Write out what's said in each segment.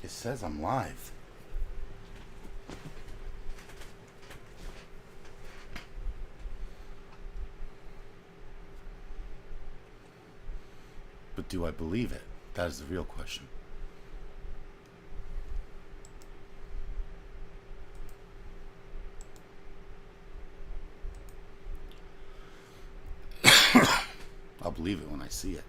It says I'm live. But do I believe it? That is the real question. I'll believe it when I see it.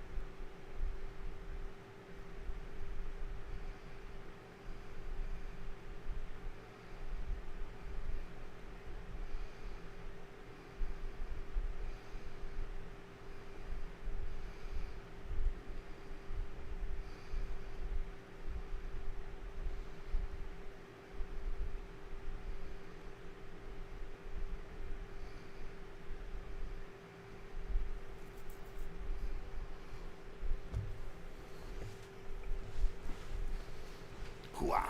Hooah.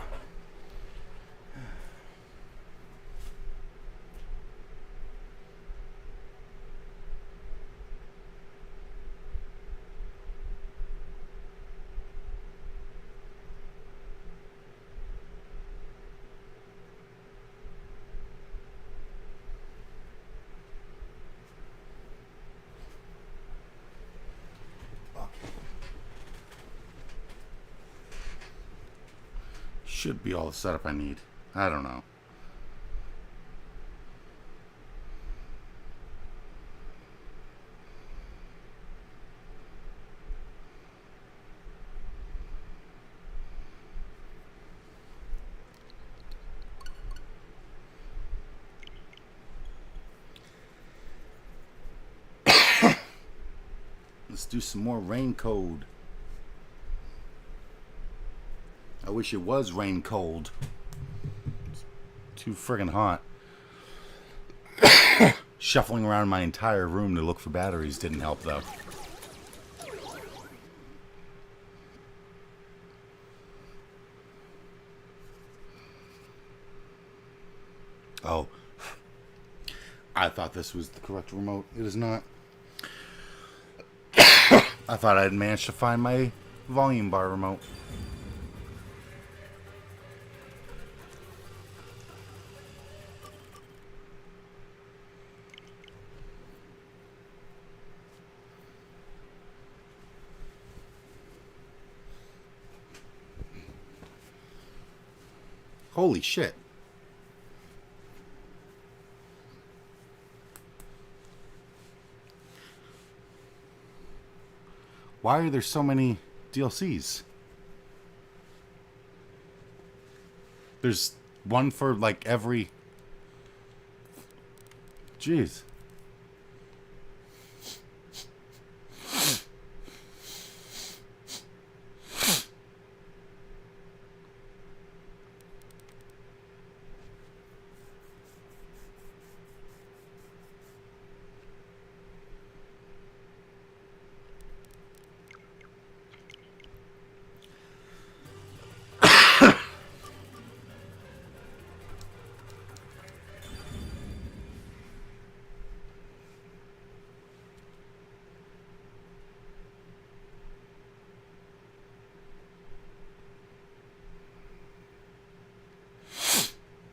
Should be all the setup I need. I don't know. Let's do some more RAINCODE. I wish it was rain cold. It's too friggin' hot. Shuffling around my entire room to look for batteries didn't help, though. Oh. I thought this was the correct remote. It is not. I thought I'd managed to find my volume bar remote. Holy shit. Why are there so many DLCs? There's one for like every... Jeez.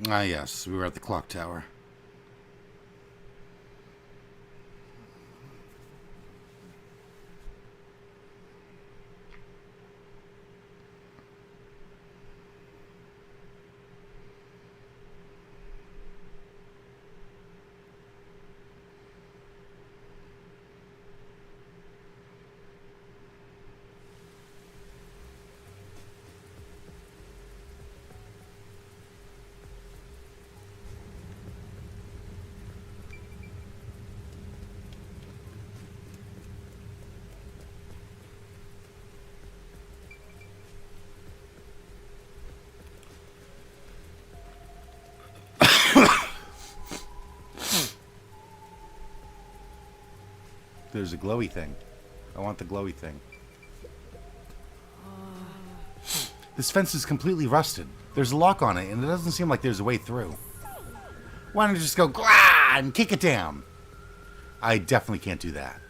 Ah, yes, we were at the clock tower. There's a glowy thing. I want the glowy thing. This fence is completely rusted. There's a lock on it, and it doesn't seem like there's a way through. Why don't you just go "Gwah!" and kick it down? I definitely can't do that.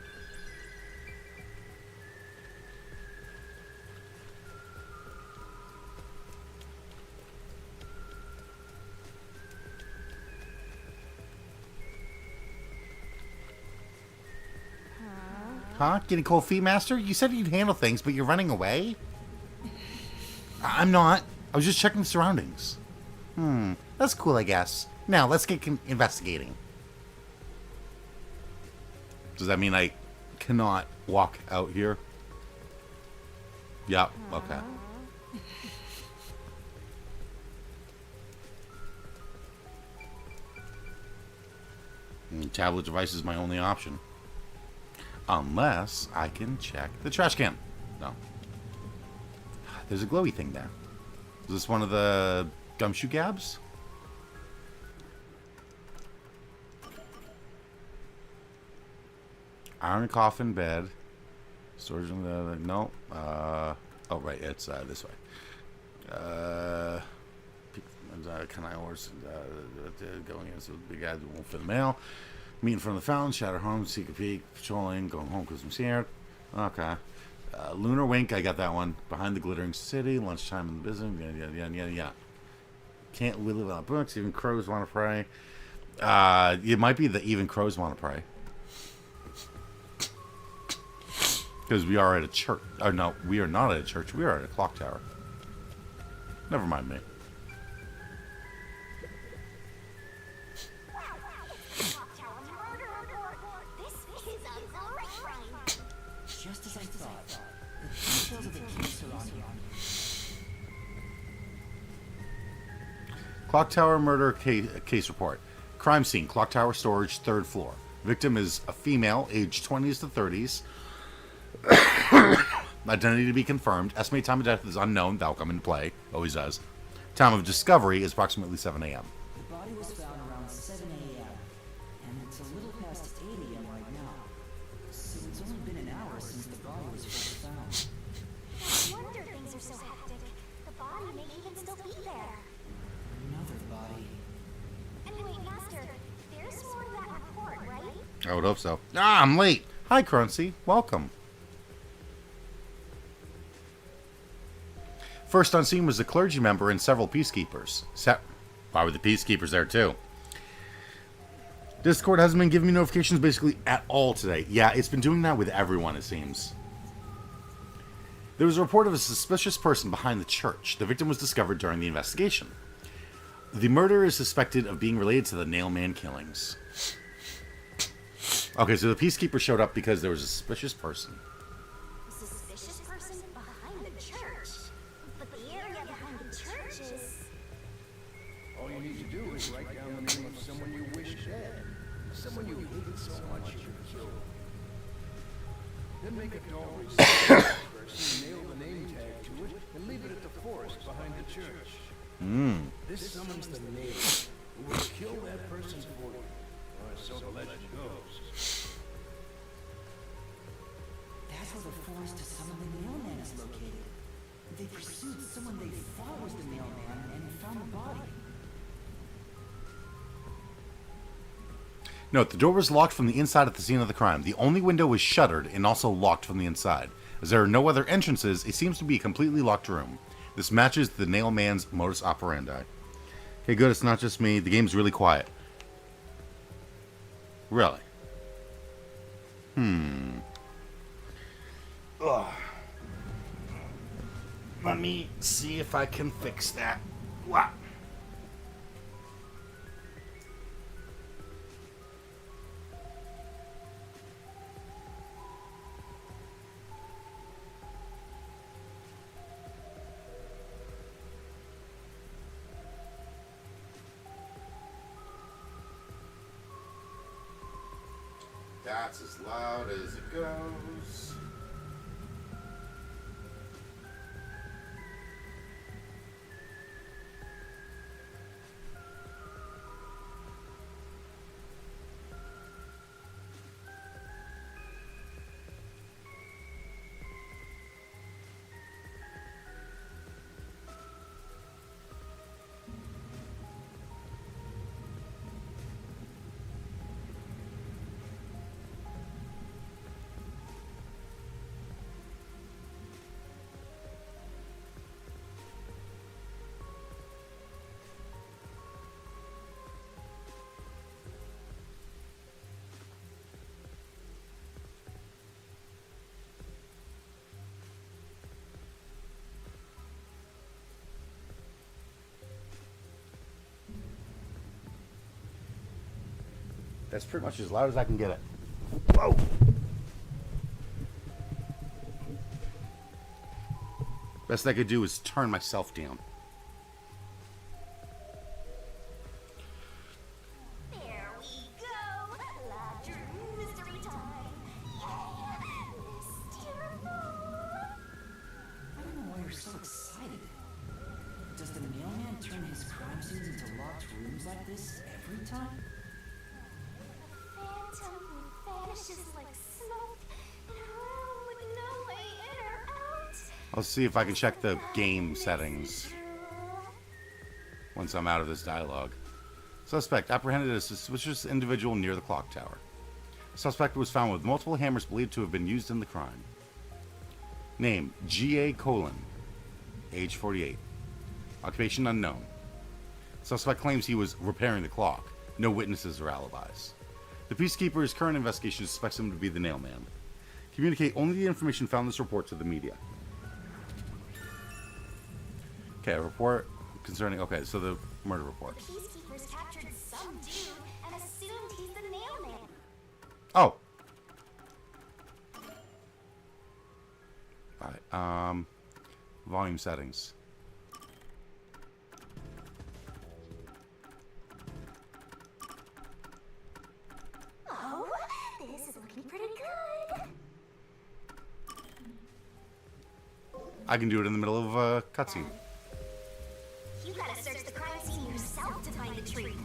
Huh? Getting cold feet, Master? You said you'd handle things, but you're running away? I'm not. I was just checking the surroundings. That's cool, I guess. Now, let's get investigating. Does that mean I cannot walk out here? Yep, okay. Tablet device is my only option. Unless I can check the trash can. No. There's a glowy thing there. Is this one of the gumshoe gabs? Iron coffin bed. Storage in the... No. Oh, right. It's this way. Can I horse going in? So the big guy won't fit the mail. Meet in front of the fountain. Shatter home. Seek a peek. Patrolling. Going home because I'm scared. Okay. Lunar wink. I got that one. Behind the glittering city. Lunchtime in the business. Yeah. Can't we live without books? Even crows want to pray. It might be that even crows want to pray. Because we are at a church. Oh, no, we are not at a church. We are at a clock tower. Never mind me. Just as I thought, the details of the case are on here. Clock tower murder case report. Crime scene. Clock tower storage, 3rd floor. Victim is a female, aged 20s to 30s. Identity to be confirmed. Estimated time of death is unknown. That'll come into play. Always does. Time of discovery is approximately 7 a.m. The body was found around 7 a.m. And it's a little past 8 a.m. right now. So it's only been an hour since the body was first found. No wonder things are so hectic. The body may even still be there. Another body. And wait, Master, there's more to that report, right? I would hope so. I'm late. Hi, Currency. Welcome. First on scene was a clergy member and several peacekeepers. Why were the peacekeepers there too? Discord hasn't been giving me notifications basically at all today. Yeah, it's been doing that with everyone, it seems. There was a report of a suspicious person behind the church. The victim was discovered during the investigation. The murder is suspected of being related to the Nailman killings. Okay, so the peacekeeper showed up because there was a suspicious person. A suspicious person behind the church? But the area behind the church is... All you need to do is write down the name of someone you wish dead. Someone you hated so much you killed. Then make a doll resemble that person, nail the name tag to it, and leave it at the forest behind the church. This summons the nailer, who will kill that person for you. Or so the legend goes. That's where the forest to summon the Nailman is located. They pursued someone they thought was the Nailman and found the body. Note, the door was locked from the inside at the scene of the crime. The only window was shuttered and also locked from the inside. As there are no other entrances, it seems to be a completely locked room. This matches the Nailman's modus operandi. Okay, good, it's not just me. The game's really quiet. Really? Ugh. Let me see if I can fix that. Wow. That's as loud as it goes. That's pretty much as loud as I can get it. Whoa! Best I could do is turn myself down. There we go. Laughter mystery time. Yeah. Styrofoam. I don't know why you're so excited. Does the mailman turn his crime scenes into locked rooms like this every time? Phantom vanishes like smoke in a room with no way in or out. I'll see if I can check the game settings once I'm out of this dialogue. Suspect apprehended as a suspicious individual near the clock tower. Suspect was found with multiple hammers believed to have been used in the crime. Name, G.A. Colon. Age 48. Occupation unknown. Suspect claims he was repairing the clock. No witnesses or alibis. The Peacekeeper's current investigation suspects him to be the nailman. Communicate only the information found in this report to the media. Okay, a report concerning... Okay, so the murder report. The Peacekeepers captured some dude and assumed he's the nailman. Oh! Alright, volume settings. Oh, this is looking pretty good. I can do it in the middle of a cutscene. You gotta search the crime scene yourself to find the truth.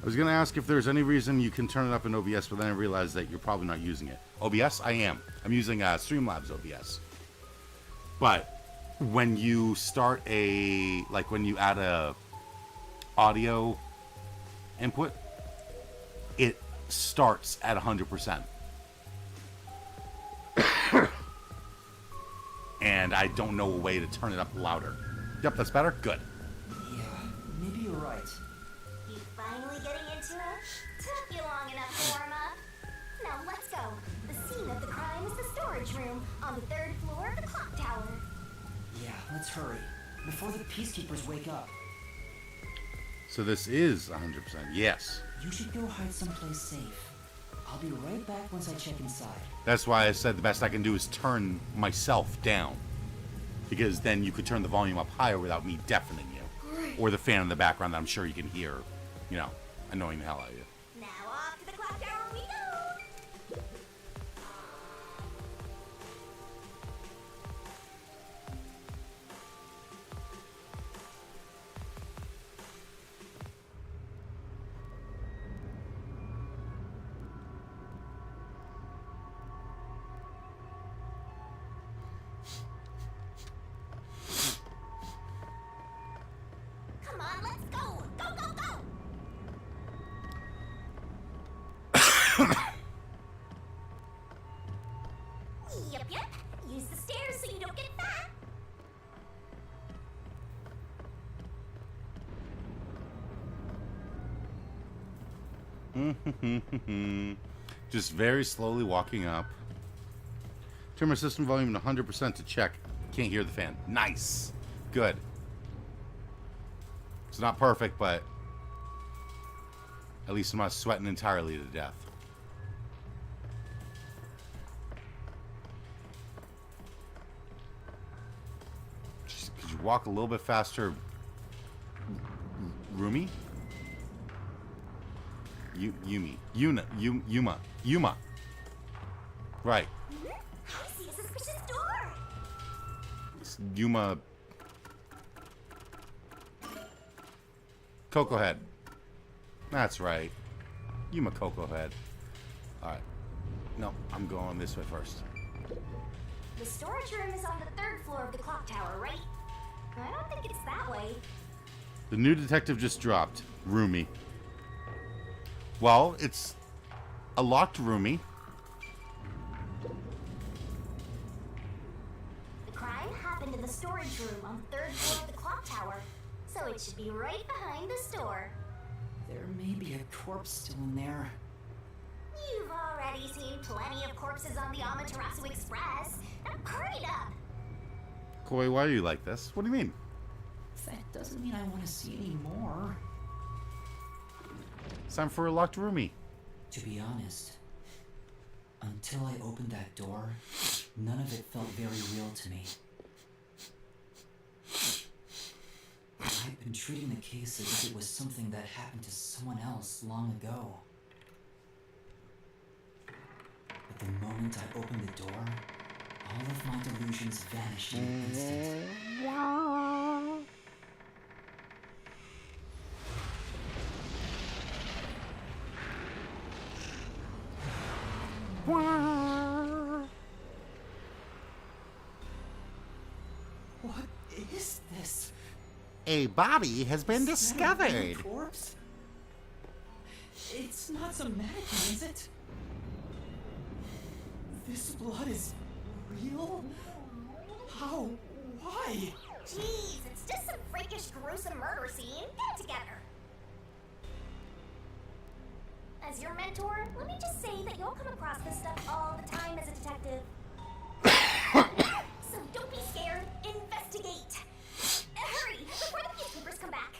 I was going to ask if there's any reason you can turn it up in OBS, but then I realized that you're probably not using it. OBS? I am. I'm using Streamlabs OBS. But when you start a... Like, when you add a audio input, it starts at 100%. And I don't know a way to turn it up louder. Yep, that's better? Good. Yeah, maybe you're right. You finally getting into it? Took you long enough to warm up. Now let's go. The scene of the crime is the storage room on the 3rd floor of the clock tower. Yeah, let's hurry. Before the Peacekeepers wake up. So this is 100%. Yes. You should go hide someplace safe. I'll be right back once I check inside. That's why I said the best I can do is turn myself down. Because then you could turn the volume up higher without me deafening you. Or the fan in the background that I'm sure you can hear, you know, annoying the hell out of you. Now off to the clock tower we go. Come on, let's go. Go, go, go. Yep, yep. Use the stairs so you don't get fat. Just very slowly walking up. Turn my system volume to 100% to check. Can't hear the fan. Nice. Good. It's not perfect, but at least I'm not sweating entirely to death. Just, could you walk a little bit faster, Rumi? Yuma. Right. I see a suspicious door. It's Yuma. Cocoa Head. That's right. Yuma Cocoa Head. Alright. No, I'm going this way first. The storage room is on the 3rd floor of the clock tower, right? I don't think it's that way. The new detective just dropped. Roomy. Well, it's a locked Roomy. The crime happened in the storage room on the 3rd floor of the clock tower, so it should be right behind the store. There may be a corpse still in there. You've already seen plenty of corpses on the Amaterasu Express. Now hurry it up. Koi, why are you like this? What do you mean? That doesn't mean I want to see any more. It's time for a locked roomie. To be honest, until I opened that door, none of it felt very real to me. I'd been treating the case as if it was something that happened to someone else long ago. But the moment I opened the door, all of my delusions vanished in an instant. What is this? A body has been Is that a real discovered. corpse? It's not some mannequin, is it? This blood is real? How? Why? Jeez, it's just some freakish, gruesome murder scene. Get it together. As your mentor, let me just say that you'll come across this stuff all the time as a detective. So don't be scared. Investigate. Hurry, before the peacekeepers come back.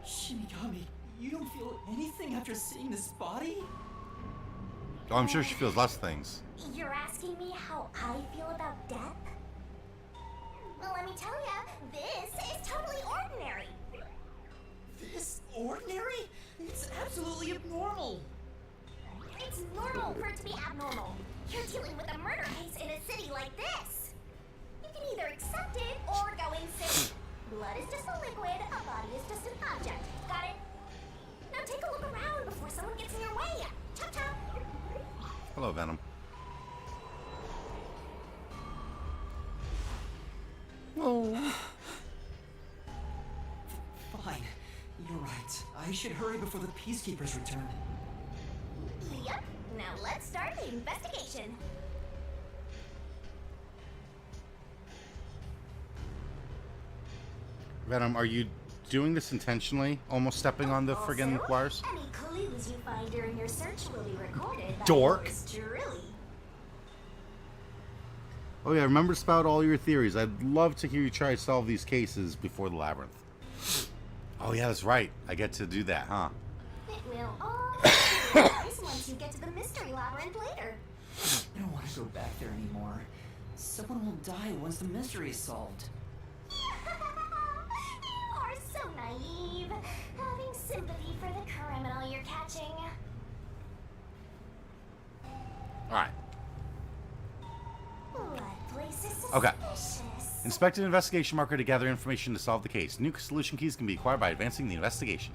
Shinigami, you don't feel anything after seeing this body? Oh, I'm sure she feels lots of things. You're asking me how I feel about death? Well, let me tell ya, this is totally ordinary. This ordinary? It's absolutely abnormal. It's normal for it to be abnormal. You're dealing with a murder case in a city like this. You can either accept it or go insane. Blood is just a liquid, a body is just an object. Got it? Now take a look around before someone gets in your way. Chop chop. Hello, Venom. Fine. You're right. I should hurry before the peacekeepers return. Yep. Now let's start the investigation. Venom, are you doing this intentionally? Almost stepping on the friggin' Also, wires? Any clues you find during your search will be recorded by Dork. yours truly. Oh yeah, remember to spout all your theories. I'd love to hear you try to solve these cases before the labyrinth. Oh yeah, that's right. I get to do that, huh? It will all be surprise once you get to the mystery labyrinth later. I don't want to go back there anymore. Someone will die once the mystery is solved. You are so naive, having sympathy for the criminal you're catching. Alright. What place is Okay. suspicious? Inspect an investigation marker to gather information to solve the case. New solution keys can be acquired by advancing the investigation.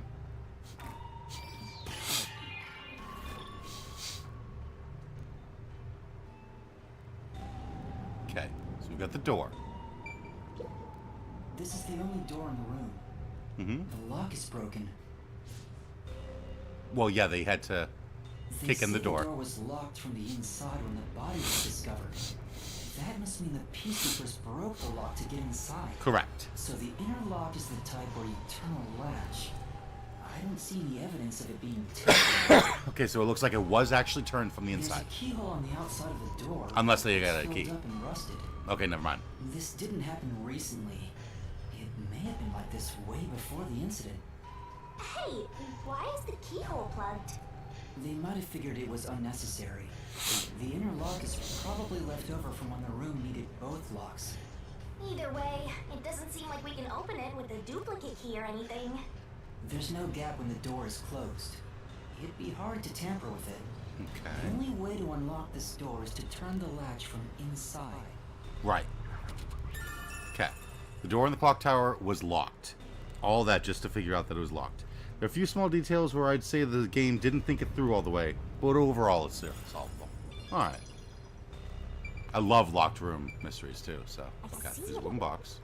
Okay, so we've got the door. This is the only door in the room. Mm-hmm. The lock is broken. Well, yeah, they had to They kick in the say door. The door was locked from the inside when the body was discovered. That must mean the peacekeepers broke the lock to get inside. Correct. So the inner lock is the type where you turn a latch. I don't see any evidence of it being tampered. Okay, so it looks like it was actually turned from the There's inside. a keyhole on the outside of the door. Unless they got a It's key. filled up and rusted. Okay, never mind. This didn't happen recently. It may have been like this way before the incident. Hey, why is the keyhole plugged? They might have figured it was unnecessary. The inner lock is probably left over from when the room needed both locks. Either way, it doesn't seem like we can open it with a duplicate key or anything. There's no gap when the door is closed. It'd be hard to tamper with it. The Okay. only way to unlock this door is to turn the latch from inside. Right. Okay. The door in the clock tower was locked. All that just to figure out that it was locked. There are a few small details where I'd say the game didn't think it through all the way, but overall it's solvable. Alright. I love locked room mysteries too, so. Okay, there's a wooden box.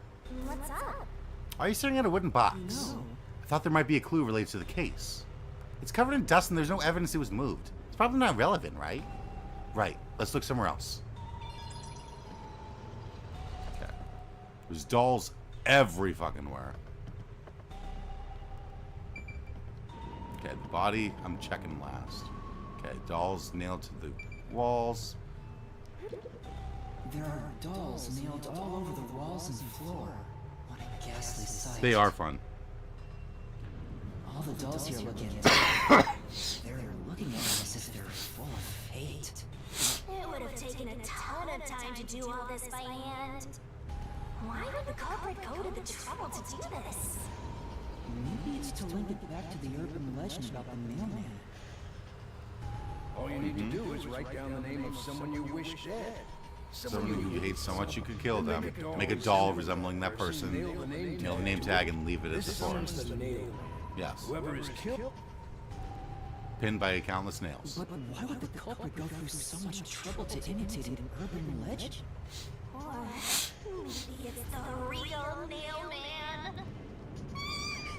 What's up? Why are you staring at a wooden box? No. I thought there might be a clue related to the case. It's covered in dust and there's no evidence it was moved. It's probably not relevant, right? Right. Let's look somewhere else. Okay. There's dolls every fucking where. Okay, the body, I'm checking last. Okay, dolls nailed to the walls. There are dolls nailed all over the walls and floor. What a ghastly sight. They are fun. All the dolls here look at it. They're looking at us as if they're full of hate. It would have taken a ton of time to do all this by hand. Why would the culprit go to the trouble to do this? Maybe it's to link it back to the urban legend about the mailman. All you need to do is write down the name of someone you wish dead. Someone who you hate so much you could kill them. Make a doll resembling that person. Nail the name tag and leave it at the This summon's forest. the nail. Yes. Whoever is killed. Pinned by countless nails. But why would the culprit go through so much trouble to imitate an urban legend? Or maybe it's the real Nailman.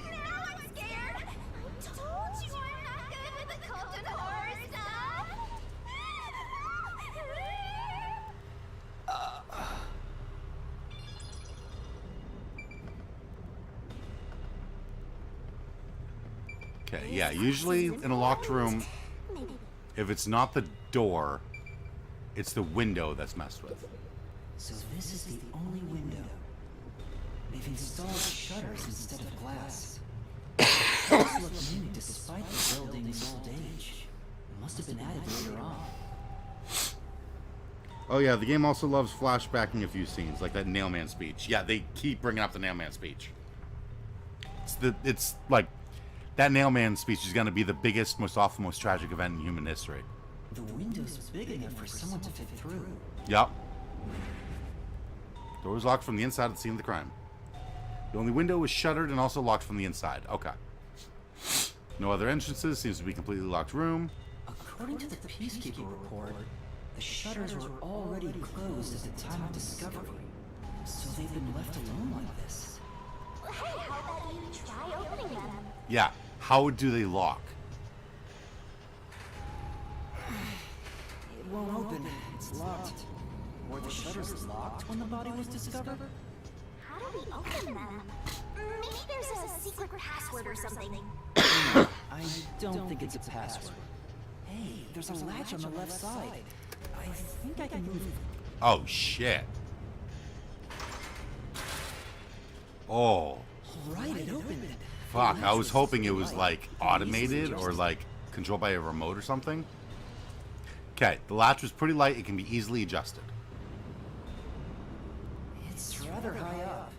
Now I'm scared. I told you I'm not good with the cult and horror stuff. Okay, yeah, usually in a locked room, if it's not the door, it's the window that's messed with. So this is the only window. They've installed shutters instead of glass. Shutters look new despite the building's old age. Must have been added later on. Oh yeah, the game also loves flashbacking a few scenes, like that Nailman speech. Yeah, they keep bringing up the Nailman speech. It's like that Nailman speech is going to be the biggest, most awful, most tragic event in human history. The window's big enough for someone to fit through. Yup. Door was locked from the inside at the scene of the crime. The only window was shuttered and also locked from the inside. Okay. No other entrances. Seems to be a completely locked room. According to the Peacekeeper report, the shutters were already closed at the time of discovery. So they've been left alone like this. Hey, how about you try opening them? Yeah. How do they lock? It won't open. It's locked. Were the shutters locked when the body was discovered? How do we open them? Maybe there's a secret password or something. I don't think it's a password. Hey, there's a latch on the left side. I think I can move it. Oh, shit. Oh. Right, it opened. Fuck, I was hoping it was like automated or like controlled by a remote or something. Okay, the latch was pretty light. It can be easily adjusted. It's rather high up.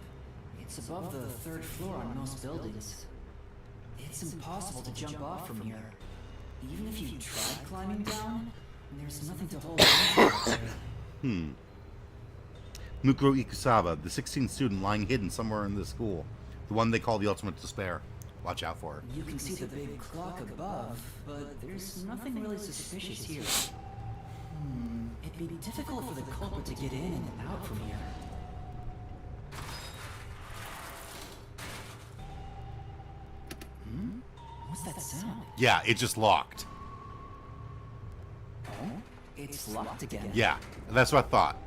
It's above the third floor on most buildings. It's impossible to jump off from here. Even if you tried climbing down, there's nothing to hold on to. Mukuro Ikusawa, the 16th student lying hidden somewhere in the school. The one they call the ultimate despair. Watch out for her. You can see the big clock above, but there's nothing really suspicious here. It'd be difficult for the culprit to get in and out from here. What's that sound? Yeah, it just locked. Oh? It's locked again. Yeah, that's what I thought.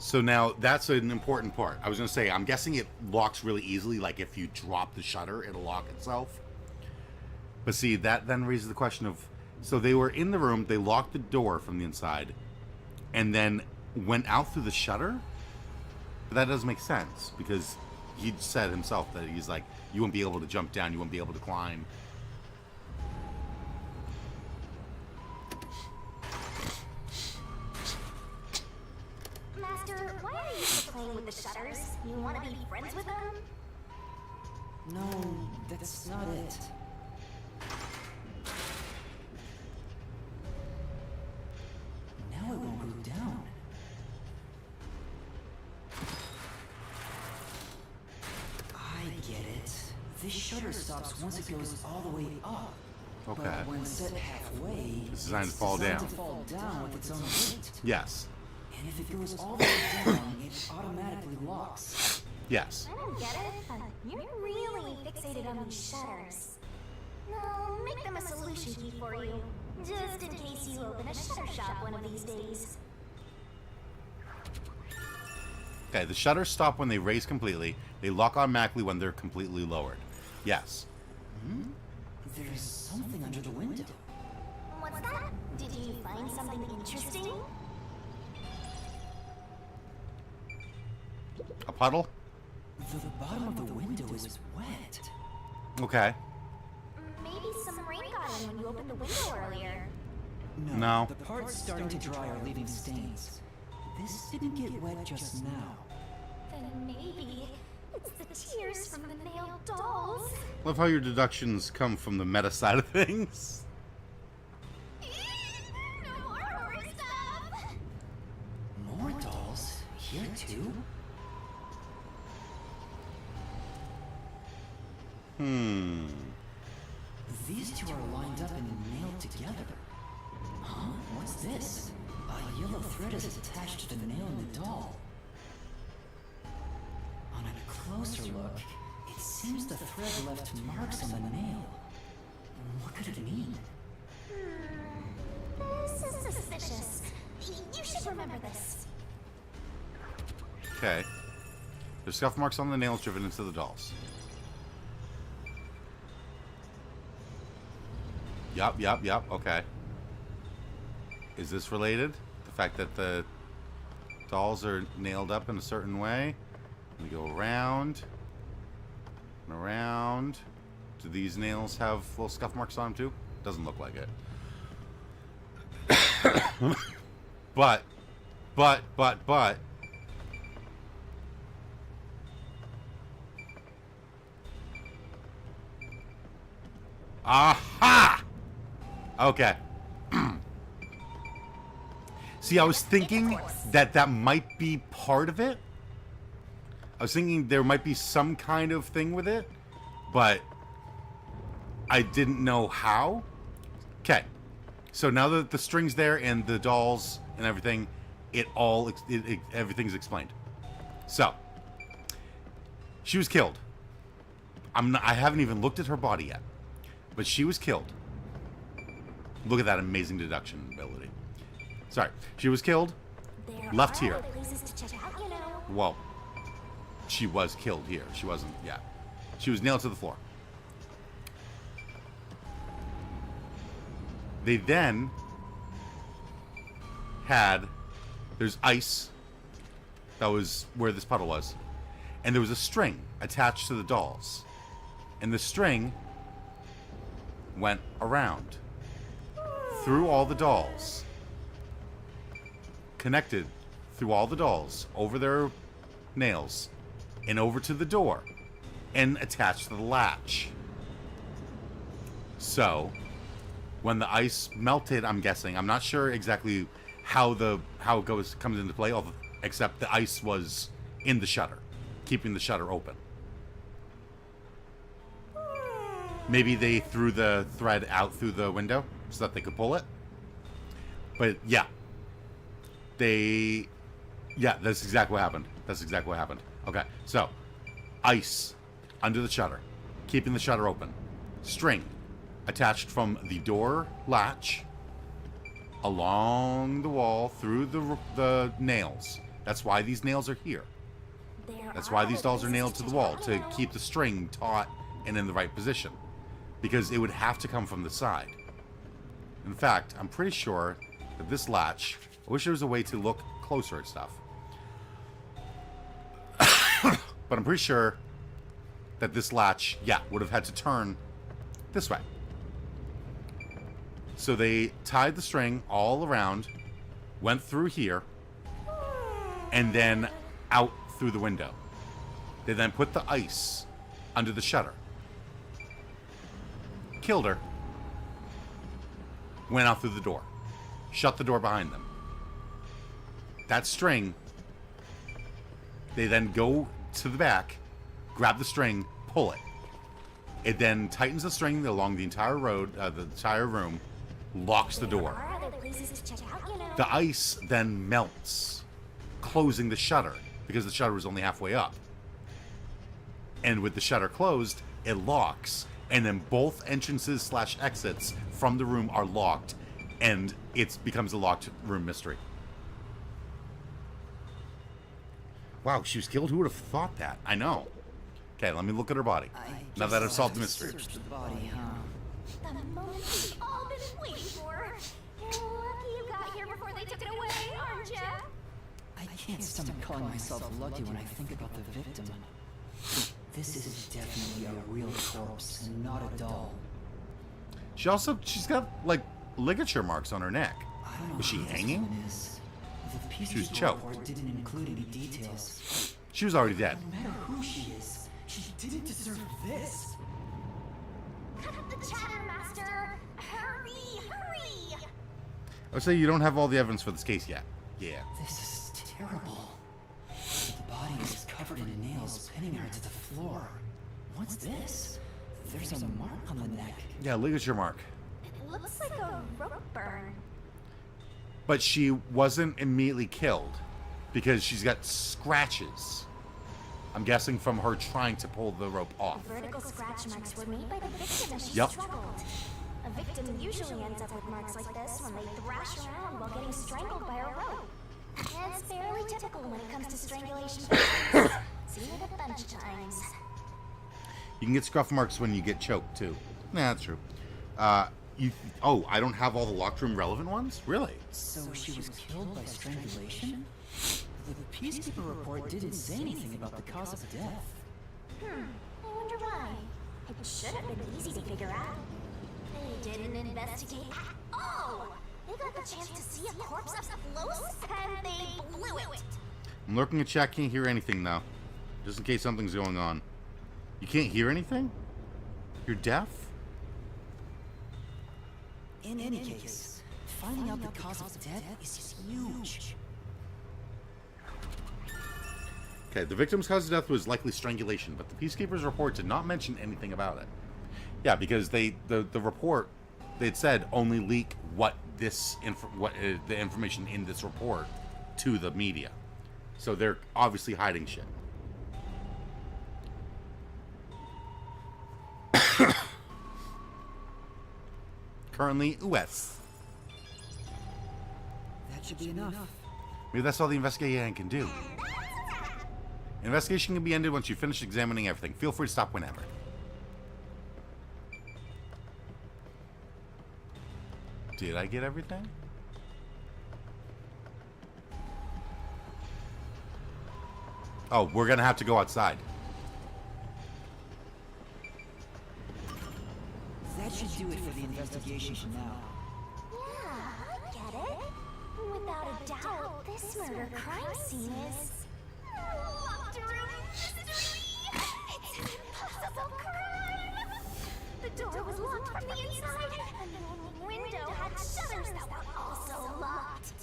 So now that's an important part. I was going to say, I'm guessing it locks really easily. Like if you drop the shutter, it'll lock itself. But see, that then raises the question of, so they were in the room, they locked the door from the inside, and then went out through the shutter? But that doesn't make sense, because he said himself that he's like, you won't be able to jump down, you won't be able to climb. Master, why are you still playing with the shutters? You want to be friends with them? No, that's not it. Now it won't go down. I get it. This shutter stops once it goes all the way up. Okay. But when set halfway, It's designed to it's fall designed down. to fall down with its own weight. Yes. And if it goes all the way down, it automatically locks. Yes. I don't get it, but you're really fixated on these shutters. No, make them a solution key for you. Just in case you open a shutter shop one of these days. Okay, the shutters stop when they raise completely. They lock automatically when they're completely lowered. Yes. There's something under the window. What's that? Did you find something interesting? A puddle? The bottom of the window is wet. Okay. Maybe some rain got in when you opened the window earlier. No. The parts starting to dry are leaving stains. This didn't get wet just now. Then maybe it's the tears from the nailed dolls. Love how your deductions come from the meta side of things. No more horror stuff. More dolls? Here too? These two are lined up and nailed together. Huh? What's this? A yellow thread is attached to the nail in the doll. On a closer look, it seems the thread left marks on the nail. What could it mean? This is suspicious. You should remember this. Okay. There's scuff marks on the nails driven into the dolls. Yup. Okay. Is this related? The fact that the dolls are nailed up in a certain way? We go around and around. Do these nails have little scuff marks on them too? Doesn't look like it. But. Aha! Okay. See, I was thinking that might be part of it. I was thinking there might be some kind of thing with it, but I didn't know how. Okay. So now that the string's there and the dolls and everything, everything's explained. So, she was killed. I haven't even looked at her body yet, but she was killed. Look at that amazing deduction ability. Sorry, she was killed. There Left are here. other places to check out, you know. Well, she was killed here. She wasn't. Yeah, she was nailed to the floor. They then had, there's ice, that was where this puddle was, and there was a string attached to the dolls, and the string went around through all the dolls, connected through all the dolls over their nails and over to the door and attached to the latch. So when the ice melted, I'm guessing, I'm not sure exactly how it comes into play, except the ice was in the shutter, keeping the shutter open. Maybe they threw the thread out through the window so that they could pull it. But yeah, that's exactly what happened. That's exactly what happened. Okay, so ice under the shutter, keeping the shutter open. String attached from the door latch along the wall through the nails. That's why these nails are here. That's why these dolls are nailed to the wall, to keep the string taut and in the right position. Because it would have to come from the side. In fact, I'm pretty sure that this latch, I wish there was a way to look closer at stuff. But I'm pretty sure that this latch, would have had to turn this way. So they tied the string all around, went through here, and then out through the window. They then put the ice under the shutter. Killed her. Went out through the door. Shut the door behind them. That string, they then go to the back, grab the string, pull it. It then tightens the string along the entire road, the entire room, locks the door. There are other places to check out, you know. The ice then melts, closing the shutter, because the shutter was only halfway up. And with the shutter closed, it locks, and then both entrances / exits from the room are locked, and it becomes a locked room mystery. Wow, she was killed? Who would have thought that? I know. Okay, let me look at her body. Now that I've solved the mystery. Search the body, huh? The moment we've all been waiting for. You're lucky you got here before they took it away, aren't ya? I can't stomach calling myself lucky when I think about the victim. This is definitely a real corpse and not a doll. She's got, like, ligature marks on her neck. I don't know Was she who this hanging? woman is. The She was peacekeeper choked. report didn't include any details. She was already dead. No matter who she is, she didn't deserve this. Cut up the chatter, Master! Hurry, hurry! I would say you don't have all the evidence for this case yet. Yeah. This is terrible. The body is covered in nails pinning her to the floor. What's this? There's a mark on the neck. Yeah, ligature mark. It looks like a rope burn. But she wasn't immediately killed because she's got scratches. I'm guessing from her trying to pull the rope off. Vertical scratch marks were made by the victim as she Yep. struggled. A victim usually ends up with marks like this when they thrash around while getting strangled by a rope. It's fairly typical when it comes to strangulation victims. Seen it a bunch of times. You can get scuff marks when you get choked too. Nah, that's true. Oh, I don't have all the locked room relevant ones? Really? So she was killed by strangulation? The peacekeeper report didn't say anything about the cause of death. I wonder why. It should have been easy to figure out. They didn't investigate at all. They got the chance to see a corpse up close, and they blew it. I'm lurking at chat, can't hear anything though. Just in case something's going on. You can't hear anything? You're deaf? In any case, finding out the cause of death is huge. Okay, the victim's cause of death was likely strangulation, but the Peacekeeper's report did not mention anything about it. Yeah, because the report, they'd said only leak the information in this report to the media. So they're obviously hiding shit. Currently, US. That should be enough. Maybe that's all the investigation can do. Investigation can be ended once you finish examining everything. Feel free to stop whenever. Did I get everything? Oh, we're gonna have to go outside. That should do it for the investigation for now. Yeah, I get it. Without a doubt, this murder crime scene is locked room mystery. It's an impossible crime. The door was locked from the inside, and the only window had shutters that were also locked.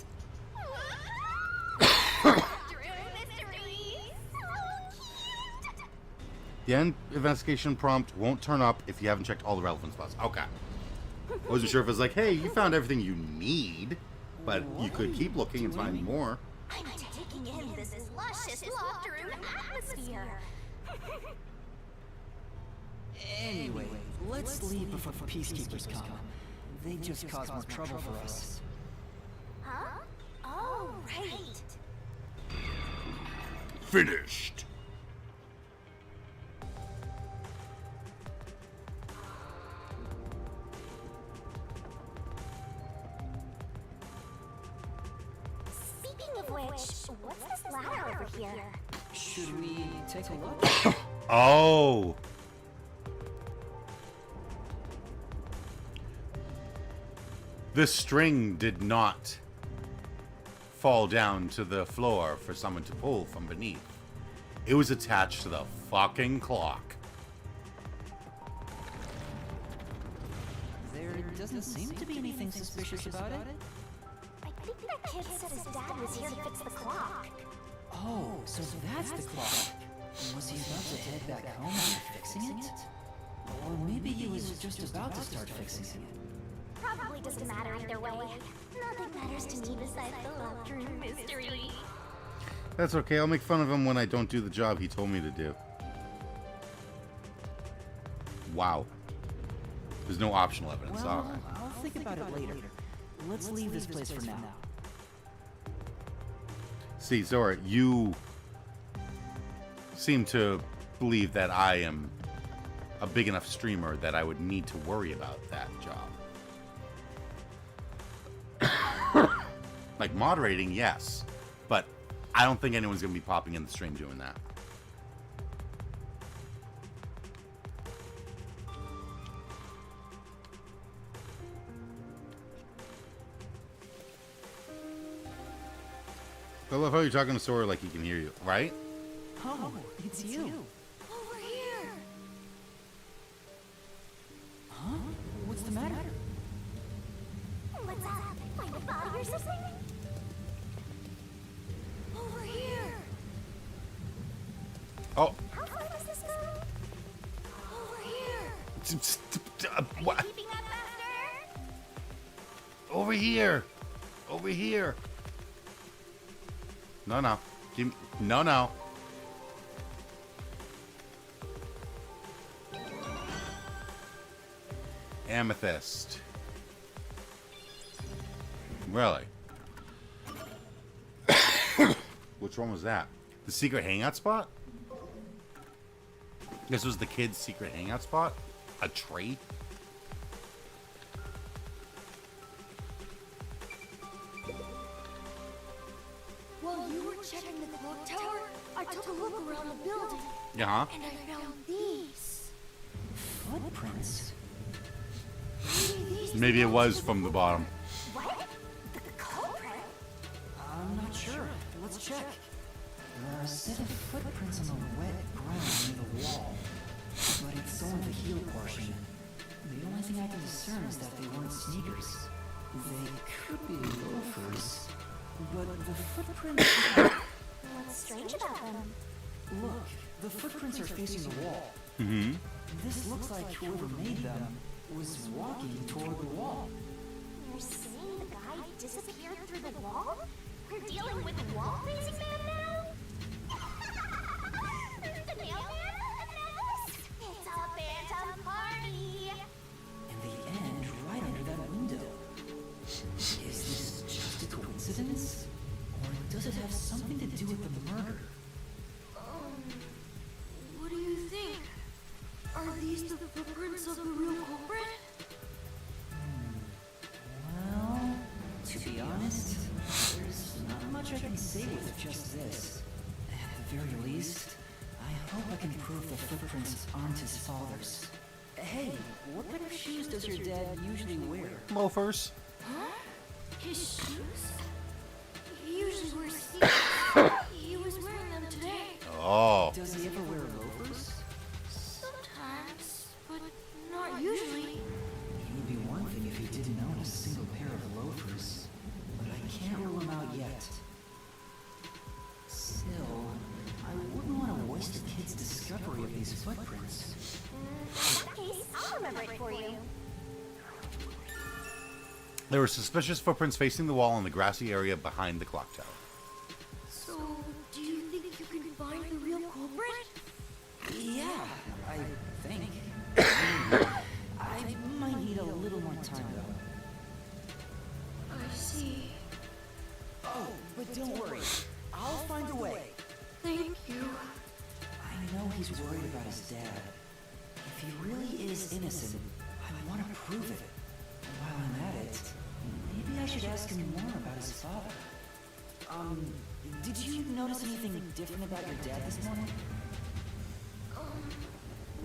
Locked room mystery. So cute. The end investigation prompt won't turn up if you haven't checked all the relevant spots. Okay. I wasn't sure if it was like, hey, you found everything you need, but you could keep looking and find more. I'm taking in this luscious locked room atmosphere. Anyway, let's leave before the peacekeepers come. They just cause more trouble for us. Huh? Oh, right. Finished. Speaking of which, what's this ladder over here? Should we take a look? Oh. The string did not fall down to the floor for someone to pull from beneath. It was attached to the fucking clock. There doesn't seem to be anything suspicious about it. I think that kid said his dad was here to fix the clock. Oh, so that's the clock. Was he about to head back home after fixing it? Or maybe he was just about to start fixing it. Probably doesn't matter either way. Nothing matters to me besides the locked room mystery. That's okay, I'll make fun of him when I don't do the job he told me to do. Wow. There's no optional evidence. Well, Alright. I'll think about it later. Let's leave this place for now. See, Zora, you seem to believe that I am a big enough streamer that I would need to worry about that job. Like moderating, yes, but I don't think anyone's going to be popping in the stream doing that. I love how you're talking to Sora like he can hear you, right? Oh, it's you. Over here. Huh? What's the matter? What's up? Find a body or something? Over here. Oh. How far does this go? Over here. What? Keeping that faster? Over here. Over here. No, no. Give me, no, no. Amethyst. Really? Which one was that? The secret hangout spot? This was the kid's secret hangout spot? A tree? While you were checking the clock tower, I took a look around the building, Yeah. and I found these. Footprints. Maybe it was from the bottom. What? The culprit? I'm not sure. Let's check. There are a set of footprints on the wet ground near the wall, but it's only the heel portion. The only thing I can discern is that they weren't sneakers. They could be loafers, but the footprints... What's strange about them? Look, the footprints are facing the wall. Mm-hmm. This looks like whoever made them was walking toward the wall. You're saying the guy disappeared through the wall? We're dealing with a wall-facing man now? The mailman knows? It's a phantom party! And they end right under that window. Is this just a coincidence? Or does it have something to do with the murder? What do you think? Are these the footprints of the real culprit? Well, to be honest, there's not much I can say with just this. At the very least, I hope I can prove the footprints aren't his father's. Hey, what kind of shoes does your dad usually wear? Loafers. Huh? His shoes? He usually wears sneakers. He was wearing them today. Oh. Does he ever wear loafers? Sometimes, but not usually. It would be one thing if he didn't own a single pair of loafers, but I can't rule him out yet. Still, I wouldn't want to waste a kid's discovery of these footprints. In that case, I'll remember it for you. There were suspicious footprints facing the wall in the grassy area behind the clock tower. So, do you think you can find the real culprit? Yeah, I think. I might need a little more time, though. I see. Oh, but don't worry. I'll find a way. Thank you. I know he's worried about his dad. If he really is innocent, I want to prove it. And while I'm at it, maybe I should ask him more about his father. Did you notice anything different about your dad this morning?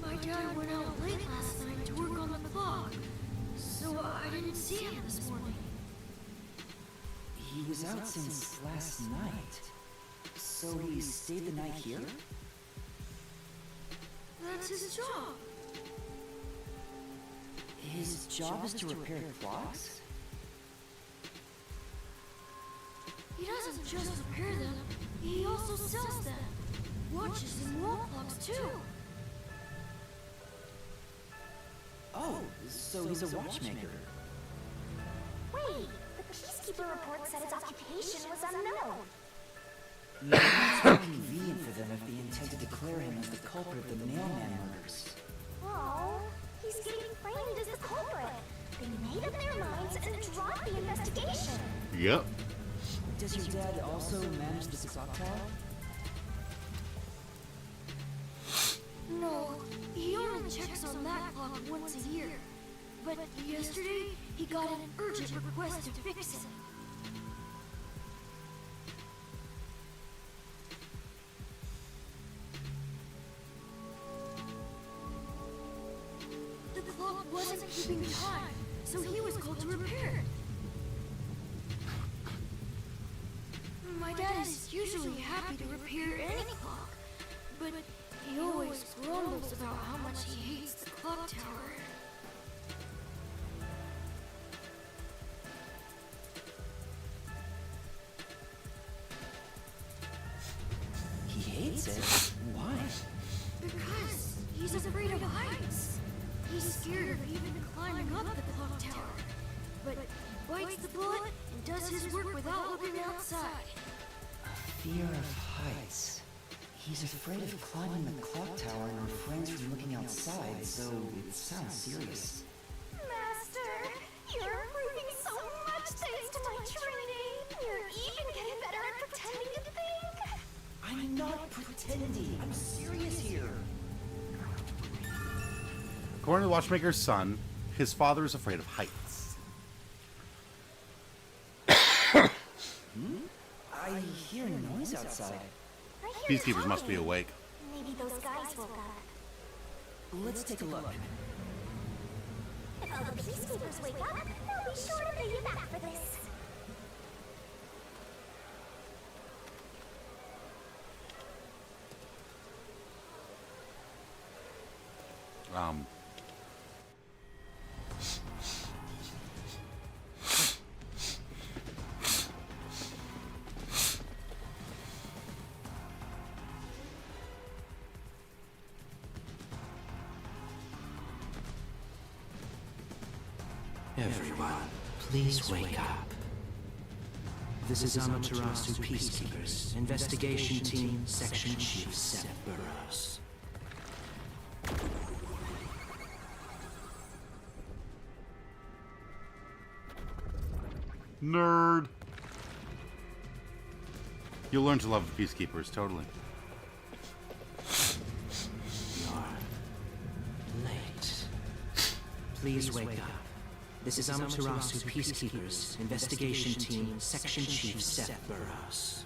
My dad went out late last night to work on the clock, so I didn't see him this morning. He was out since last night. So he stayed the night here? That's his job. His job is to repair clocks? He doesn't just repair them, he also sells them. Watches and wall clocks too. Oh, so he's a watchmaker. Wait, the peacekeeper report said his occupation was unknown. Maybe it's more convenient for them if they intend to declare him as the culprit of the mailman murders. Oh, he's getting framed as the culprit. They made up their minds and dropped the investigation. Yep. Does your dad also manage the clock tower? No, he only checks on that clock once a year. But yesterday, he got an urgent request to fix it. The clock wasn't keeping time, so he was called to repair it. My dad is usually happy to repair any clock, but he always grumbles about how much he hates the clock tower. He hates it? Why? Because he's afraid of heights. He's scared of even climbing up the clock tower. But he bites the bullet and does his work without looking outside. Fear of heights. He's afraid of climbing the clock tower and refrains from looking outside, so it sounds serious. Master, you're improving so much thanks to my training. You're even getting better at pretending to think. I'm not pretending. I'm serious here. According to the watchmaker's son, his father is afraid of heights. I hear a noise outside. I hear Peacekeepers must be talking. awake. Maybe those guys woke up. Let's take a look. If all the peacekeepers wake up, they'll be sure to pay you back for this. Everyone, please wake up. This is Amaterasu Peacekeepers, Investigation Team, Section Chief Seth Burroughs. Nerd. You'll learn to love the Peacekeepers, totally. You're late. Please wake up. This is Amaterasu Peacekeepers, Investigation Team, Section Chief Seth Burroughs.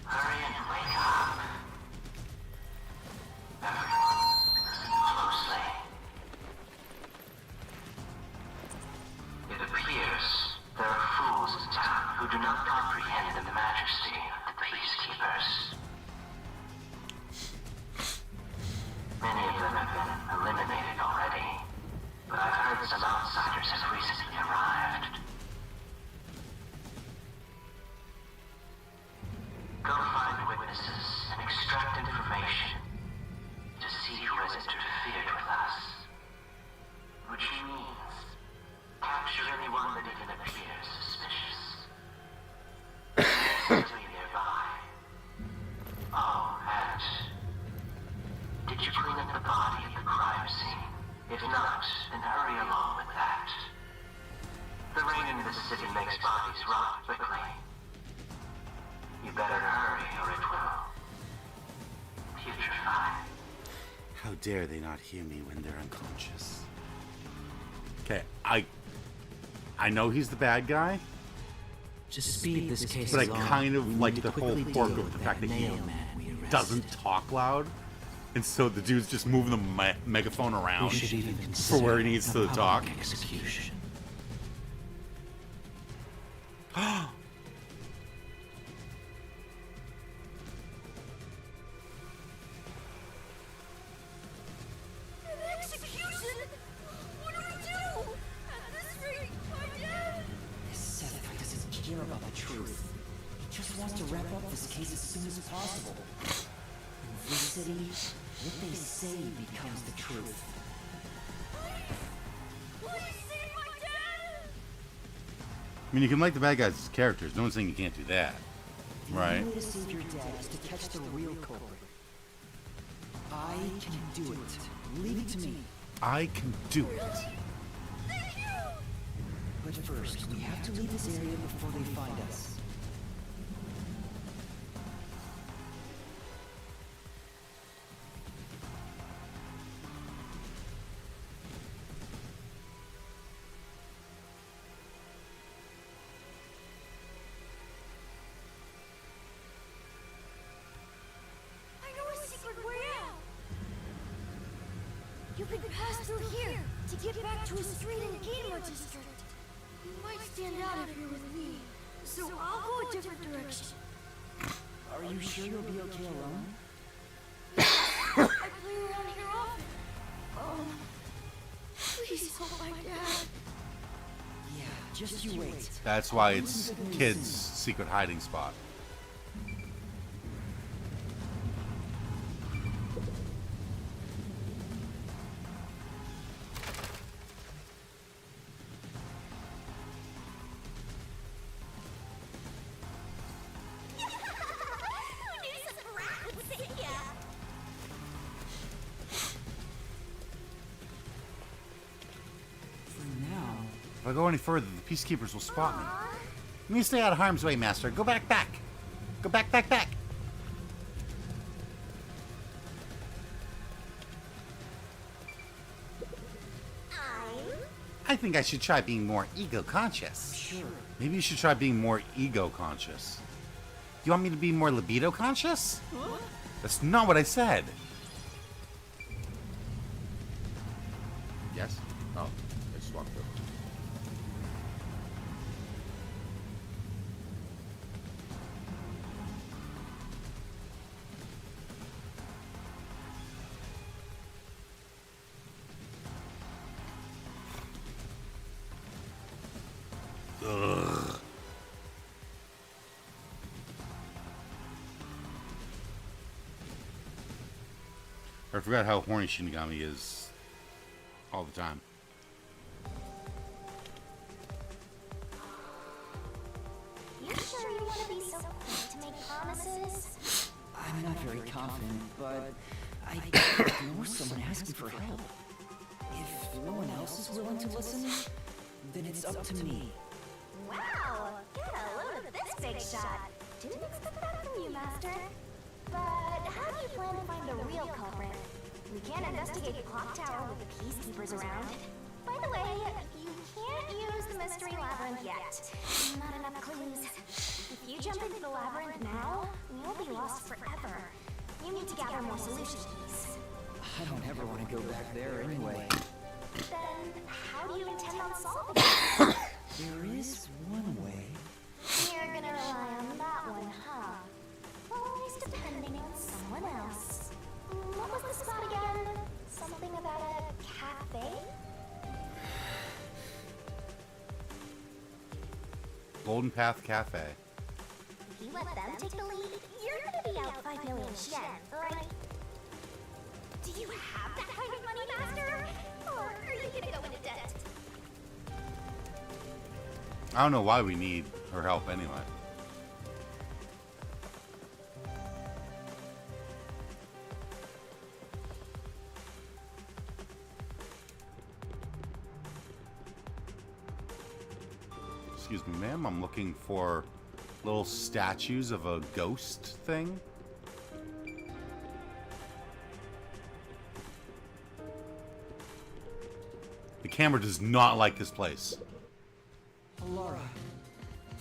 Hurry and wake up. Everyone, listen closely. It appears there are fools in town who do not comprehend the majesty of the peacekeepers. Many of them have been eliminated already, but I've heard some outsiders have recently arrived. Go find witnesses and extract information to see who has interfered with us. Which means capture anyone that even appears suspicious. Stay nearby. Oh, and did you clean up the body at the crime scene? If not, then hurry along with that. The rain in this city makes bodies rot quickly. You better hurry or it will putrefy. How dare they not hear me when they're unconscious? Okay, I know he's the bad guy, To speed this case but I along, kind we of need like to the whole quickly quirk deal of the with fact that he mailman we arrested. doesn't talk loud, and so the dude's just moving the megaphone We around should even for consider where he needs a to public talk. execution. An execution? What do we do? At this rate, my dad... This Seth guy doesn't care about the truth. He just wants to wrap up this case as soon as possible. In this city, what they say becomes the truth. Please save my dad! I mean, you can like the bad guys as characters. No one's saying you can't do that, The right? only way to save your dad is to catch the real culprit. I can do it. Leave it to me. I can do it. Thank you! But first, we have to leave this area before they find us. I know a secret way out! You can pass through here to get back to a street in Gamer District. You might stand out if you're with me, so I'll go a different direction. Are you sure you'll be okay alone? I play around here often. Please help my dad. Yeah, just you wait. That's why it's kids' secret hiding spot. Who knew such a rat would save ya? For now. If I go any further, the peacekeepers will spot me. You need to stay out of harm's way, Master. Go back. Go back. I think I should try being more ego-conscious. Sure. Maybe you should try being more ego-conscious. Do you want me to be more libido-conscious? Huh? That's not what I said. Yes? Oh, I just walked through. Ugh. I forgot how horny Shinigami is all the time. You sure you want to be so quick to make promises? I'm not very confident, but I can't ignore someone asking for help. If no one else is willing to listen, then it's up to me. Wow, get a load of this big shot. Didn't expect that from you, Master. But how do you plan to find the real culprit? We can't investigate the clock tower with the peacekeepers around. By the way, you can't use the mystery labyrinth yet. Not enough clues. If you jump into the labyrinth now, you'll be lost forever. You need to gather more solutions. I don't ever want to go back there anyway. Then, how do you intend on solving it? There is one way. You're gonna rely on that one, huh? Always depending on someone else. What was the spot again? Something about a cafe? Golden Path Cafe. If you let them take the lead, you're gonna be out 5 million yen, right? Do you have that kind of money, Master? Or are you gonna go into debt? I don't know why we need her help anyway. Excuse me, ma'am. I'm looking for little statues of a ghost thing. The camera does not like this place. Alara,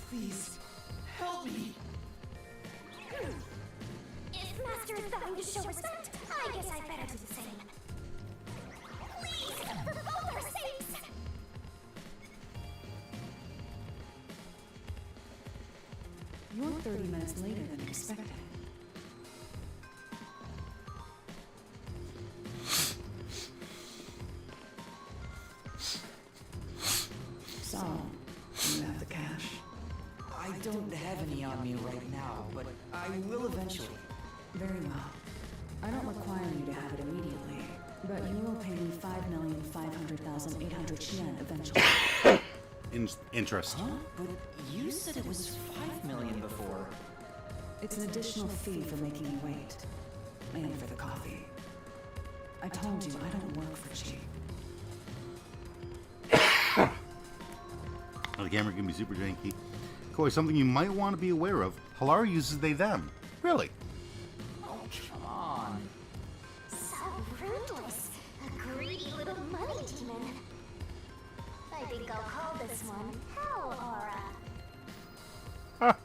please, help me. If Master is going to show respect, I guess I better do the same. Please, for both our sakes! You're 30 minutes later than expected. So, you have the cash? I don't have any on me right now, but I will eventually. Very well. I don't require you to have it immediately, but you will pay me 5,500,800 yen eventually. Interest. Huh? But you said it was 5 million before. It's an additional fee for making you wait. And for the coffee. I told you I don't work for cheap. The camera can be super janky. Koi, something you might want to be aware of. Halara uses they them. Really? Oh, come on. So ruthless. A greedy little money demon. I think I'll call this one Hell Aura.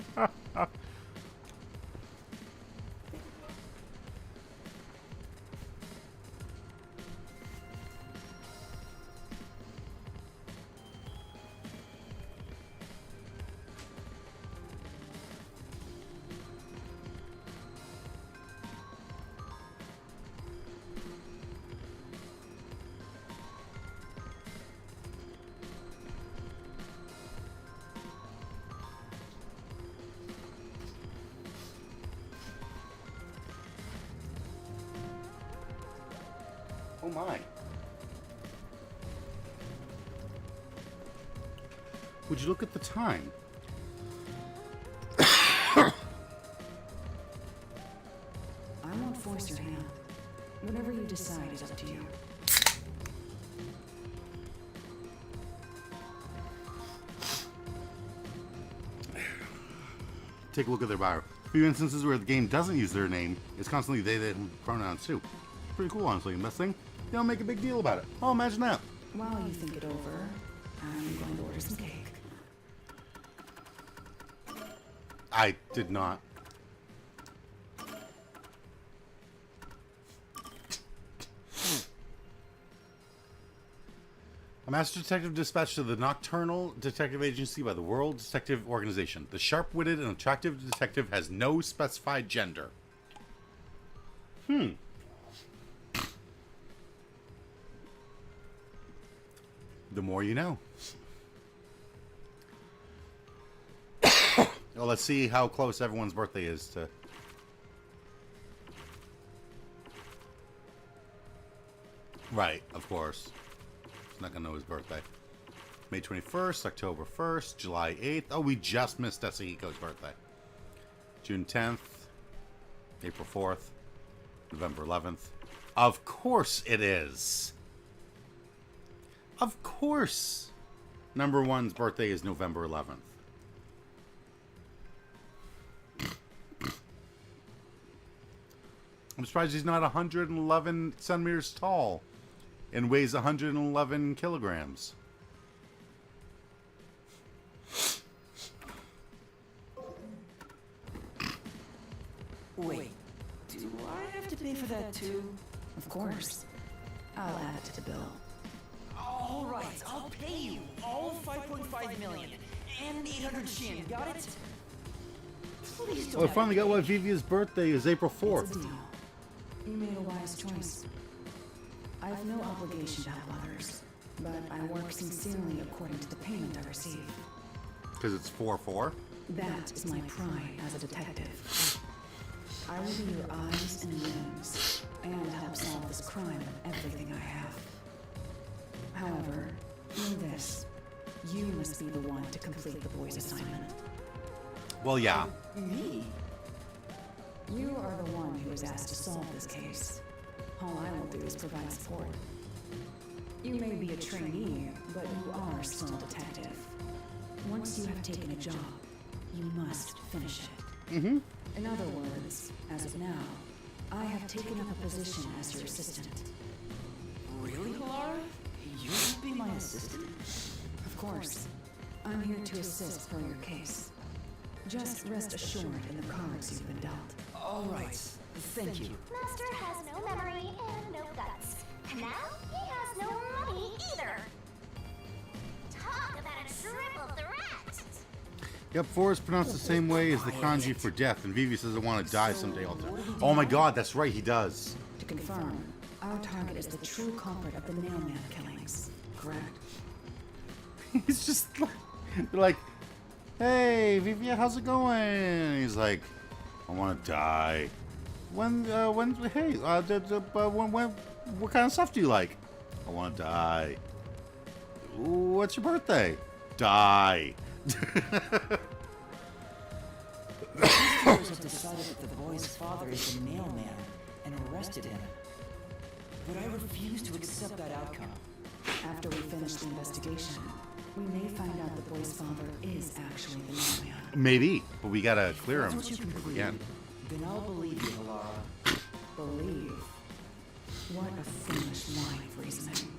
Oh my. Would you look at the time? I won't force your hand. Whatever you decide is up to you. Take a look at their bio. A few instances where the game doesn't use their name, it's constantly they, them pronouns too. Pretty cool, honestly. And best thing, they don't make a big deal about it. Oh, imagine that. While you think it over, I'm going to order some cake. I did not. A master detective dispatched to the Nocturnal Detective Agency by the World Detective Organization. The sharp-witted and attractive detective has no specified gender. The more you know. Well, let's see how close everyone's birthday is to... Right, of course. He's not going to know his birthday. May 21st, October 1st, July 8th. Oh, we just missed Esahiko's birthday. June 10th, April 4th, November 11th. Of course it is. Of course. Number one's birthday is November 11th. I'm surprised he's not 111 centimeters tall and weighs 111 kilograms. Wait, do I have to pay for that too? Of course. I'll add it to the bill. All right, I'll pay you all 5.5 million and 800 shin. Got it? Please don't. Oh, I finally got why Vivia's birthday is April It's a 4th. deal. You made a wise choice. I have no obligation to help others, but I work sincerely according to the payment I receive. Because it's 4-4. That is my pride as a detective. I will be your eyes and limbs, and help solve this crime with everything I have. However, know this. You must be the one to complete the boy's assignment. Well, yeah. Me? You are the one who is asked to solve this case. All I will do is provide support. You may be a trainee, but you are still a detective. Once you have taken a job, you must finish it. In other words, as of now, I have taken up a position as your assistant. Really, Lara? You will be my assistant? Of course. I'm here to assist for your case. Just rest assured in the cards you've been dealt. All right. Thank you. Master has no memory and no guts. And now he has no money either. Talk about a triple threat. Yep, 4 is pronounced the same way as the kanji for death, and Vivi says I want to die someday all the time. Oh my god, that's right, he does. To confirm, our target is the true culprit of the Nailman killings, correct? He's just like, hey, Vivi, how's it going? And he's like, I want to die. When, hey, what kind of stuff do you like? I want to die. What's your birthday? Die. Investigators have decided that the boy's father is the mailman and arrested him. But I refuse to accept that outcome. After we finish the investigation, we may find out the boy's father is actually the Nailman. Maybe, but we gotta clear him That's what you conclude. again. Then I'll believe you, Lara. Believe? What a foolish line of reasoning.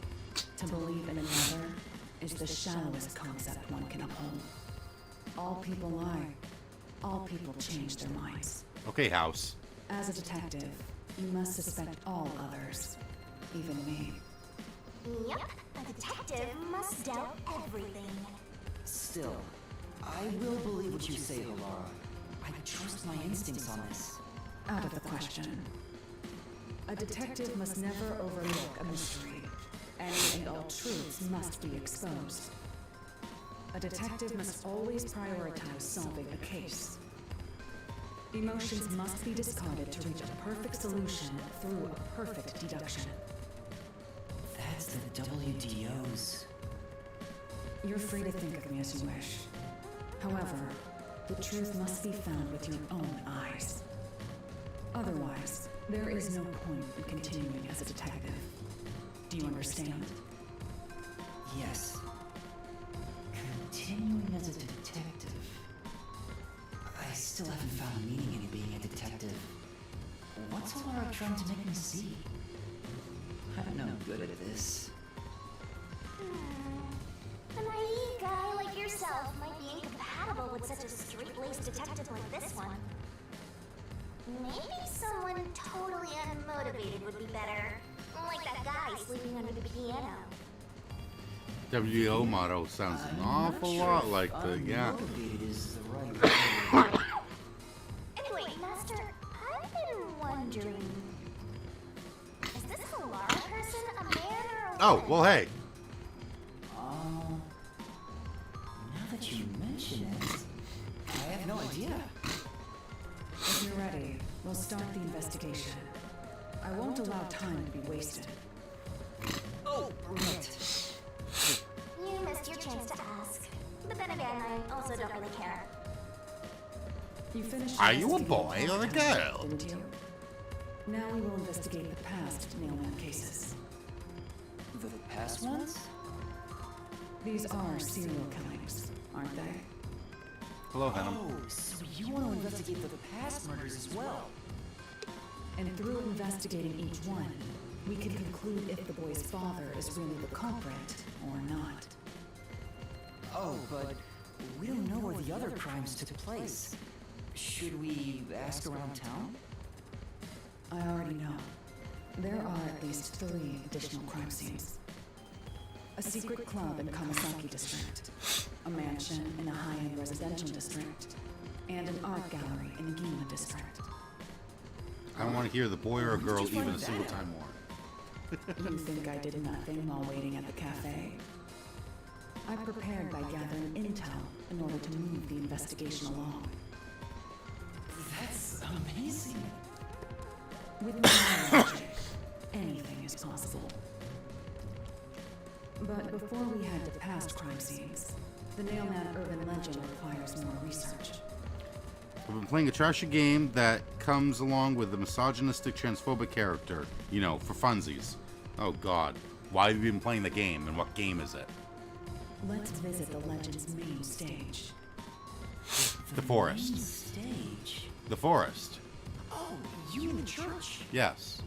To believe in another is the shallowest concept one can uphold. All people lie. All people change their minds. Okay, House. As a detective, you must suspect all others, even me. Yep, a detective must doubt everything. Still, I will believe what you say, Lara. I trust my instincts on this. Out of the question. A detective must never overlook a mystery. Any and all truths must be exposed. A detective must always prioritize solving a case. Emotions must be discarded to reach a perfect solution through a perfect deduction. The WDOs. You're free to think of me as you wish. However, the truth must be found with your own eyes. Otherwise, there is no point in continuing as a detective. Do you understand? Yes. Continuing as a detective. I still haven't found meaning in being a detective. What's Laura trying to make me see? I'm no good at this. A naive guy like yourself might be incompatible with such a straight-laced detective like this one. Maybe someone totally unmotivated would be better. Like that guy sleeping under the piano. WDO motto sounds an awful lot like the, yeah. Unmotivated is the right word. Anyway, Master, I've been wondering... Is this Lara person a man or a Oh, woman? well, hey. Now that you mention it, I have no idea. If you're ready, we'll start the investigation. I won't allow time to be wasted. Oh, right. You missed your chance to ask. But then again, I also don't really care. You finished Are you a investigating boy or a the clock girl? tower, didn't you? Now we will investigate the past Nailman cases. The past ones? These are serial killings, aren't they? Hello, Venom. Oh, so you want to investigate the past murders as well? And through investigating each one, we can conclude if the boy's father is really the culprit or not. Oh, but we don't know where the other crimes took place. Should we ask around town? I already know. There are at least 3 additional crime scenes. A secret club in Kamasaki district, a mansion in a high-end residential district, and an art gallery in Gima district. I don't want to hear the boy or a girl Did you even find a single that? time more. You think I did nothing while waiting at the cafe? I prepared by gathering intel in order to move the investigation along. That's amazing. With my logic, anything is possible. But before we head to past crime scenes, the Nailman urban legend requires more research. I've been playing a trashy game that comes along with a misogynistic, transphobic character. You know, for funsies. Oh god. Why have you been playing the game, and what game is it? Let's visit the legend's main stage. The forest. Stage. The forest. Oh, you in the church? Yes.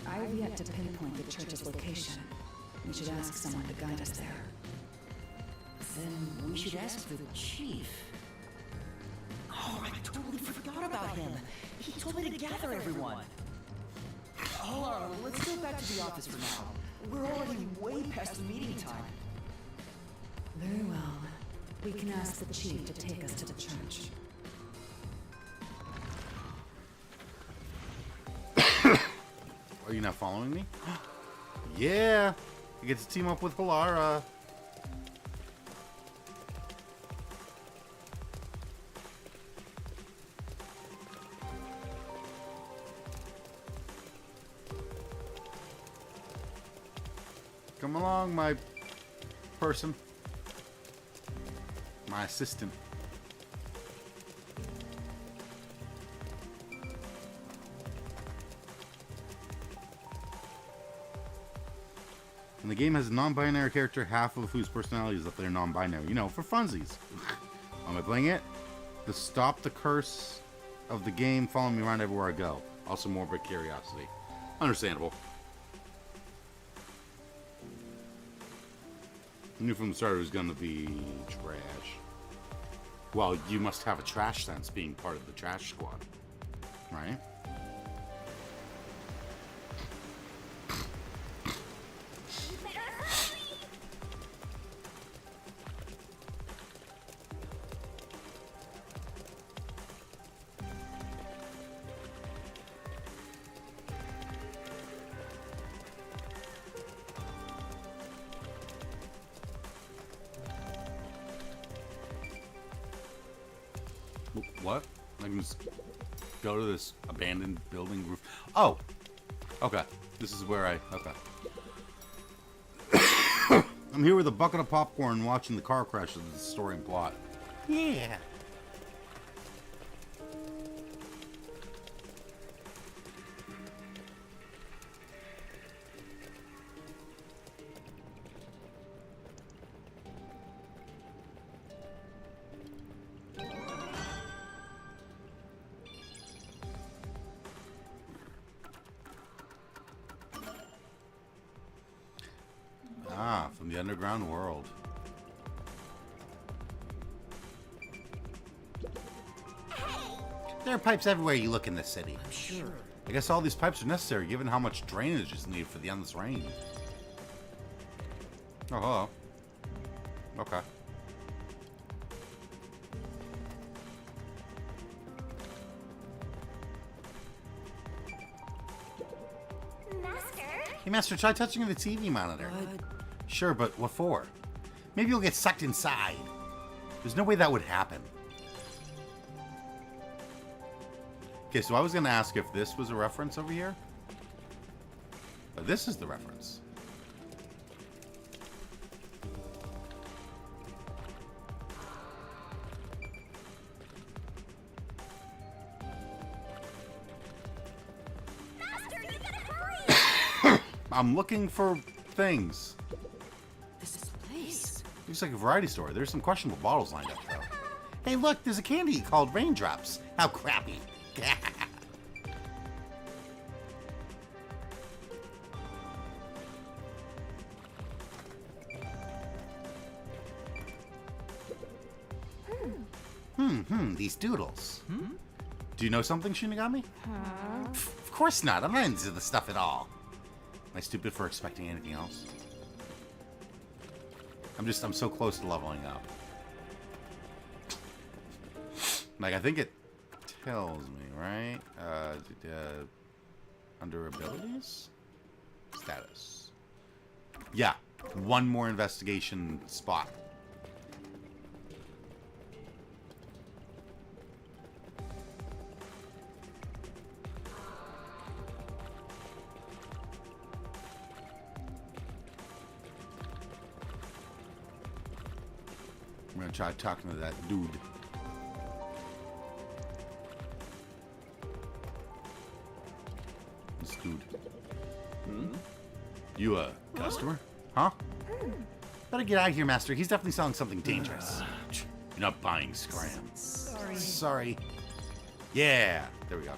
I have yet to pinpoint the church's location. We should ask someone to guide us there. Then we should ask the chief. Oh, I totally forgot about him. He told me to gather everyone. Hold on, let's go back to the office for now. We're already way past the meeting time. Very well. We can ask the chief to take us to the church. Are you not following me? Yeah. I get to team up with Lara. Come along, my person. My assistant. And the game has a non-binary character, half of whose personality is that they're non-binary. You know, for funsies. Am I playing it? To stop the curse of the game following me around everywhere I go. Also morbid curiosity. Understandable. I knew from the start it was going to be trash. Well, you must have a trash sense being part of the trash squad. Right? You better hurry! What? I can just go to this abandoned building roof. Oh! Okay. This is where I... Okay. I'm here with a bucket of popcorn watching the car crash of the story and plot. Yeah. Ah, from the underground world. There are pipes everywhere you look in this city. I'm sure. I guess all these pipes are necessary given how much drainage is needed for the endless rain. Oh, hello. Okay. Master? Hey, Master, try touching the TV monitor. Sure, but what for? Maybe you'll get sucked inside. There's no way that would happen. Okay, so I was going to ask if this was a reference over here. But this is the reference. Master, you gotta hurry! I'm looking for things. This is the place. Looks like a variety store. There's some questionable bottles lined up, though. Hey, look, there's a candy called Raindrops. How crappy. These doodles. Do you know something, Shinigami? Of course not. I'm not into the stuff at all. Am I stupid for expecting anything else? I'm so close to leveling up. Like, I think it tells me, right? Under abilities? Status. Yeah. One more investigation spot. I'm gonna try talking to that dude. This dude. You a customer? Huh? Better get out of here, Master. He's definitely selling something dangerous. You're not buying scram. Sorry. Yeah. There we go.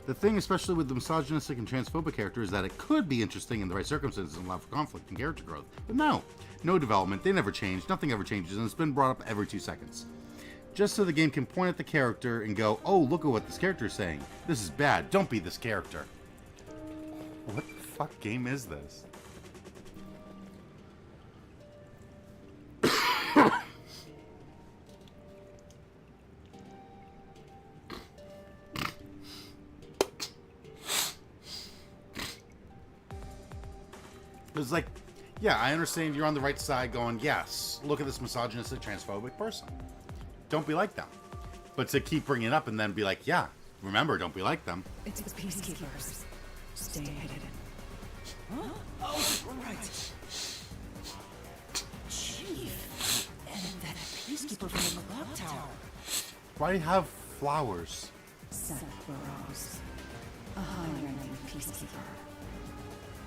The thing, especially with the misogynistic and transphobic character, is that it could be interesting in the right circumstances and allow for conflict and character growth. But no development, they never change, nothing ever changes, and it's been brought up every 2 seconds. Just so the game can point at the character and go, oh, look at what this character is saying. This is bad, don't be this character. What the fuck game is this? It's like, yeah, I understand you're on the right side going, yes, look at this misogynistic, transphobic person. Don't be like them. But to keep bringing it up and then be like, yeah, remember, don't be like them. It's the peacekeepers. Stay hidden. Huh? Oh, right. Chief. And that peacekeeper from the clock tower. Why do you have flowers? Seth Burrows. A high-ranking peacekeeper.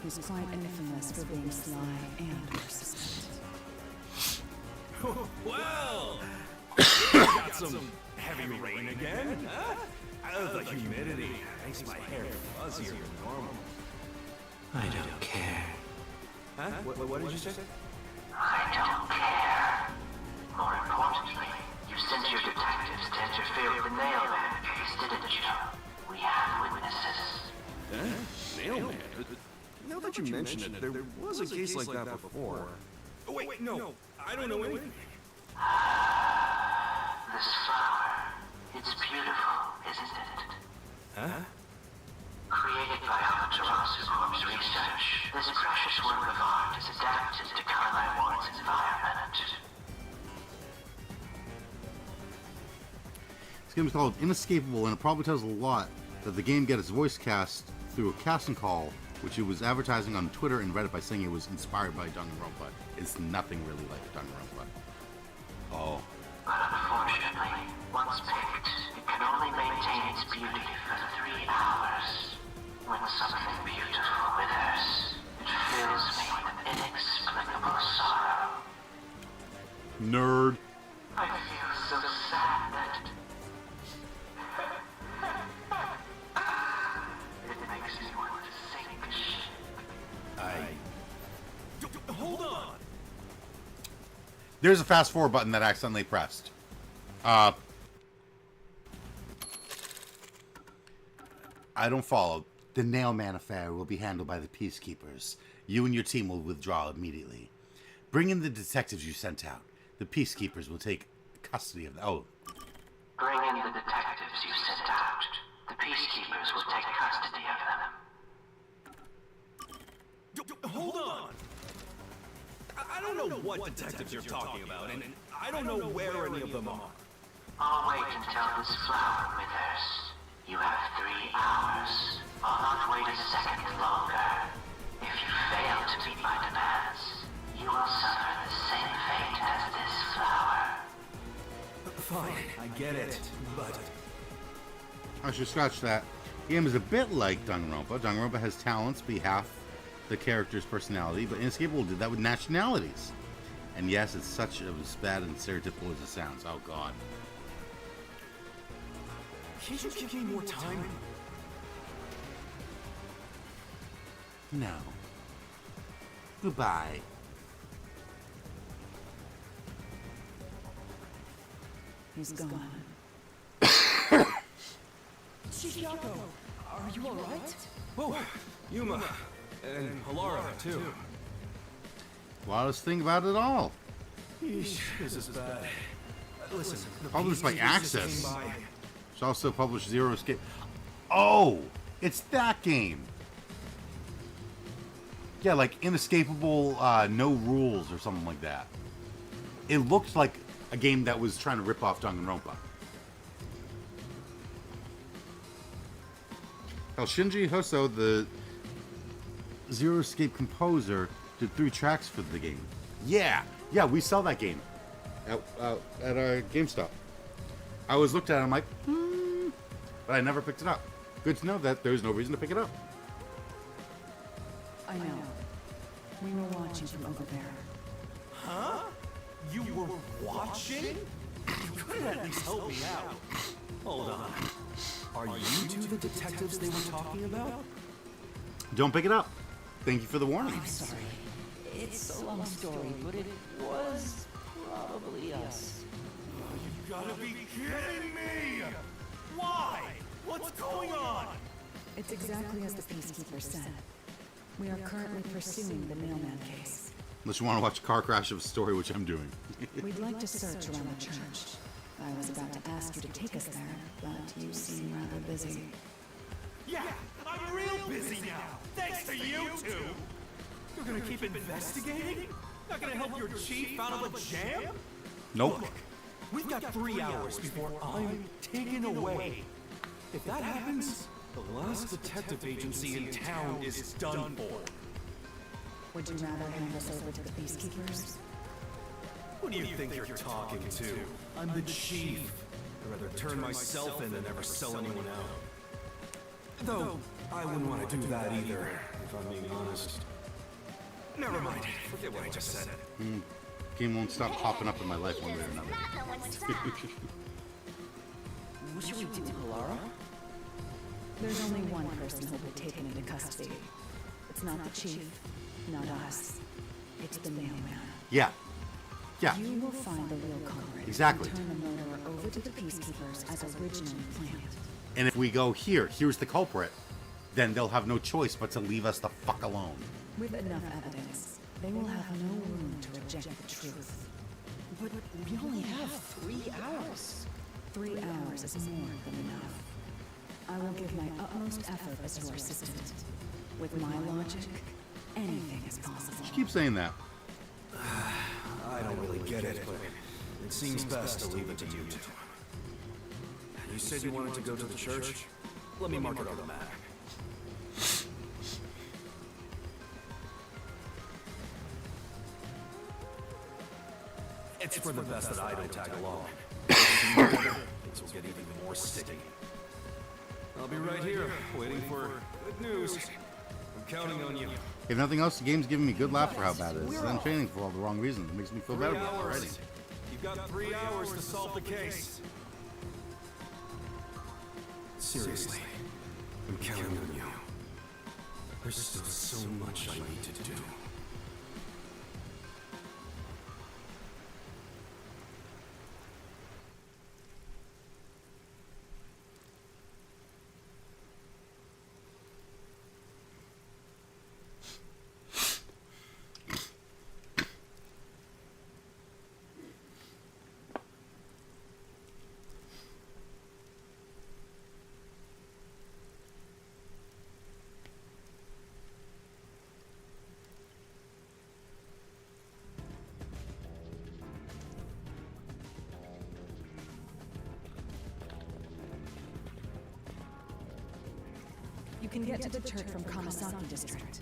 Who's quite infamous for being sly and persistent. Well, got some heavy rain again, huh? The humidity makes my hair fuzzier than normal. I don't care. Huh? What did you say? I don't care. More importantly, you sent your detectives to interfere with the Nailman case, didn't you? We have witnesses. Nailman? Now that you mention it, there was a case like that before. Oh, wait, no. I don't know anything. This flower, it's beautiful, isn't it? Huh? Created by Amaterasu Corp's research, this precious work of art is adapted to Carmine Ward's environment. This game is called Inescapable, and it probably tells a lot that the game got its voice cast through a casting call, which it was advertising on Twitter and Reddit by saying it was inspired by Danganronpa. It's nothing really like Danganronpa. Oh. But unfortunately, once picked, it can only maintain its beauty for 3 hours. When something beautiful withers, it fills me with an inexplicable sorrow. Nerd. I feel so sad that it makes me want to sink ship. Hold on! There's a fast forward button that I accidentally pressed. I don't follow. The Nailman affair will be handled by the Peacekeepers. You and your team will withdraw immediately. Bring in the detectives you sent out. The Peacekeepers will take custody of them. Oh. Bring in the detectives you sent out. The Peacekeepers will take custody of them. Hold on! I don't know what detectives you're talking about, and I don't know where any of them are. I'll wait until this flower withers. You have 3 hours. I'll not wait a second longer. If you fail to meet my demands, you will suffer the same fate as this flower. Fine, I get it, but... I should scratch that. The game is a bit like Danganronpa. Danganronpa has talents be half the character's personality, but Inescapable did that with nationalities. And yes, it's such as bad and stereotypical as it sounds. Oh god. Can't you give me more time? No. Goodbye. He's gone. Chief Yako, are you alright? Oh, Yuma. And Halara, too. Wildest thing about it all. Yeesh, this is bad. Listen, Published by Peacekeepers Access. just came by. It's also published Zero Escape. Oh! It's that game! Yeah, like Inescapable, No Rules or something like that. It looked like a game that was trying to rip off Danganronpa. Well, Shinji Hoso, the Zero Escape composer, did 3 tracks for the game. Yeah, we sell that game at our GameStop. I always looked at it, I'm like, but I never picked it up. Good to know that there's no reason to pick it up. I know. We were watching from over there. Huh? You were watching? You could at least help me out. Hold on. Are you two the detectives they were talking about? Don't pick it up. Thank you for the warning. I'm sorry. It's a long story, but it was probably us. You gotta be kidding me! Why? What's going on? It's exactly as the Peacekeeper said. We are currently pursuing the Nailman case. Unless you want to watch a car crash of a story, which I'm doing. We'd like to search around the church. I was about to ask you to take us there, but you seem rather busy. Yeah, I'm real busy now, thanks to you two! You're gonna keep investigating? Not gonna help your chief out of a jam? Nope. Look, we've got 3 hours before I'm taken away. If that happens, the last detective agency in town is done for. Would you rather hand us over to the Peacekeepers? What do you think you're talking to? I'm the chief. I'd rather turn myself in than ever sell anyone out. Though, I wouldn't want to do that either, if I'm being honest. Never mind, forget what I just said. Game won't stop popping up in my life one way or another. Not no one's fault. What should we do, Halara? There's only one person who'll be taken into custody. It's not the chief, not us. It's the mailman. Yeah. Yeah. You will find the real culprit. Exactly. And turn the murderer over to the peacekeepers as originally planned. And if we go here's the culprit, then they'll have no choice but to leave us the fuck alone. With enough evidence, they will have no room to reject the truth. But we only have 3 hours. 3 hours is more than enough. I will give my utmost effort as your assistant. With my logic, anything is possible. She keeps saying that. I don't really get it, but it seems best to leave it to you two. You said you wanted to go to the church? Let me mark it on the map. It's for the best that I don't tag along. Things will get even more sticky. I'll be right here, waiting for good news. I'm counting on you. If nothing else, the game's giving me good laughs for how bad it is. It's entertaining for all the wrong reasons. It makes me feel better about it already. You've got 3 hours to solve the case. Seriously, I'm counting on you. There's still so much I need to do. You can get to the church from Kamasaki district.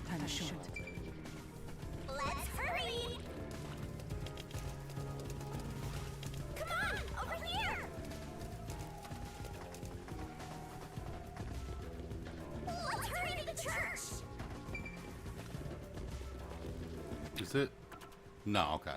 Time is short. Let's hurry! Come on, over here! Let's hurry to the church! Is it? No, okay.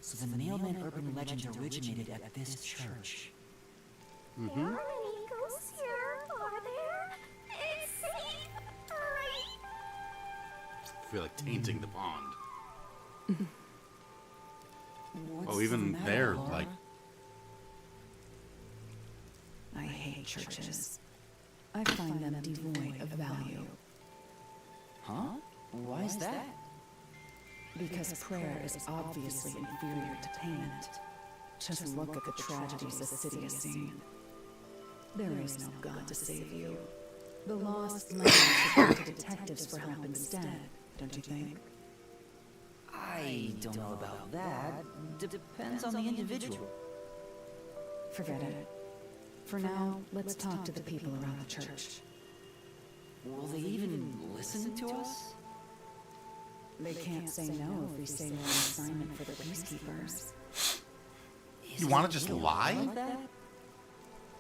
So the mailman urban legend originated at this church. There are many ghosts here, are there? It's safe, right? I feel like tainting the pond. What's Oh, even the matter, there, Laura? like... I hate churches. I find them devoid of value. Huh? Why is that? Because prayer is obviously inferior to payment. Just look at the tragedies the city has seen. There is no God to save you. The lost land should go to detectives for help instead, don't you think? I don't know about that. Depends on the individual. Forget it. For now, let's talk to the people around the church. Will they even listen to us? They can't say no if we say we're on assignment for the peacekeepers. You want to just lie?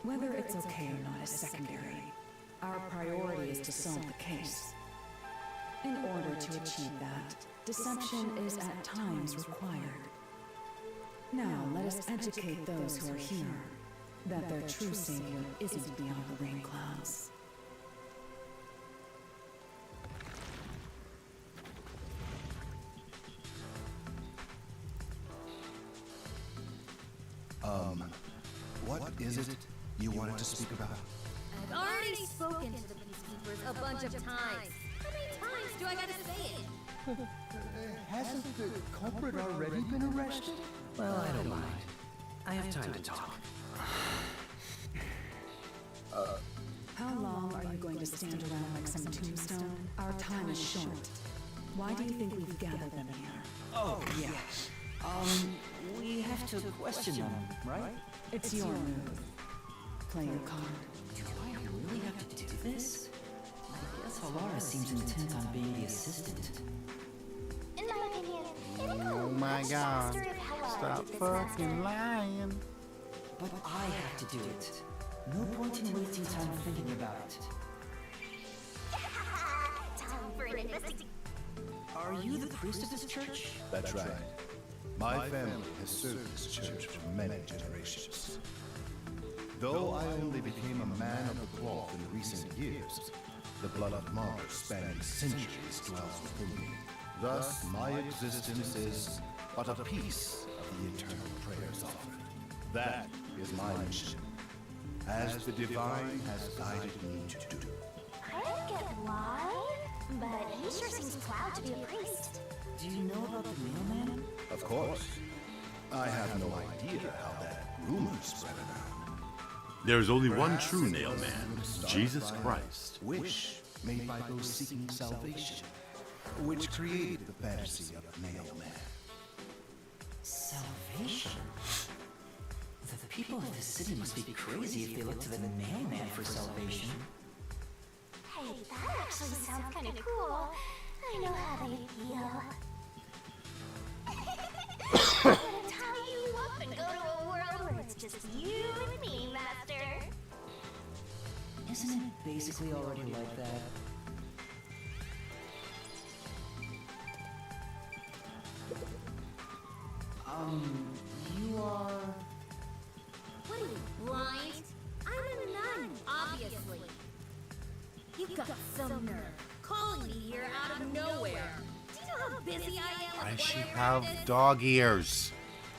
Whether it's okay or not is secondary. Our priority is to solve the case. In order to achieve that, deception is at times required. Now, let us educate those who are here that their true savior isn't beyond the rain clouds. What is it you wanted to speak about? I've already spoken to the peacekeepers a bunch of times. How many times do I gotta say it? Hasn't the culprit already been arrested? Well, I don't mind. I have time to talk. How long are you going to stand around like some tombstone? Our time is short. Why do you think we've gathered them here? Oh, yeah. We have to question them, right? It's your move. Play your card. Do I really have to do this? I guess Alara seems intent on being the assistant. In my opinion, it Oh my god. Stop fucking lying. But I have to do it. No point in wasting time thinking about it. Time for an investigation. Are you the priest of this church? That's right. My family has served this church for many generations. Though I only became a man of the cloth in recent years, the blood of martyrs spanning centuries dwells within me. Thus, my existence is but a piece of the eternal prayers offered. That is my mission, as the divine has guided me to do. I don't get why, but he sure seems proud to be a priest. Do you know about the mailman? Of course. I have no idea how that rumor spread around. There's only one Perhaps true it nail was man, started Jesus by a Christ. Wish made by those seeking salvation, which created the fantasy of the nail man. Salvation? The people of this city must be crazy if they look to the mailman for salvation. Hey, that actually sounds kind of cool. I know how they feel. I'm gonna tie you up and go to a world where it's just you and me, Master. Isn't it basically already like that? You are... What are you, blind? I'm a nun, obviously. You got some nerve calling me here out of nowhere. Do you know how busy I am? Why with does she whatever have it is? dog ears?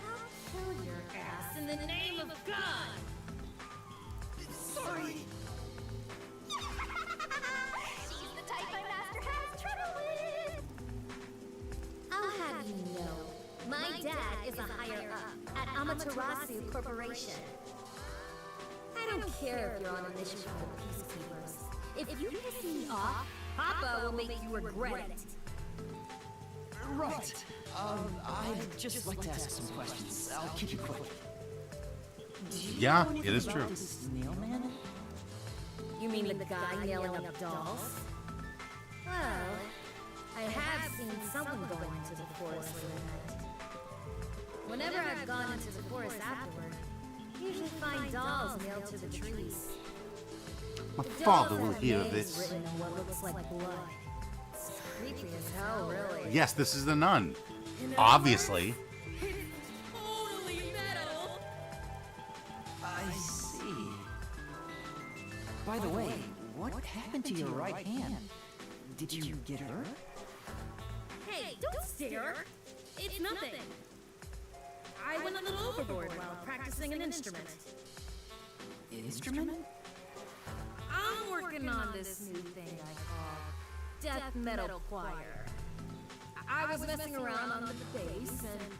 I'll kill your ass in the name of God. Sorry. She's the type my master has trouble with. I'll have you know, my dad is a higher up at Amaterasu Corporation. I don't care if you're on a mission for the Peacekeepers. If you piss me off, Papa will make you regret it. Right. I'd just like to ask some questions. I'll keep it quick. Do you Yeah, know it anything is about true. this mailman? You mean the guy nailing up dolls? Well, I have seen someone going into the forest for the night. Whenever I've gone into the forest afterward, I usually find dolls nailed to the trees. My The father dolls will have hear names this. written in what looks like blood. It's creepy as hell, really. Yes, this is the nun. In other Obviously. words, it's totally metal. I see. By the way, what happened to your right hand? Did you get hurt? Hey, don't stare. It's nothing. I went a little overboard while practicing an instrument. Instrument? I'm working on this new thing I call death metal choir. I was messing around on the bass and,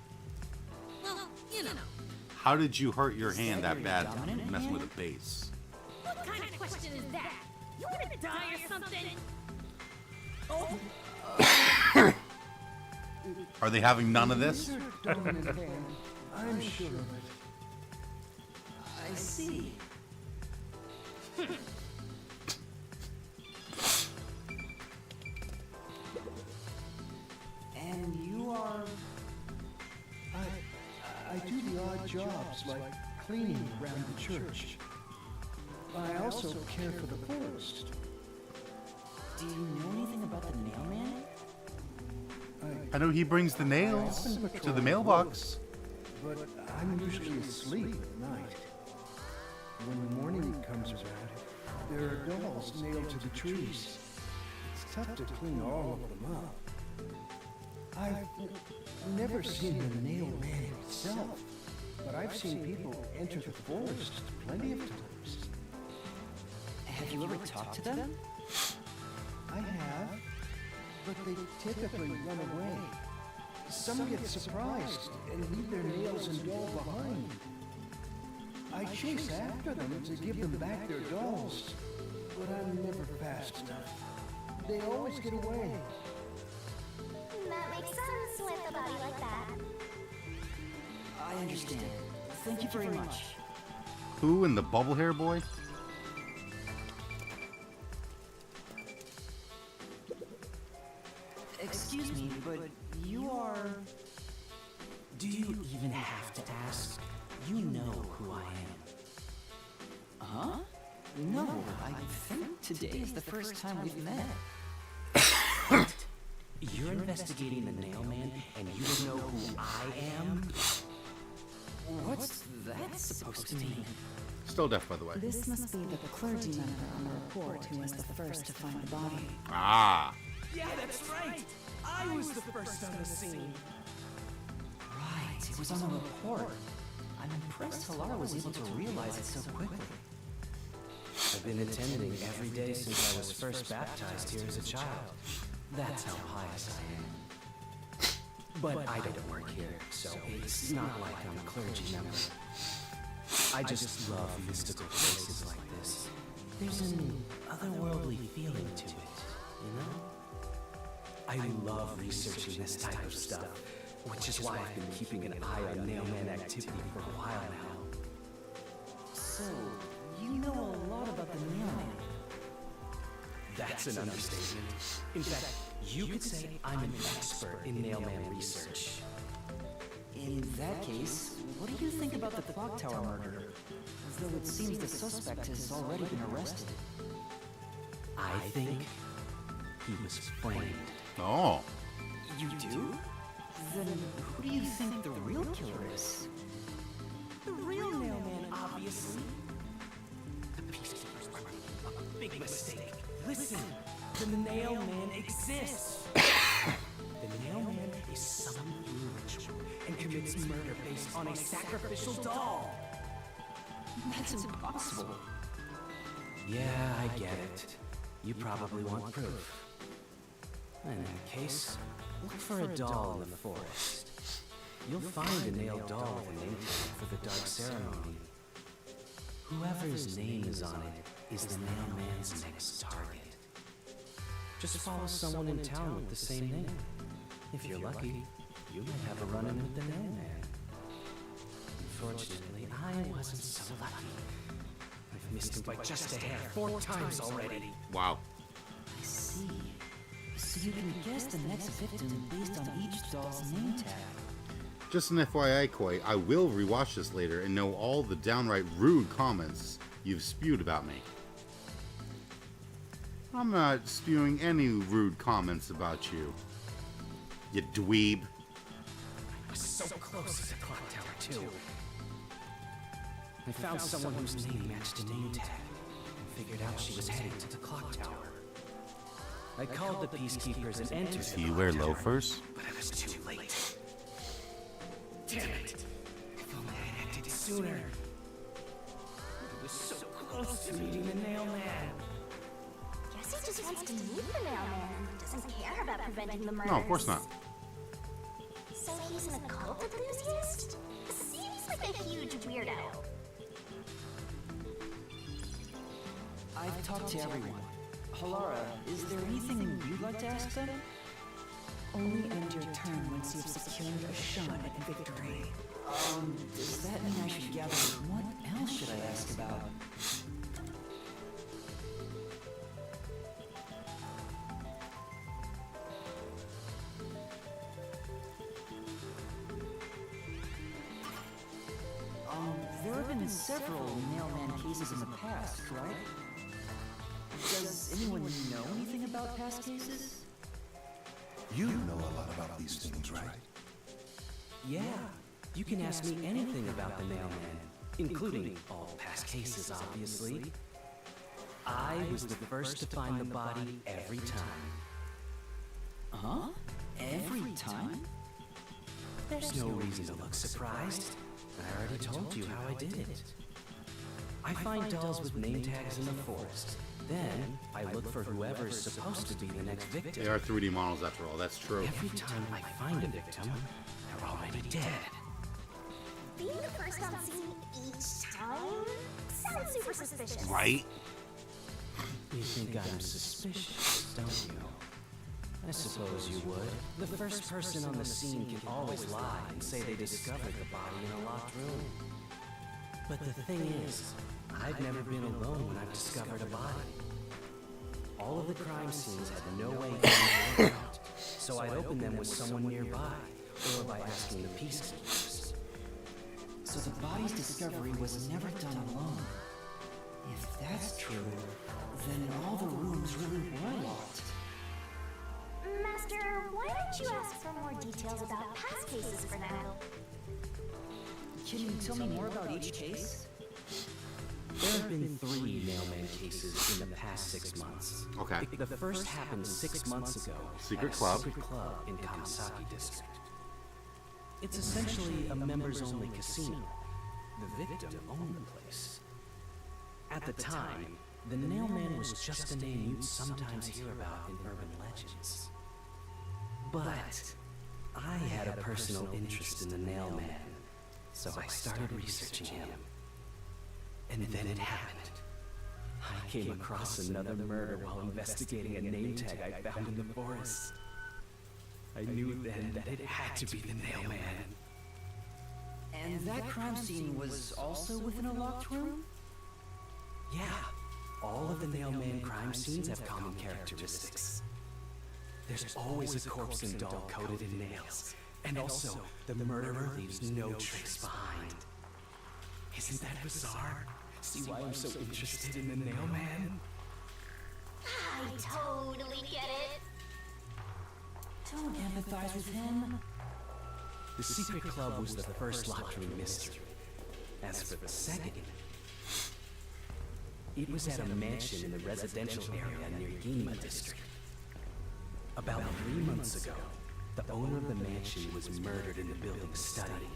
well, you know. How did you hurt your hand that your bad dominant messing hand? with a bass? What kind of question is that? You wanna die or something? Are they having none of this? Dominant hand. I'm sure of it. I see. And you are... I do the odd jobs like cleaning around the church. I also care for the forest. Do you know anything about the mailman? I know he brings the nails to the mailbox. But I'm usually asleep at night. When the morning comes around, there are dolls nailed to the trees. It's tough to clean all of them up. I've never seen the nail man himself, but I've seen people enter the forest plenty of times. Have you ever talked to them? I have, but they typically run away. Some get surprised and leave their nails and doll behind. I chase after them to give them back their dolls, but I'm never fast enough. They always get away. That makes sense with a body like that. I understand. Thank you very much. Who in the bubble hair boy? Excuse me, but you are... Do you even have to ask? You know who I am. Huh? No, I think today is the first time we've met. You're investigating the Nailman, and you don't know who I am? What's that supposed to mean? Still deaf, by the way. This must be the clergy member on the report who was the first to find the body. Ah. Yeah, that's right. I was the first on the scene. Right, it was on the report. I'm impressed Halara was able to realize it so quickly. I've been attending every day since I was first baptized here as a child. That's how pious I am. But I don't work here, so it's not like I'm a clergy member. I just love mystical places like this. There's an otherworldly feeling to it, you know? I love researching this type of stuff, which is why I've been keeping an eye on Nailman activity for a while now. So, you know a lot about the Nailman. That's an understatement. In fact, you could say I'm an expert in Nailman research. In that case, what do you think about the clock tower murder? Though it seems the suspect has already been arrested. I think he was framed. Oh. You do? Then who do you think the real killer is? The real Nailman, obviously. The peacekeepers are a big mistake. Listen, the Nailman exists. The Nailman is summoned through ritual and commits murder based on a sacrificial doll. That's impossible. Yeah, I get it. You probably want proof. In that case, look for a doll in the forest. You'll find a nailed doll with a name tag for the dark ceremony. Whoever's name is on it is the Nailman's next target. Just follow someone in town with the same name. If you're lucky, you might have a run-in with the Nailman. Unfortunately, I wasn't so lucky. I've missed him by just a hair 4 times already. Wow. I see. So you can guess the next victim based on each doll's name tag. Just an FYI, Koi, I will rewatch this later and know all the downright rude comments you've spewed about me. I'm not spewing any rude comments about you. You dweeb. I was so close to the clock tower, too. I found someone whose name matched a name tag and figured out she was heading to the clock tower. I called the peacekeepers and entered. Do you wear loafers? But I was too late. Damn it! If only I had acted sooner. I was so close to meeting the Nailman. Guess he just wants to meet the mailman. Doesn't care about preventing the murders. No, of course not. So he's an occult enthusiast? Seems like a huge weirdo. I've talked to everyone. Halara, is there anything you'd like to ask them? Only end your turn once you've secured a shot at victory. Does that mean I should gather? What else should I ask about? There have been several Nailman cases in the past, right? Does anyone know anything about past cases? You know a lot about these things, right? Yeah, you can ask me anything about the Nailman, including all past cases, obviously. I was the first to find the body every time. Huh? Every time? There's no reason to look surprised. I already told you how I did it. I find dolls with name tags in the forest. Then, I look for whoever's supposed to be the next victim. They are 3D models after all, that's true. Every time I find a victim, they're already dead. Being the first on scene each time sounds super suspicious. Right? You think I'm suspicious, don't you? I suppose you would. The first person on the scene can always lie and say they discovered the body in a locked room. But the thing is, I've never been alone when I've discovered a body. All of the crime scenes had no way of getting out, so I'd open them with someone nearby, or by asking the peacekeepers. So the body's discovery was never done alone. If that's true, then all the rooms really were locked. Master, why don't you ask for more details about past cases for now? Can you tell me more about each case? There have been 3 mailman cases in the past 6 months. Okay. The first happened 6 months ago Secret at a club. secret club in Kamasaki district. It's essentially a members-only casino. The victim owned the place. At the time, the Nailman was just a name you'd sometimes hear about in urban legends. But I had a personal interest in the Nailman, so I started researching him. And then it happened. I came across another murder while investigating a name tag I found in the forest. I knew then that it had to be the Nailman. And that crime scene was also within a locked room? Yeah, all of the Nailman crime scenes have common characteristics. There's always a corpse and doll coated in nails. And also, the murderer leaves no trace behind. Isn't that bizarre? See why I'm so interested in the Nailman? I totally get it. Don't empathize with him. The secret club was the first locked room mystery. As for the second, it was at a mansion in the residential area near Ginma district. About 3 months ago, the owner of the mansion was murdered in the building's study.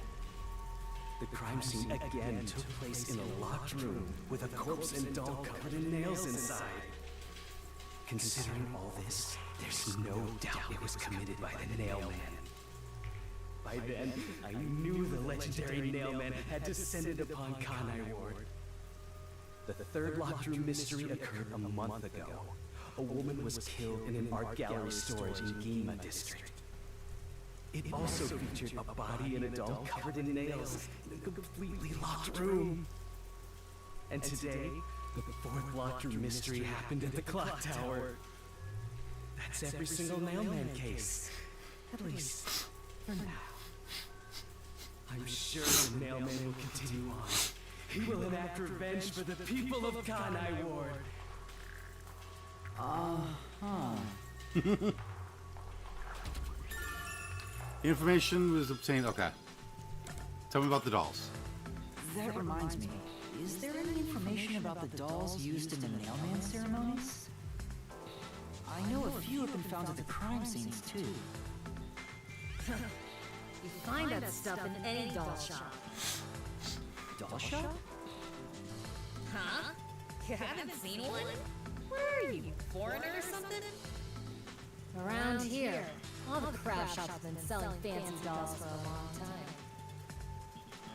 The crime scene again took place in a locked room with a corpse and doll covered in nails inside. Considering all this, there's no doubt it was committed by the Nailman. By then, I knew the legendary Nailman had descended upon Kanai Ward. The third locked room mystery occurred a month ago. A woman was killed in an art gallery storage in Ginma district. It also featured a body and a doll covered in nails in a completely locked room. And today, the 4th locked room mystery happened at the clock tower. That's every single Nailman case. At least, for now. I'm sure the Nailman will continue on. He will enact revenge for the people of Kanai Ward. The information was obtained. Okay. Tell me about the dolls. That reminds me, is there any information about the dolls used in the Nailman ceremonies? I know a few have been found at the crime scenes, too. You find that stuff in any doll shop. Doll shop? Huh? You haven't seen one? What are you, foreigner or something? Around here, all the craft shops have been selling fancy dolls for a long time.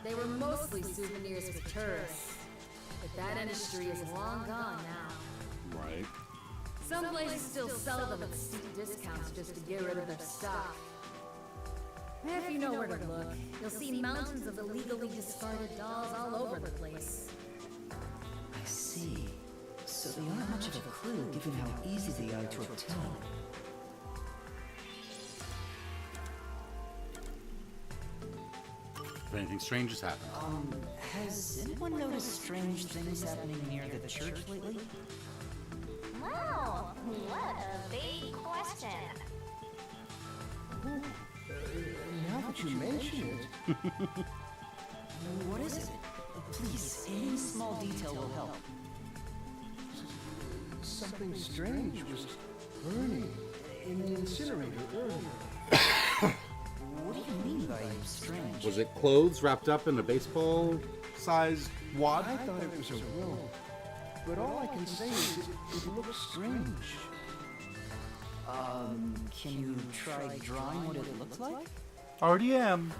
They were mostly souvenirs for tourists, but that industry is long gone now. Right. Some places still sell them at steep discounts just to get rid of their stock. If you know where to look, you'll see mountains of illegally discarded dolls all over the place. I see. So they aren't much of a clue given how easy they are to obtain. If anything strange has happened. Has anyone noticed strange things happening near the church lately? Wow, what a big question. Now that you mention it, What is it? Please, any small detail will help. something strange was burning in the incinerator earlier. What do you mean by strange? Was it clothes wrapped up in a baseball-sized wad? I thought it was a robe, but all I can say is it looks strange. Can you try drawing what it looks like? Already am.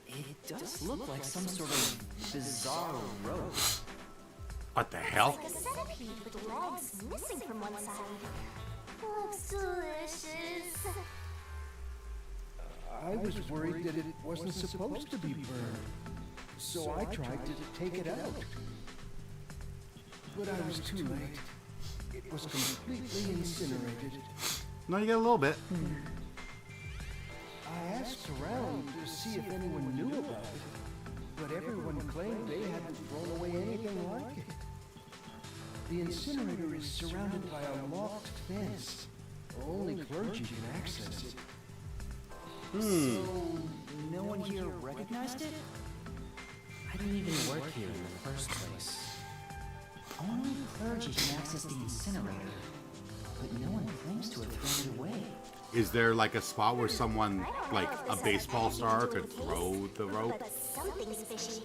It does look like some sort of bizarre rope. What the hell? Like a centipede with legs missing from one side. Looks delicious. I was worried that it wasn't supposed to be burned, so I tried to take it out. But I was too late. It was completely incinerated. No, you get a little bit. I asked around to see if anyone knew about it, but everyone claimed they hadn't thrown away anything like it. The incinerator is surrounded by a locked fence. Only clergy can access it. So, no one here recognized it? I didn't even work here in the first place. Only clergy can access the incinerator, but no one claims to have thrown it away. Is there like a spot where someone, like a baseball star, could throw the rope? But something's fishy.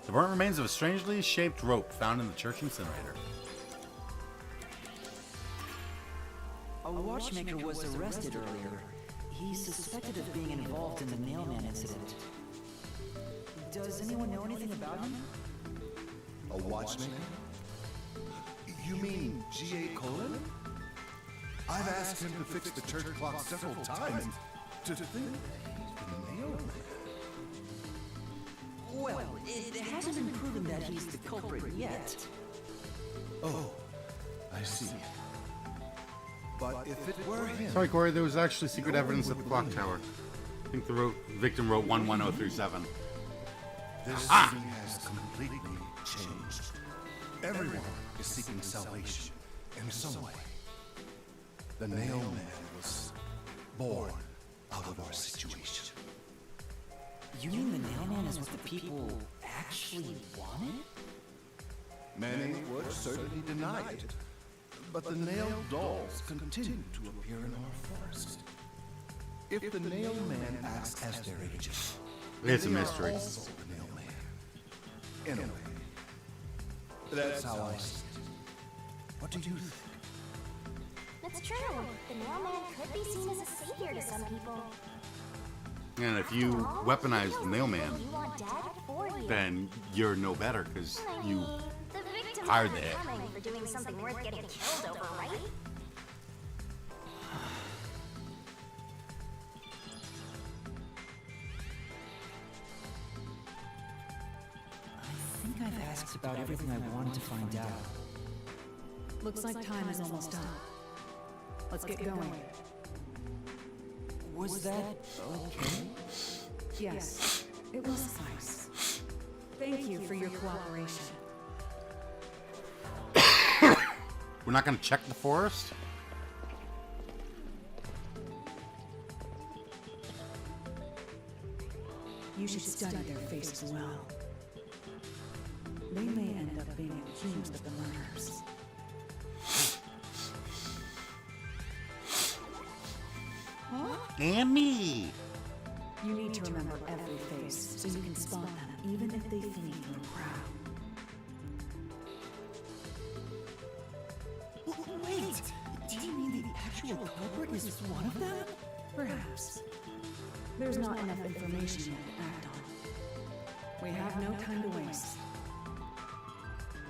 The burnt remains of a strangely shaped rope found in the church incinerator. A watchmaker was arrested earlier. He's suspected of being involved in the mailman incident. Does anyone know anything about him? A watchmaker? You mean G.A. Colin? I've asked him to fix the church clock several times. To think that he's the mailman. Well, it hasn't been proven that he's the culprit yet. Oh, I see. But if it were him... Sorry, Corey, there was actually secret evidence at the clock tower. I think the victim wrote 11037. This city has completely changed. Everyone is seeking salvation in some way. The mailman was born out of our situation. You mean the mailman is what the people actually wanted? Many would certainly deny it, but the nailed dolls continue to appear in our forest. If the nailman acts as their agent, It's a they are mystery. also the nailman. In a way. That's how I see it. What do you think? It's true. The mailman could be seen as a savior to some people. And if you weaponize the mailman, You want dead for you. then you're no better because I you mean, the victims hired aren't the hit. coming for doing something worth getting killed over, right? I think I've asked about everything I wanted to find out. Looks like time is almost up. Let's get going. Was that okay? Yes, it will suffice. Thank you for your cooperation. We're not going to check the forest? You should study their faces well. They may end up being accused of the murders. And me! You need to remember every face so you can spot them, even if they flee from the crowd. Wait! Do you mean the actual culprit is one of them? Perhaps. There's not enough information yet to act on. We have no time to waste.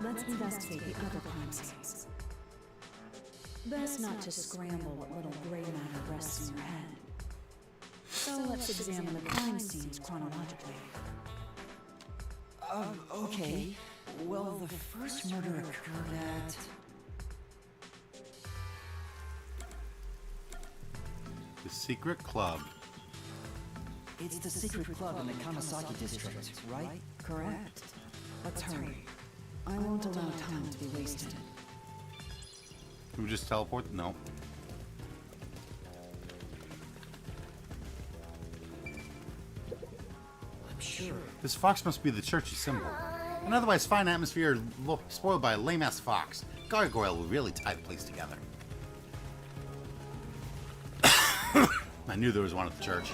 Let's investigate the other crime scenes. Best not to scramble what little gray matter rests in your head. So let's examine the crime scenes chronologically. Okay. Well, the first murder occurred at... The secret club. It's the secret club in the Kamasaki district, right? Correct. Let's hurry. I won't allow time to be wasted. Can we just teleport? No. I'm sure. This fox must be the church's symbol. An otherwise fine atmosphere spoiled by a lame-ass fox. Gargoyle will really tie the place together. I knew there was one at the church.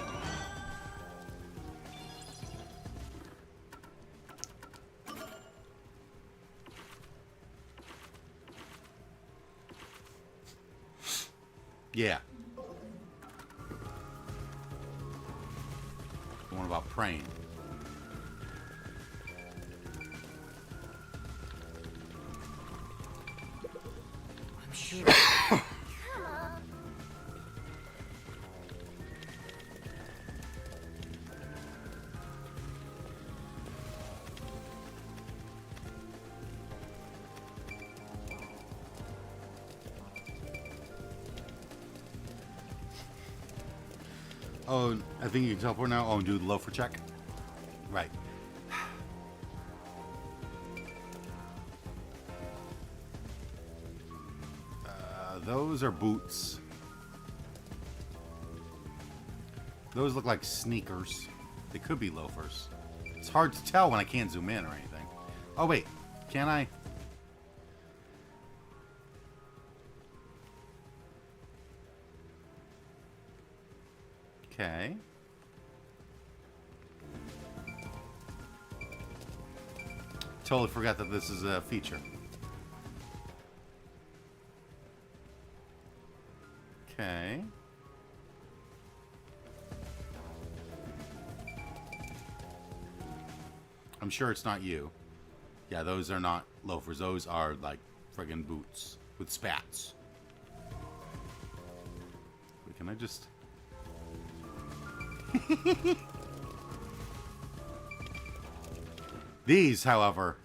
Yeah. The one about praying. sure. Come on. Oh, I think you can teleport now. Oh, and do the loafer check. Right. Those are boots. Those look like sneakers. They could be loafers. It's hard to tell when I can't zoom in or anything. Oh, wait. Can I? Okay. Totally forgot that this is a feature. Okay. I'm sure it's not you. Yeah, those are not loafers. Those are like friggin' boots with spats. Wait, can I just... These, however,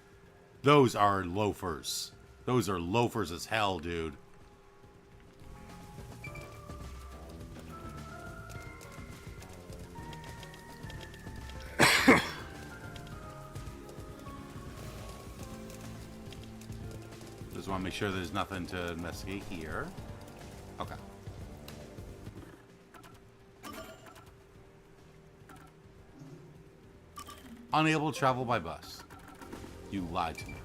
those are loafers. Those are loafers as hell, dude. Just want to make sure there's nothing to investigate here. Okay. Unable to travel by bus. You lied to me.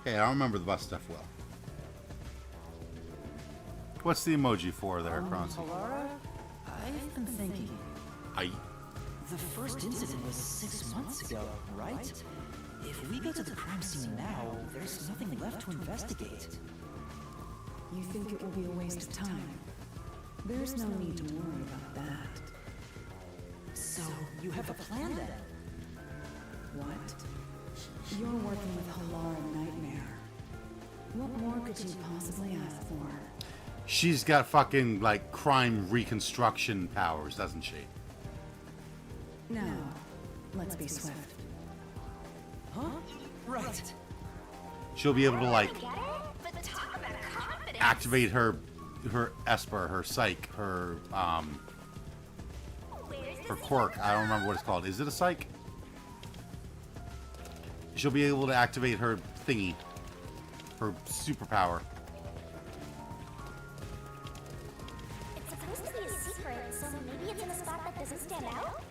Okay, I don't remember the bus stuff well. What's the emoji for there, Cronzy? Alara, I've been thinking. The first incident was 6 months ago, right? If we go to the crime scene now, there's nothing left to investigate. You think it will be a waste of time? There's no need to worry about that. So, you have a plan then? What? You're working with Halara Nightmare. What more could you possibly ask for? She's got fucking, like, crime reconstruction powers, doesn't she? Now, let's be swift. Huh? Right. She'll be able to, like, Get it? But talk about confidence. activate her Esper, her Psych, her quirk. I don't remember what it's called. Is it a Psych? She'll be able to activate her thingy. Her superpower. It's supposed to be a secret, so maybe it's in a spot that doesn't stand out?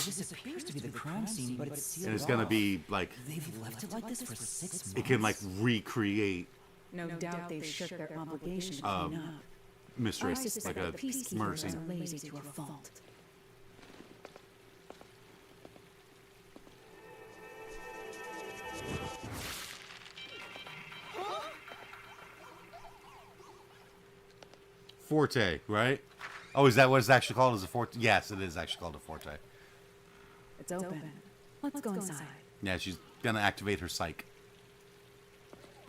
This appears to be the crime scene, but it's sealed And it's gonna off. be, like, They've left it like this for 6 months. it can, like, recreate No doubt they shook their obligation to clean up. mystery, I like suspect a the peacekeepers murder are scene. lazy to a fault. Forte, right? Oh, is that what it's actually called? Is a forte? Yes, it is actually called a forte. It's open. Let's go inside. Yeah, she's gonna activate her Psych.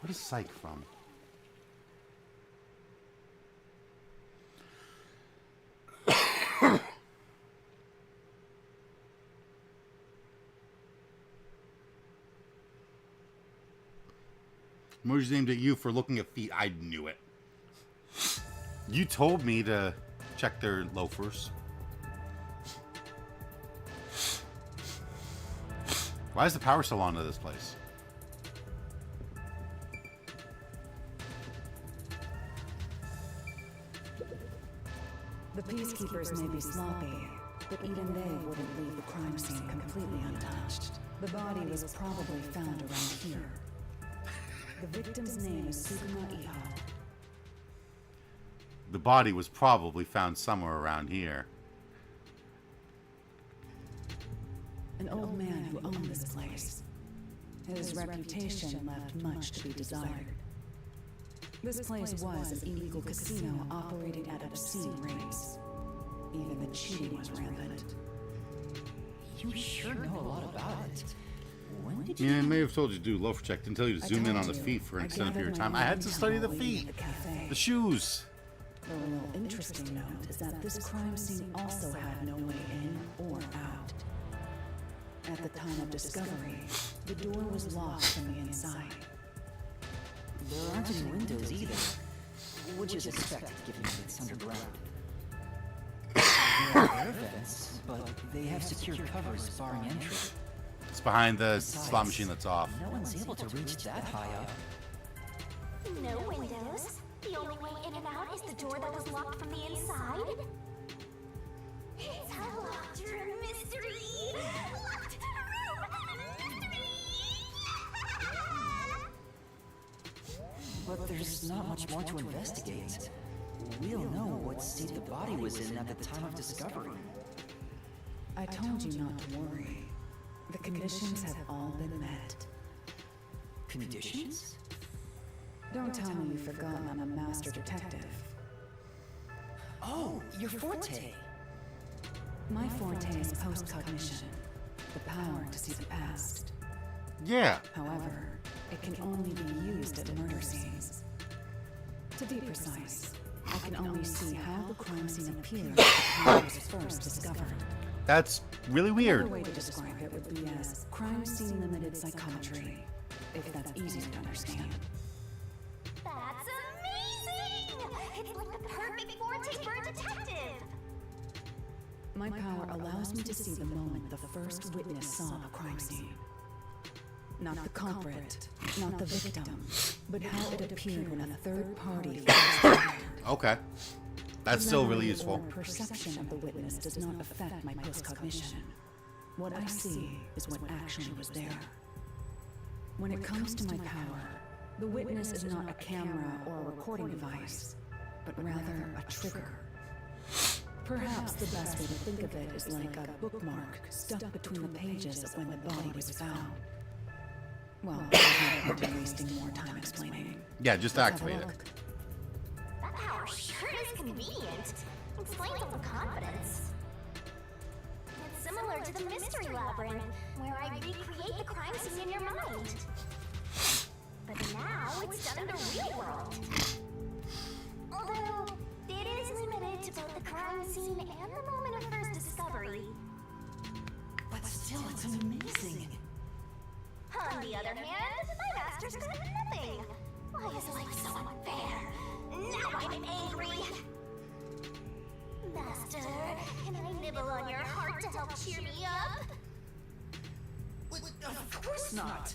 What is Psych from? Emoji's aimed at you for looking at feet. I knew it. You told me to check their loafers. Why is the power still on to this place? The peacekeepers may be sloppy, but even they wouldn't leave the crime scene completely untouched. The body was probably found around here. The victim's name is Sugima Iho. The body was probably found somewhere around here. An old man who owned this place. His reputation left much to be desired. This place was an illegal casino operating at obscene rates. Even the cheating was rampant. You sure know a lot about it. When did you... Yeah, I may have told you to do loaf check. Didn't tell you to zoom in on the feet for an I extended period of gathered time. my I had to study the intel feet. at the cafe. The shoes. The real interesting note is that this crime scene also had no way in or out. At the time of discovery, the door was locked from the inside. There aren't any windows either, which is expected given that it's underground. There are air vents, but they have secure covers barring entry. It's behind the slot machine that's off. No one's able to reach that high up. No windows. The only way in and out is the door that was locked from the inside. It's a locked room mystery. Locked room mystery. But there's not much more to investigate. We don't know what state the body was in at the time of discovery. I told you not to worry. The conditions have all been met. Conditions? Don't tell me you've forgotten I'm a master detective. Oh, your forte. My forte is post-cognition, the power to see the past. Yeah. However, it can only be used at murder scenes. To be precise, I can only see how the crime scene appeared when it was first discovered. That's really weird. Another way to describe it would be as crime scene limited psychometry, if that's easy to understand. That's amazing! It's like the perfect forte for a detective. My power allows me to see the moment the first witness saw the crime scene. Not the culprit, not the victim, but how it appeared when a third party first appeared. Okay. That's still really Memory useful. or perception of the witness does not affect my post-cognition. What I see is what actually was there. When it comes to my power, the witness is not a camera or a recording device, but rather a trigger. Perhaps the best way to think of it is like a bookmark stuck between the pages of when the body was found. Well, there's no point in wasting more time explaining. Yeah, just Let's have a activate it. look. That power sure is convenient. Explains it with confidence. It's similar to the mystery labyrinth, where I recreate the crime scene in your mind. But now it's done in the real world. Although, it is limited to both the crime scene and the moment of first discovery. But still, it's amazing. On the other hand, my master's got nothing. Why is life so unfair? Now I'm angry. Master, can I nibble on your heart to help cheer me up? Of course not.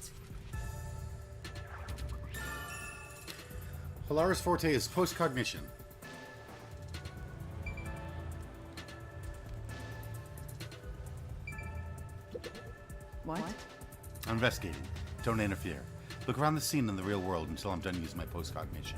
Hilarious forte is post-cognition. What? I'm investigating. Don't interfere. Look around the scene in the real world until I'm done using my post-cognition.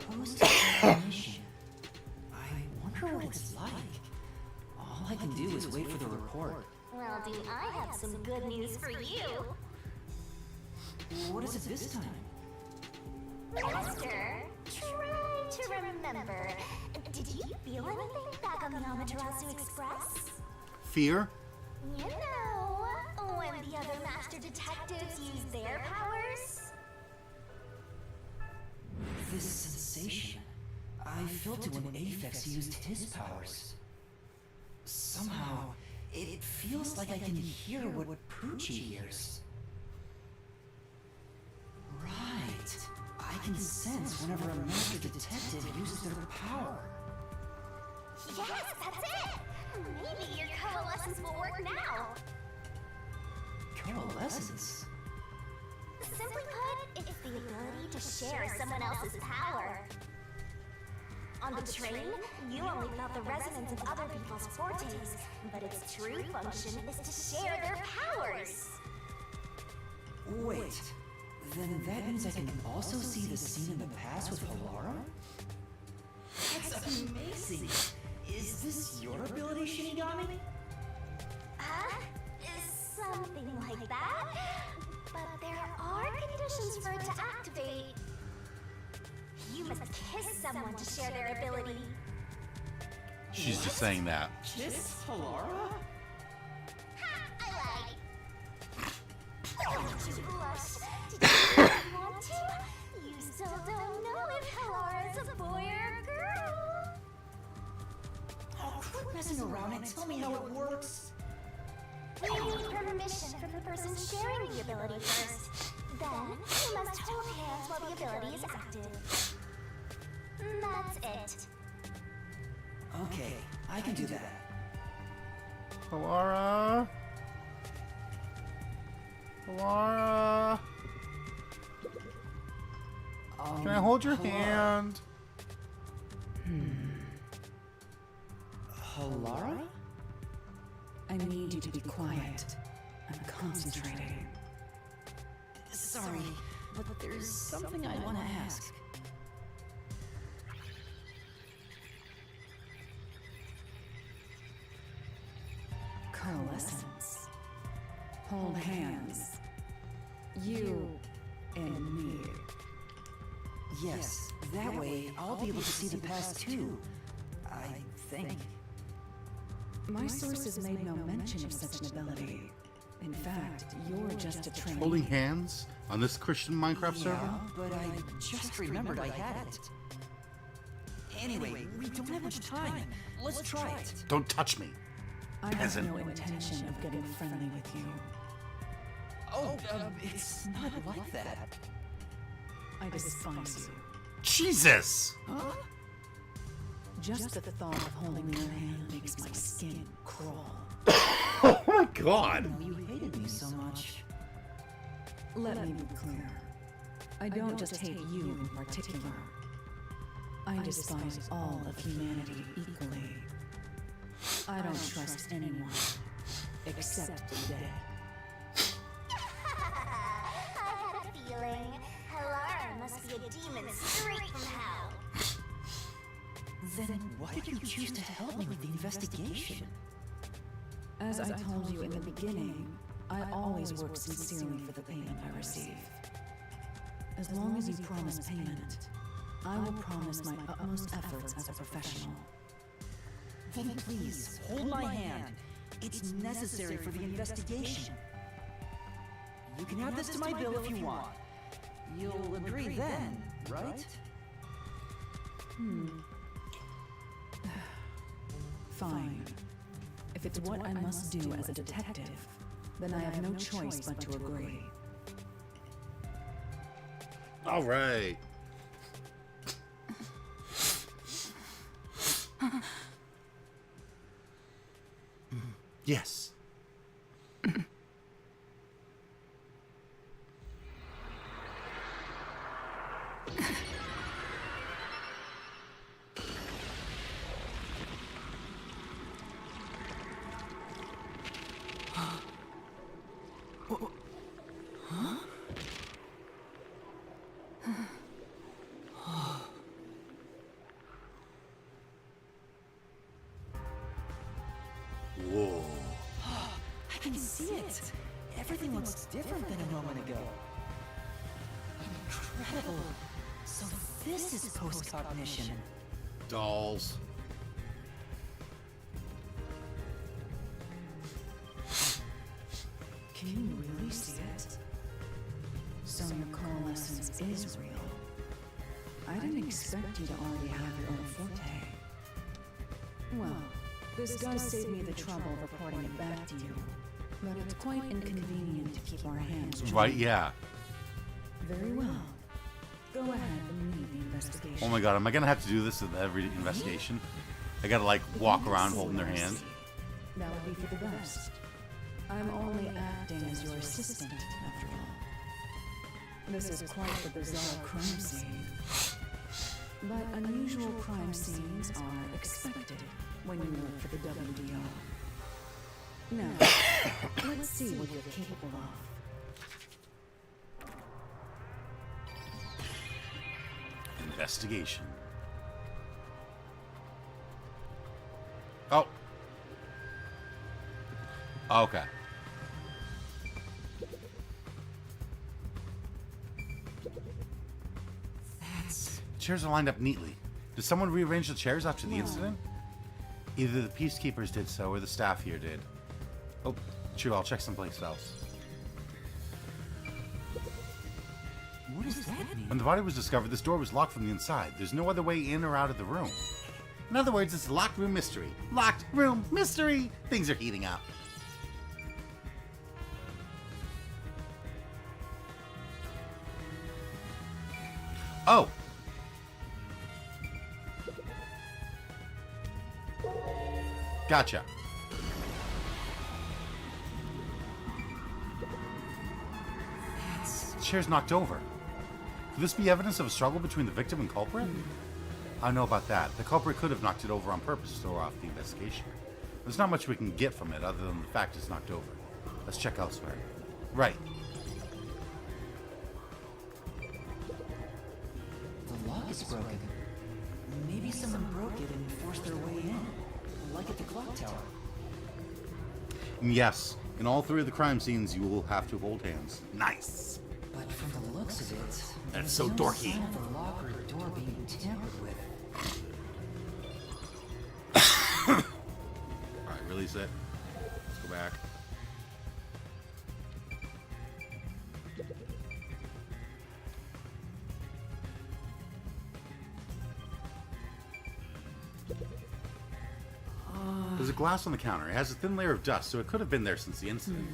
Post-cognition. I wonder what it's like. All I can do is wait for the report. Well, do I have some good news for you? What is it this time? Master, try to remember. Did you feel anything back on the Amaterasu Express? Fear? You know, when the other master detectives use their powers? This sensation. I felt it when Aphex used his powers. Somehow, it feels like I can hear what Poochie hears. Right. I can sense whenever a master detective uses their power. Yes, that's it! Maybe your coalescence will work now. Coalescence? coalescence? Simply put, it's the ability to share someone else's power. On the train, you only felt the resonance of other people's fortes, but its true function is to share their powers. Wait, then that means I can also see the scene in the past with Halara? That's amazing! Is this your ability, Shinigami? Something like that. But there are conditions for it to activate. You must kiss someone to share their ability. She's just saying that. Kiss Halara? Ha! I lied. Don't you blush? Did you really want to? You still don't know if Halara's a boy or a girl. Oh, quit messing around and tell me how it works. We need permission from the person sharing the ability first. Then, you must hold hands while the ability is active. That's it. Okay, I can do that. Halara. Halara. Can I hold your hand? Halara? I need you to be quiet. I'm concentrating. Sorry, but there's something I want to ask. Coalescence. Hold hands. You and me. Yes, that way I'll be able to see the past too. I think. My sources made no mention of such an ability. In fact, you're just a trainee. Holding hands on this Christian Minecraft server? Yeah, but I just remembered I had it. Anyway, we don't have much time. Let's try it. Don't touch me. I have Peasant. no intention of getting friendly with you. Oh, it's not like that. I despise you. Jesus! Huh? Just the thought of holding your hand makes my skin crawl. Oh my god! You hated me so much. Let me be clear. I don't just hate you in particular. I despise all of humanity equally. I don't trust anyone, except the dead. I had a feeling. Halara must be a demon straight from hell. Then why did you choose to help me with the investigation? As I told you in the beginning, I always work sincerely for the payment I receive. As long as you promise payment, I will promise my utmost efforts as a professional. Then please, hold my hand. It's necessary for the investigation. You can add this to my bill if you want. You'll agree then, right? Fine. If it's what I must do as a detective, then I have no choice but to agree. Alright. Yes. Whoa. I can see it. Everything looks different than a moment ago. Incredible. So this is post-cognition. Dolls. Can you really see it? So your coalescence is real. I didn't expect you to already have your own forte. Well, this does save me the trouble of reporting it back to you. But it's quite inconvenient to keep our hands joined. Right, yeah. Very well. Go ahead and lead the investigation. Oh my god, am I gonna have to do this with every investigation? I gotta like walk around holding their hand. That would be for the best. I'm only acting as your assistant, after all. This is quite the bizarre crime scene. But unusual crime scenes are expected when you work for the WDO. Now, let's see what you're capable of. Investigation. Oh. Okay. Chairs are lined up neatly. Did someone rearrange the chairs after the incident? Either the peacekeepers did so or the staff here did. Oh, true, I'll check someplace else. What does that mean? When the body was discovered, this door was locked from the inside. There's no other way in or out of the room. In other words, it's a locked room mystery. Locked room mystery! Things are heating up. Oh! Gotcha. The chair's knocked over. Could this be evidence of a struggle between the victim and culprit? I don't know about that. The culprit could have knocked it over on purpose to throw off the investigation. There's not much we can get from it other than the fact it's knocked over. Let's check elsewhere. Right. The lock is broken. Maybe someone broke it and forced their way in. Like at the clock tower. And yes, in all three of the crime scenes, you will have to hold hands. Nice. But from the looks of it, That's there's so no dorky. sign of the lock or door being tampered with. Alright, release it. Let's go back. There's a glass on the counter. It has a thin layer of dust, so it could have been there since the incident.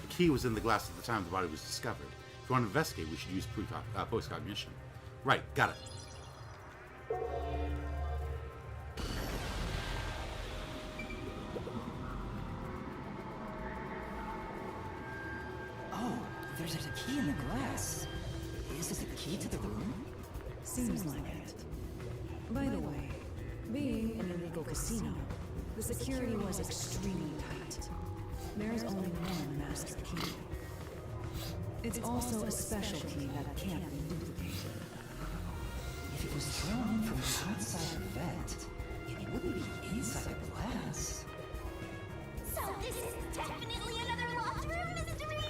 The key was in the glass at the time the body was discovered. If you want to investigate, we should use post-cognition. Right, got it. Oh, there's a key in the glass. Is it the key to the room? Seems like it. By the way, being an illegal casino, the security was extremely tight. There's only one master key. It's also a special key that can't be duplicated. If it was thrown in from outside the vent, it wouldn't be inside the glass. So this is definitely another locked room mystery!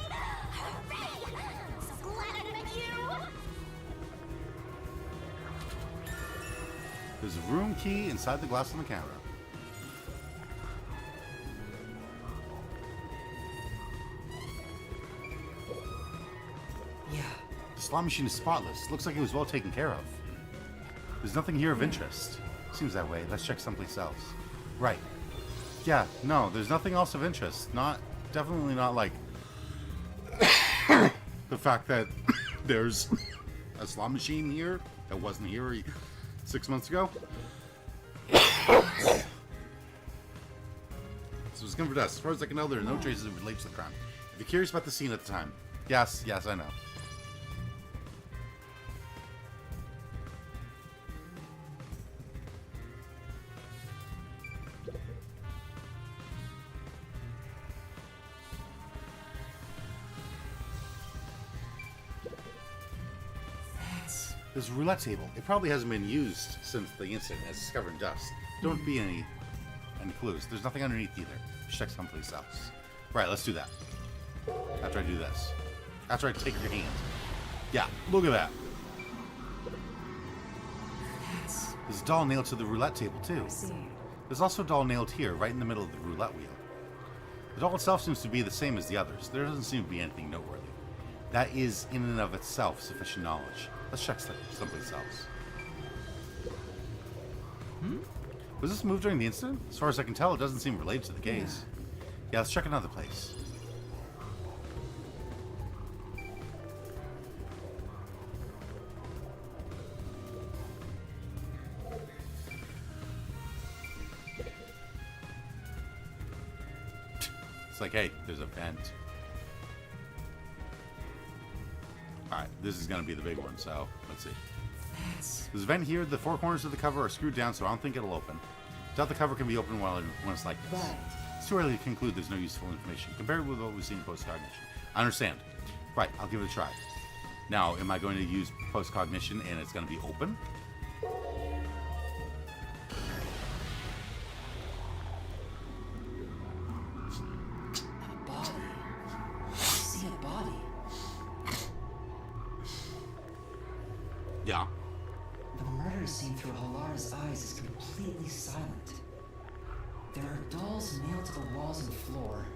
Hooray! I'm so glad I met you! There's a room key inside the glass on the counter. Yeah. The slot machine is spotless. Looks like it was well taken care of. There's nothing here of interest. Seems that way. Let's check someplace else. Right. Yeah, no, there's nothing else of interest. Definitely not like the fact that there's a slot machine here that wasn't here 6 months ago. So it's coming for dust. As far as I can tell, there are no traces that relate to the crime. If you're curious about the scene at the time. Yes, I know. There's a roulette table. It probably hasn't been used since the incident, as it's covered in dust. Don't be any clues. There's nothing underneath either. Just check someplace else. Right, let's do that. After I do this. After I take your hand. Yeah, look at that. There's a doll nailed to the roulette table, too. There's also a doll nailed here, right in the middle of the roulette wheel. The doll itself seems to be the same as the others. There doesn't seem to be anything noteworthy. That is, in and of itself, sufficient knowledge. Let's check someplace else. Was this moved during the incident? As far as I can tell, it doesn't seem related to the case. Yeah, let's check another place. It's like, hey, there's a vent. Alright, this is going to be the big one, so let's see. There's a vent here. The four corners of the cover are screwed down, so I don't think it'll open. Doubt the cover can be opened when it's like this. Right. It's too early to conclude there's no useful information, compared with what we've seen post-cognition. I understand. Right, I'll give it a try. Now, am I going to use post-cognition and it's going to be open? A body. I see a body. Yeah. The murder scene through Halara's eyes is completely silent. There are dolls nailed to the walls and floor,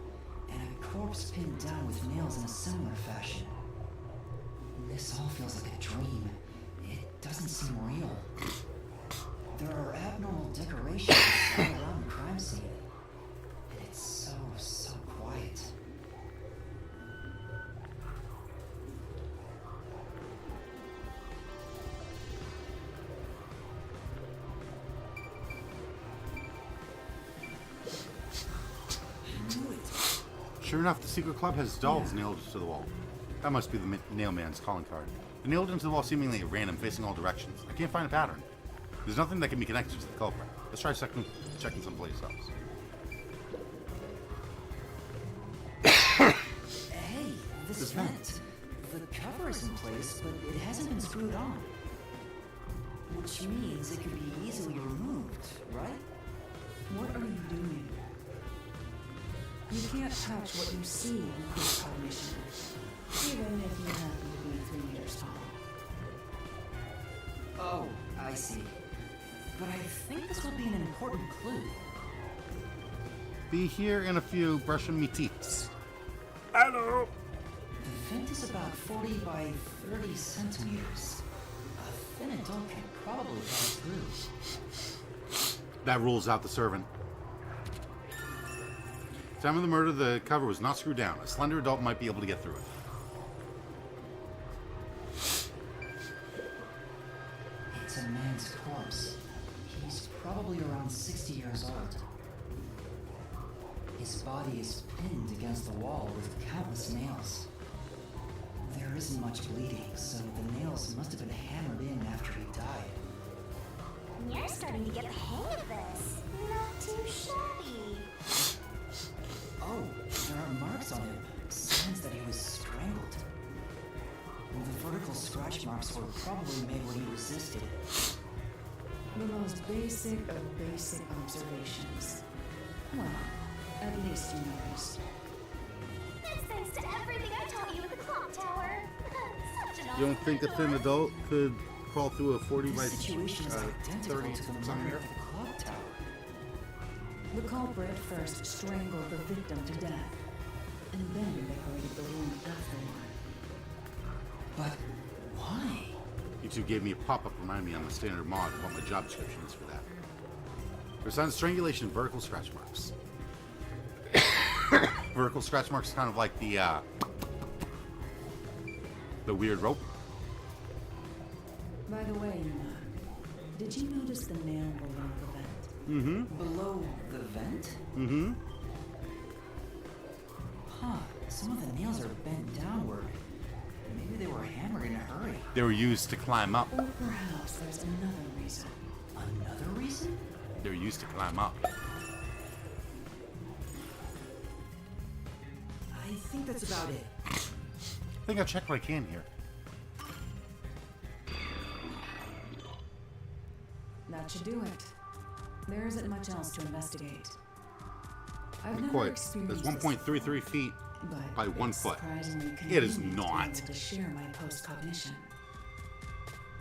and a corpse pinned down with nails in a similar fashion. This all feels like a dream. It doesn't seem real. There are abnormal decorations all around the crime scene, and it's so quiet. Sure enough, the secret club has dolls nailed to the wall. That must be the nail man's calling card. They're nailed into the wall seemingly at random, facing all directions. I can't find a pattern. There's nothing that can be connected to the culprit. Let's try checking someplace else. Hey, this vent. The cover is in place, but it hasn't been screwed on. Which means it could be easily removed, right? What are you doing? You can't touch what you see in post-cognition, even if you happen to be 3 meters tall. Oh, I see. But I think this will be an important clue. Be here in a few, brushing me teeth. Hello! The vent is about 40 by 30 centimeters. A thin adult can probably pass through. That rules out the servant. Time of the murder, the cover was not screwed down. A slender adult might be able to get through it. It's a man's corpse. He's probably around 60 years old. His body is pinned against the wall with countless nails. There isn't much bleeding, so the nails must have been hammered in after he died. You're starting to get the hang of this. Not too shabby. Oh, there are marks on him. Signs that he was strangled. The vertical scratch marks were probably made when he resisted. The most basic of basic observations. Well, at least you noticed. That's thanks to everything I taught you at the clock tower. Such an You don't think a thin adult could crawl through a 40 by This situation is identical 30 to the murder centimeter? of the clock tower. The culprit first strangled the victim to death, and then decorated the room afterward. But why? You two gave me a pop-up remind me on the standard mod of what my job description is for that. There's signs of strangulation and vertical scratch marks. Vertical scratch marks kind of like the weird rope. By the way, Yuna, did you notice the nail below the vent? Mm-hmm. Below the vent? Mm-hmm. Huh, some of the nails are bent downward. Maybe they were hammered in a hurry. They were used to climb up. Or perhaps there's another reason. Another reason? They were used to climb up. I think that's about it. I think I checked what I can here. That should do it. There isn't much else to investigate. I've Not never quite. experienced There's 1.33 feet but by 1 it's foot. surprisingly It is convenient to be not. able to share my post-cognition.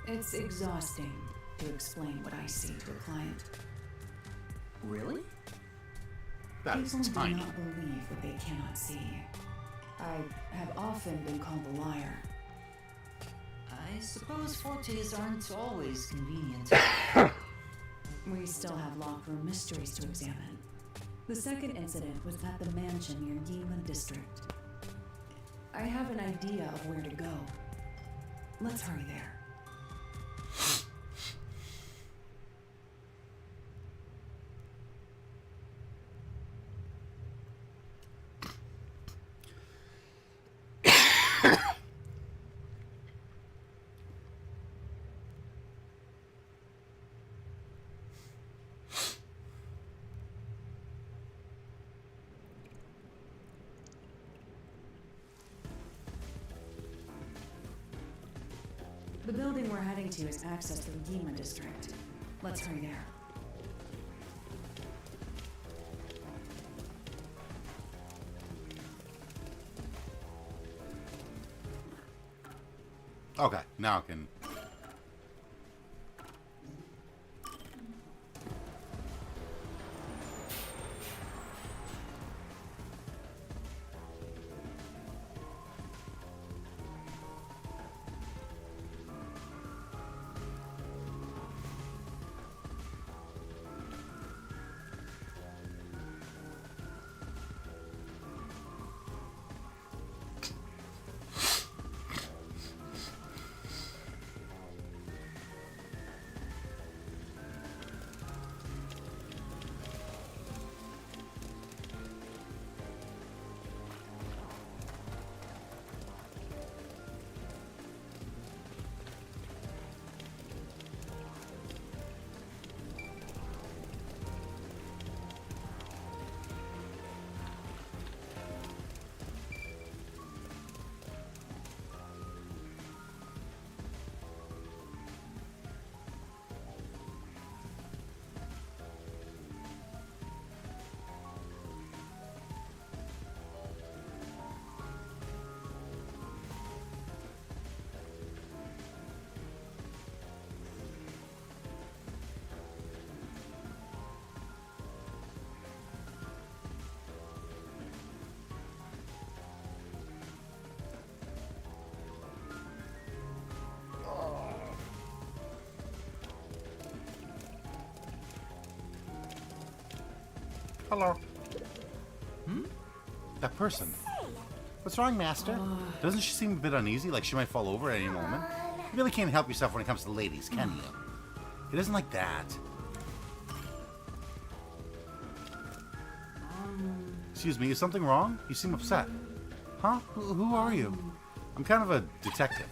It's exhausting to explain what I see to a client. Really? That is People tiny. do not believe what they cannot see. I have often been called a liar. I suppose fortes aren't always convenient. We still have locked room mysteries to examine. The second incident was at the mansion near Demon District. I have an idea of where to go. Let's hurry there. The building we're heading to is access to the Yima district. Let's hurry there. Okay, now I can... Hello. That person. What's wrong, Master? Doesn't she seem a bit uneasy, like she might fall over at any moment? You really can't help yourself when it comes to ladies, can you? It isn't like that. Excuse me, is something wrong? You seem upset. Huh? Who are you? I'm kind of a detective.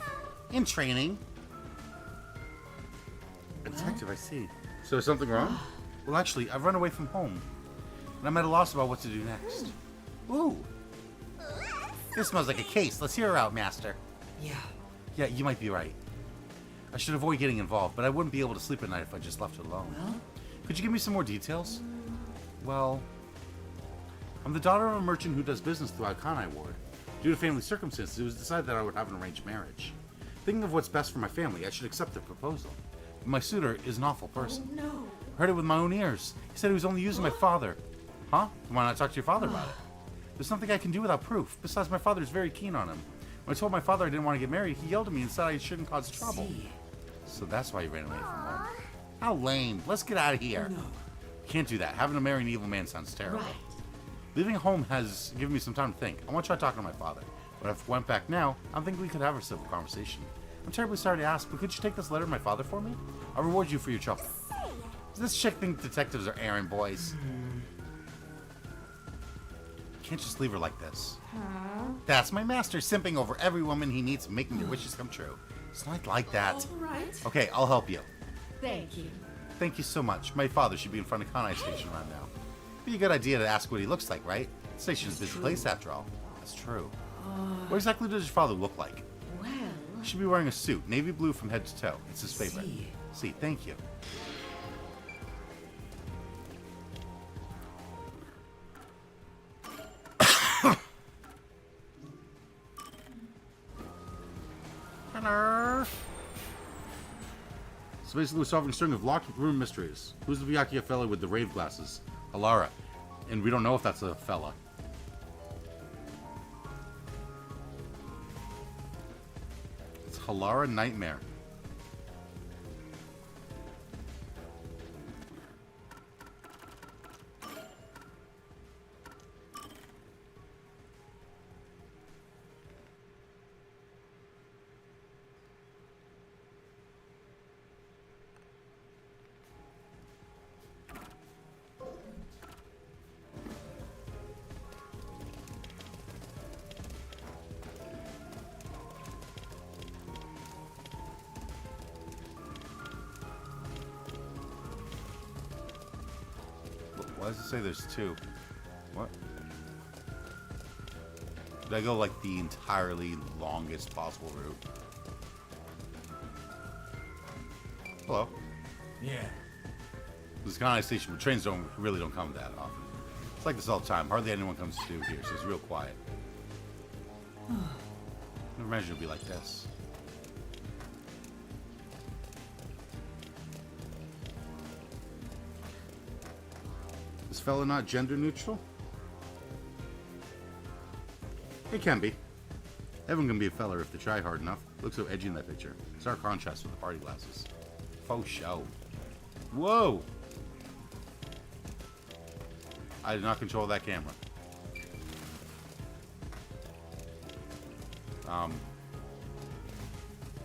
In training. A detective, I see. So is something wrong? Well, actually, I've run away from home. And I'm at a loss about what to do next. Ooh. This smells like a case. Let's hear her out, Master. Yeah, you might be right. I should avoid getting involved, but I wouldn't be able to sleep at night if I just left it alone. Well? Could you give me some more details? Well, I'm the daughter of a merchant who does business throughout Kanai Ward. Due to family circumstances, it was decided that I would have an arranged marriage. Thinking of what's best for my family, I should accept the proposal. But my suitor is an awful person. Oh, no. I heard it with my own ears. He said he was only using my father. Huh? Why not talk to your father about it? There's nothing I can do without proof. Besides, my father is very keen on him. When I told my father I didn't want to get married, he yelled at me and said I shouldn't cause trouble. So that's why he ran away from home. How lame. Let's get out of here. No. Can't do that. Having to marry an evil man sounds terrible. Right. Leaving home has given me some time to think. I want to try talking to my father. But if I went back now, I think we could have a civil conversation. I'm terribly sorry to ask, but could you take this letter to my father for me? I'll reward you for your trouble. Does this chick think detectives are errand boys? Can't just leave her like this. That's my master simping over every woman he meets and making their wishes come true. It's not like that. All right. Okay, I'll help you. Thank you. Thank you so much. My father should be in front of Kanai Station right now. Be a good idea to ask what he looks like, right? The station's a busy place after all. That's true. What exactly does your father look like? Well... He should be wearing a suit, navy blue from head to toe. It's his favorite. See, thank you. Hello. So basically we're solving a string of locked room mysteries. Who's the Byakuya fella with the rave glasses? Alara. And we don't know if that's a fella. It's Halara Nightmare. Why does it say there's two? What? Did I go like the entirely longest possible route? Hello. Yeah. This is kind of station where trains really don't come that often. It's like this all the time. Hardly anyone comes to here, so it's real quiet. Never imagined it'd be like this. Is fella not gender neutral? It can be. Everyone can be a fella if they try hard enough. Looks so edgy in that picture. Stark contrast with the party glasses. Faux show. Whoa! I did not control that camera.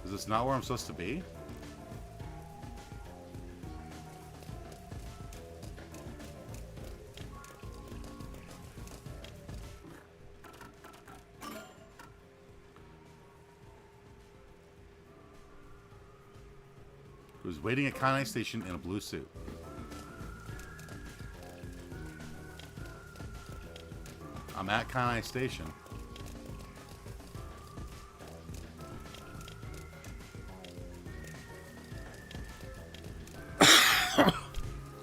Is this not where I'm supposed to be? He was waiting at Kanai Station in a blue suit. I'm at Kanai Station.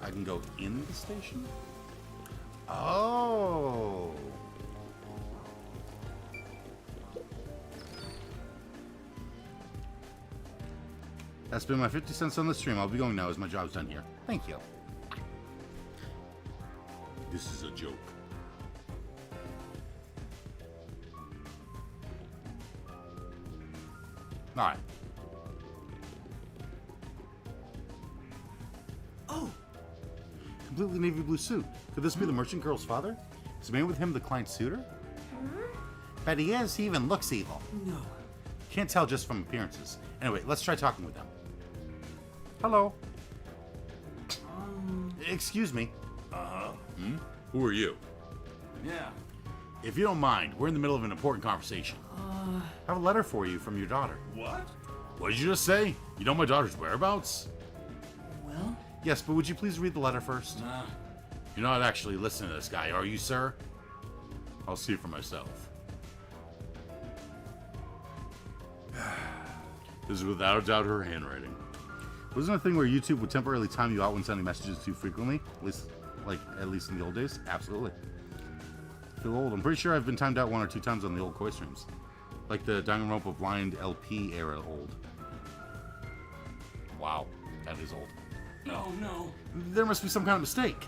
I can go in the station? Oh. That's been my 50 cents on the stream. I'll be going now as my job's done here. Thank you. This is a joke. Alright. Oh! Completely navy blue suit. Could this be the merchant girl's father? Is the man with him the client's suitor? Bet he is. He even looks evil. No. Can't tell just from appearances. Anyway, let's try talking with them. Hello. Excuse me. Who are you? Yeah. If you don't mind, we're in the middle of an important conversation. I have a letter for you from your daughter. What? What did you just say? You know my daughter's whereabouts? Well? Yes, but would you please read the letter first? Nah. You're not actually listening to this guy, are you, sir? I'll see for myself. This is without a doubt her handwriting. Wasn't a thing where YouTube would temporarily time you out when sending messages too frequently? At least in the old days? Absolutely. I feel old. I'm pretty sure I've been timed out 1 or 2 times on the old Koi streams. Like the Danganronpa Blind LP era old. Wow, that is old. No, no. There must be some kind of mistake.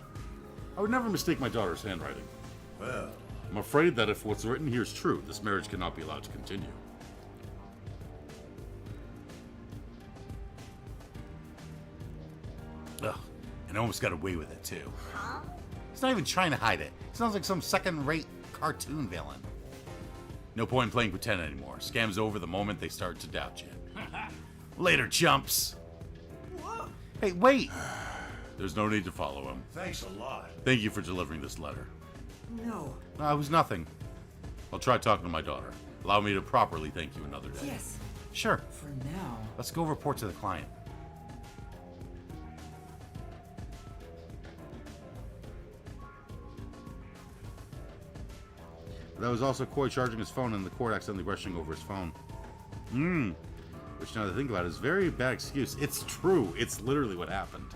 I would never mistake my daughter's handwriting. Well. I'm afraid that if what's written here is true, this marriage cannot be allowed to continue. Ugh, and I almost got away with it, too. He's not even trying to hide it. It sounds like some second-rate cartoon villain. No point in playing pretend anymore. Scam's over the moment they start to doubt you. Later, chumps. What? Hey, wait! There's no need to follow him. Thanks a lot. Thank you for delivering this letter. No. It was nothing. I'll try talking to my daughter. Allow me to properly thank you another day. Yes. Sure. For now. Let's go report to the client. That was also Koi charging his phone and the cord accidentally rushing over his phone. Which, now that I think about it, is a very bad excuse. It's true. It's literally what happened.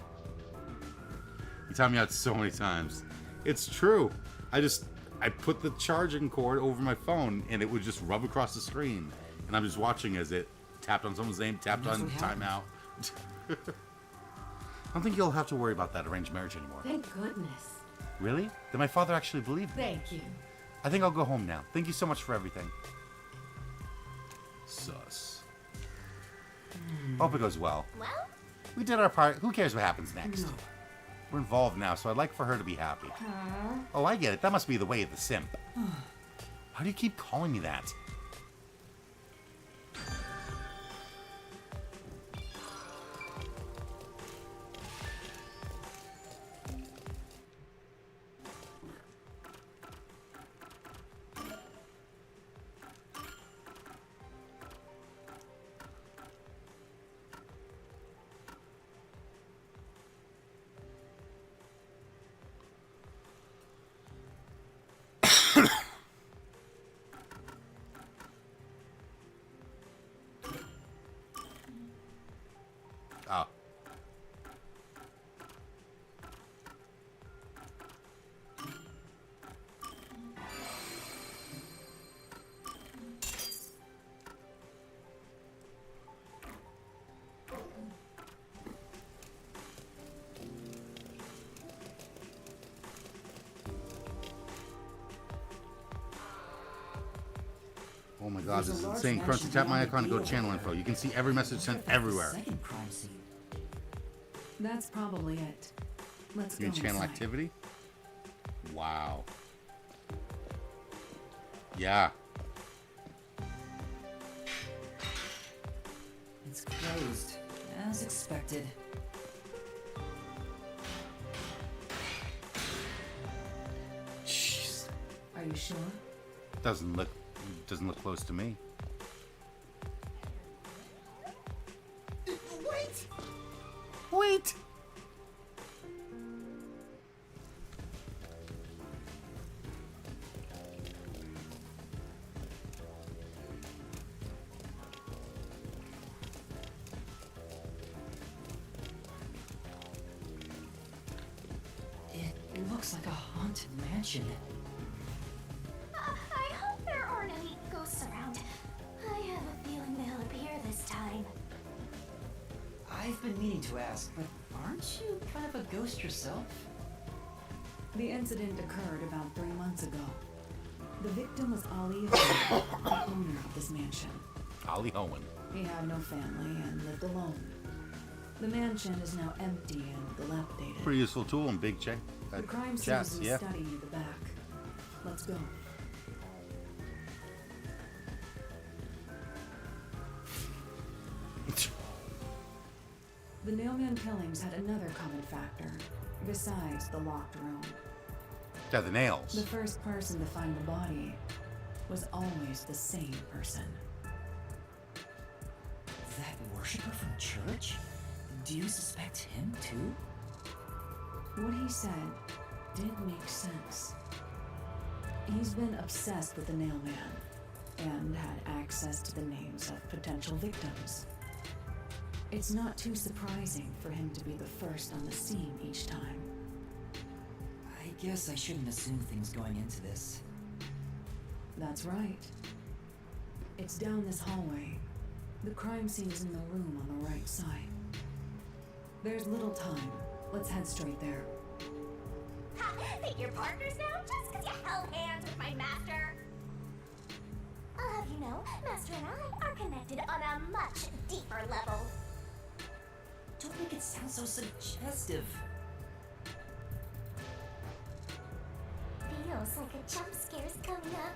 You taught me out so many times. It's true. I put the charging cord over my phone and it would just rub across the screen. And I'm just watching as it tapped on someone's name, tapped on timeout. I don't think you'll have to worry about that arranged marriage anymore. Thank goodness. Really? Did my father actually believe me? Thank you. I think I'll go home now. Thank you so much for everything. Sus. Hope it goes well. Well? We did our part. Who cares what happens next? We're involved now, so I'd like for her to be happy. Oh, I get it. That must be the way of the simp. Why do you keep calling me that? god, this is insane. Currently, tap my icon to go to channel info. You can see every message sent everywhere. Second crime scene. That's probably it. Let's You go can channel inside. activity? Wow. Yeah. It's closed, as expected. Jeez. Are you sure? Doesn't look close to me. Wait. It looks like a haunted mansion. I hope there aren't any ghosts around. I have a feeling they'll appear this time. I've been meaning to ask, but aren't you kind of a ghost yourself? The incident occurred about 3 months ago. The victim was Ali, the owner of this mansion. Ollie Hohen. He had no family and lived alone. The mansion is now empty and dilapidated. Pretty useful tool in big check. The crime scene chest, is in yeah. the study near the back. Let's go. The Nailman killings had another common factor, besides the locked room. Yeah, the nails. The first person to find the body was always the same person. That worshiper from church? Do you suspect him too? What he said did make sense. He's been obsessed with the Nailman and had access to the names of potential victims. It's not too surprising for him to be the first on the scene each time. I guess I shouldn't assume things going into this. That's right. It's down this hallway. The crime scene is in the room on the right side. There's little time. Let's head straight there. Ha! Think you're partners now just because you held hands with my master? I'll have you know, Master and I are connected on a much deeper level. Don't make it sound so suggestive. Feels like a jump scare's coming up.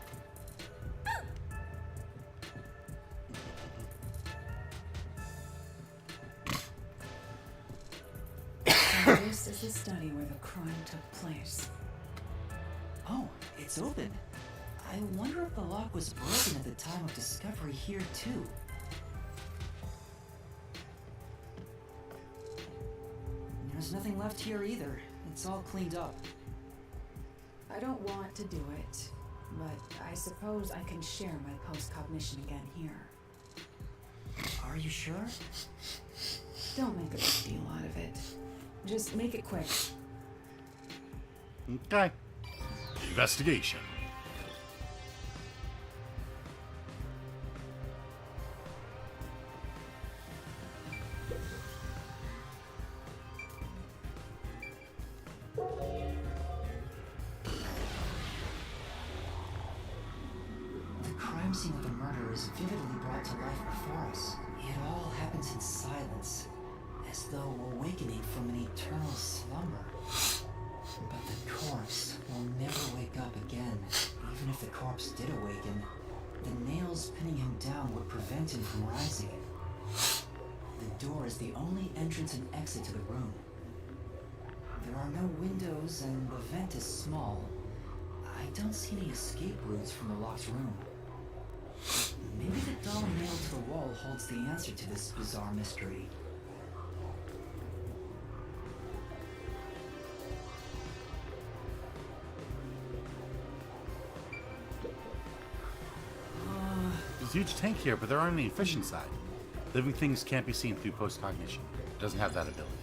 So this is the study where the crime took place. Oh, it's open. I wonder if the lock was broken at the time of discovery here too. There's nothing left here either. It's all cleaned up. I don't want to do it, but I suppose I can share my post-cognition again here. Are you sure? Don't make a big deal out of it. Just make it quick. Okay. Investigation. The crime scene of the murder is vividly brought to life before us. It all happens in silence, as though awakening from an eternal slumber. But the corpse will never wake up again. Even if the corpse did awaken, the nails pinning him down would prevent him from rising. The door is the only entrance and exit to the room. There are no windows and the vent is small. I don't see any escape routes from the locked room. Maybe the doll nailed to the wall holds the answer to this bizarre mystery. There's a huge tank here, but there aren't any fish inside. Living things can't be seen through post-cognition. It doesn't have that ability.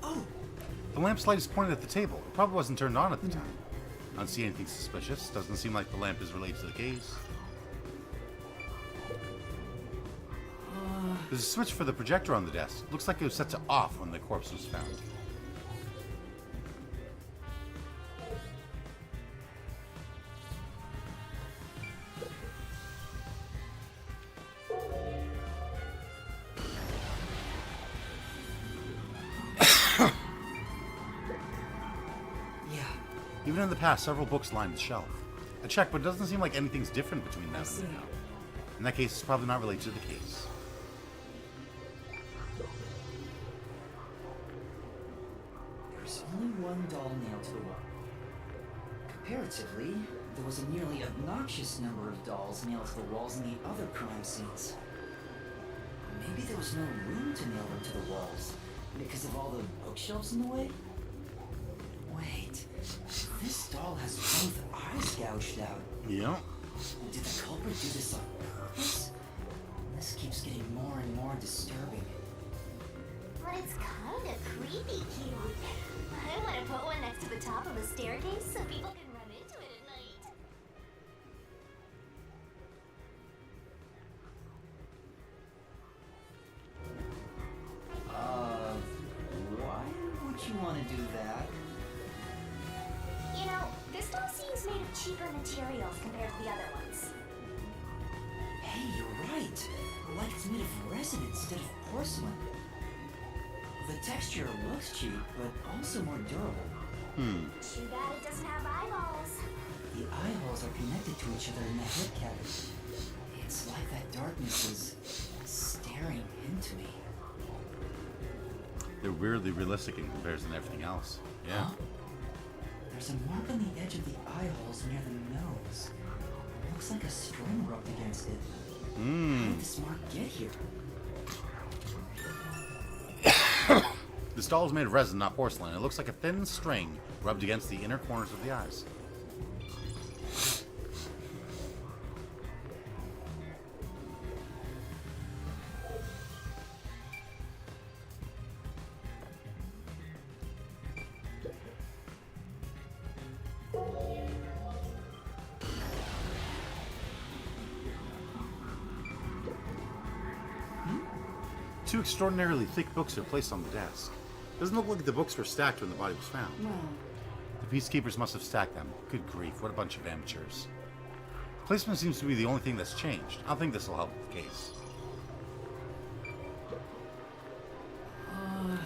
Oh! The lamp's light is pointed at the table. It probably wasn't turned on at the time. I don't see anything suspicious. Doesn't seem like the lamp is related to the case. There's a switch for the projector on the desk. Looks like it was set to off when the corpse was found. Even in the past, several books lined the shelf. I checked, but it doesn't seem like anything's different between them and now. In that case, it's probably not related to the case. There's only one doll nailed to the wall. Comparatively, there was a nearly obnoxious number of dolls nailed to the walls in the other crime scenes. Maybe there was no room to nail them to the walls because of all the bookshelves in the way? Wait, this doll has both eyes gouged out. Yeah. Did the culprit do this on purpose? This keeps getting more and more disturbing. But it's kinda creepy cute. I want to put one next to the top of a staircase so people can run into it at night. Why would you want to do that? You know, this doll seems made of cheaper materials compared to the other ones. Hey, you're right. Like it's made of resin instead of porcelain. The texture looks cheap, but also more durable. Too bad it doesn't have eyeballs. The eye holes are connected to each other in the head cavity. It's like that darkness is staring into me. They're weirdly realistic in comparison to everything else. Yeah. Huh? There's a mark on the edge of the eye holes near the nose. It looks like a string rubbed against it. How did this mark get here? This doll is made of resin, not porcelain. It looks like a thin string rubbed against the inner corners of the eyes. Two extraordinarily thick books are placed on the desk. Doesn't look like the books were stacked when the body was found. Well, The peacekeepers must have stacked them. Good grief, what a bunch of amateurs. Placement seems to be the only thing that's changed. I don't think this will help with the case.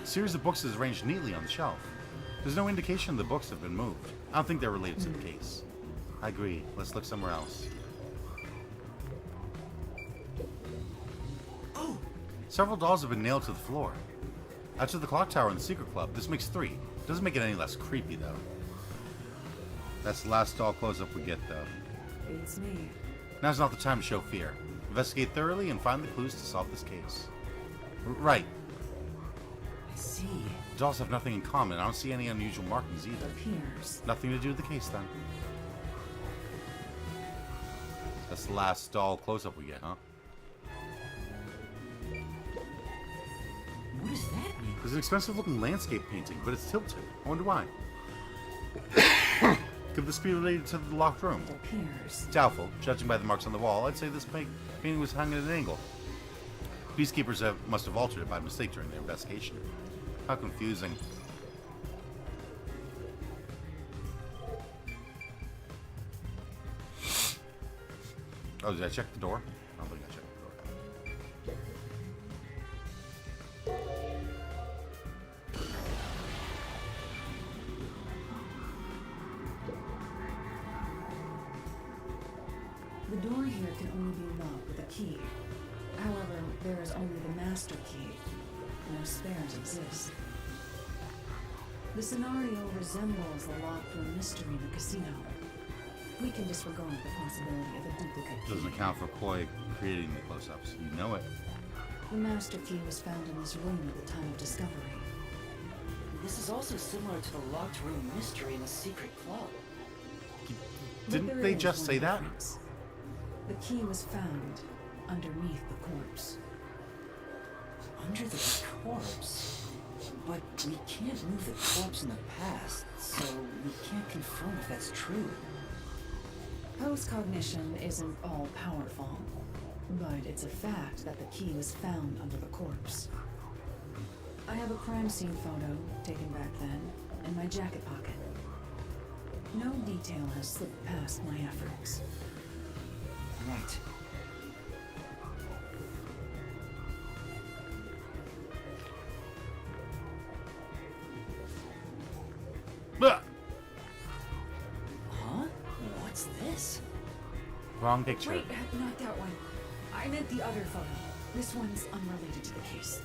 A series of books is arranged neatly on the shelf. There's no indication the books have been moved. I don't think they're related to the case. I agree. Let's look somewhere else. Oh! Several dolls have been nailed to the floor. Out to the clock tower in the secret club. This makes 3. Doesn't make it any less creepy, though. That's the last doll close-up we get, though. beats me. Now's not the time to show fear. Investigate thoroughly and find the clues to solve this case. Right. I see. Dolls have nothing in common. I don't see any unusual markings either. Appears. Nothing to do with the case, then. That's the last doll close-up we get, huh? What does that mean? There's an expensive-looking landscape painting, but it's tilted. I wonder why. Could this be related to the locked room? It appears. Doubtful. Judging by the marks on the wall, I'd say this painting was hung at an angle. Peacekeepers must have altered it by mistake during their investigation. How confusing. Oh, did I check the door? I don't think I checked the door. The door here can only be locked with a key. However, there is only the master key. No spares exist. The scenario resembles the locked room mystery in the casino. We can disregard the possibility of a duplicate key. Doesn't account for Koi creating the close-ups. You know it. The master key was found in this room at the time of discovery. This is also similar to the locked room mystery in the secret club. But Didn't there they is just one say that? difference. The key was found underneath the corpse. Under the corpse? But we can't move the corpse in the past, so we can't confirm if that's true. Post-cognition isn't all powerful, but it's a fact that the key was found under the corpse. I have a crime scene photo, taken back then, in my jacket pocket. No detail has slipped past my efforts. Right. Blah! What's this? Wrong picture. Wait, not that one. I meant the other photo. This one's unrelated to the case.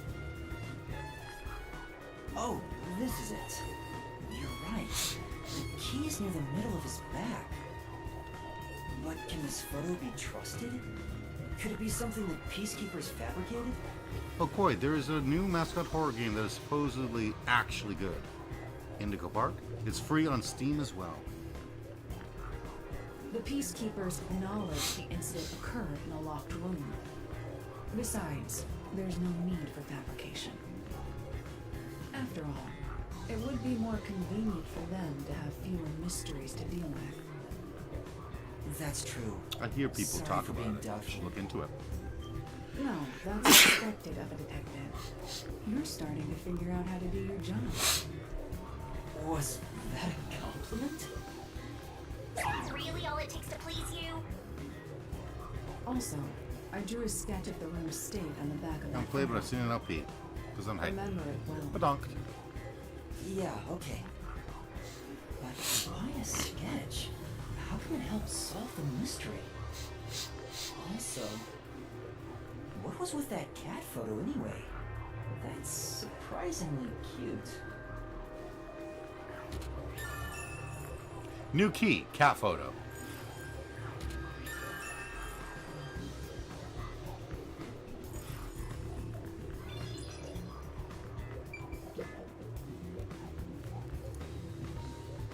Oh, this is it. You're right. The key is near the middle of his back. But can this photo be trusted? Could it be something the Peacekeepers fabricated? Oh, Coy, there is a new mascot horror game that is supposedly actually good. Indigo Park. It's free on Steam as well. The Peacekeepers acknowledge the incident occurred in a locked room. Besides, there's no need for fabrication. After all, it would be more convenient for them to have fewer mysteries to deal with. That's true. I hear people Sorry talk for about being it. doubtful. Should look into it. No, that's expected of a detective. You're starting to figure out how to do your job. Was that a compliment? Is that really all it takes to please you? Also, I drew a sketch of the room's state on the back of I that don't play, but photo. I've seen an LP. Because I'm hyped. Remember it well. Badonked. Yeah, okay. But why a sketch? How can it help solve the mystery? Also, what was with that cat photo anyway? That's surprisingly cute. New key. Cat photo.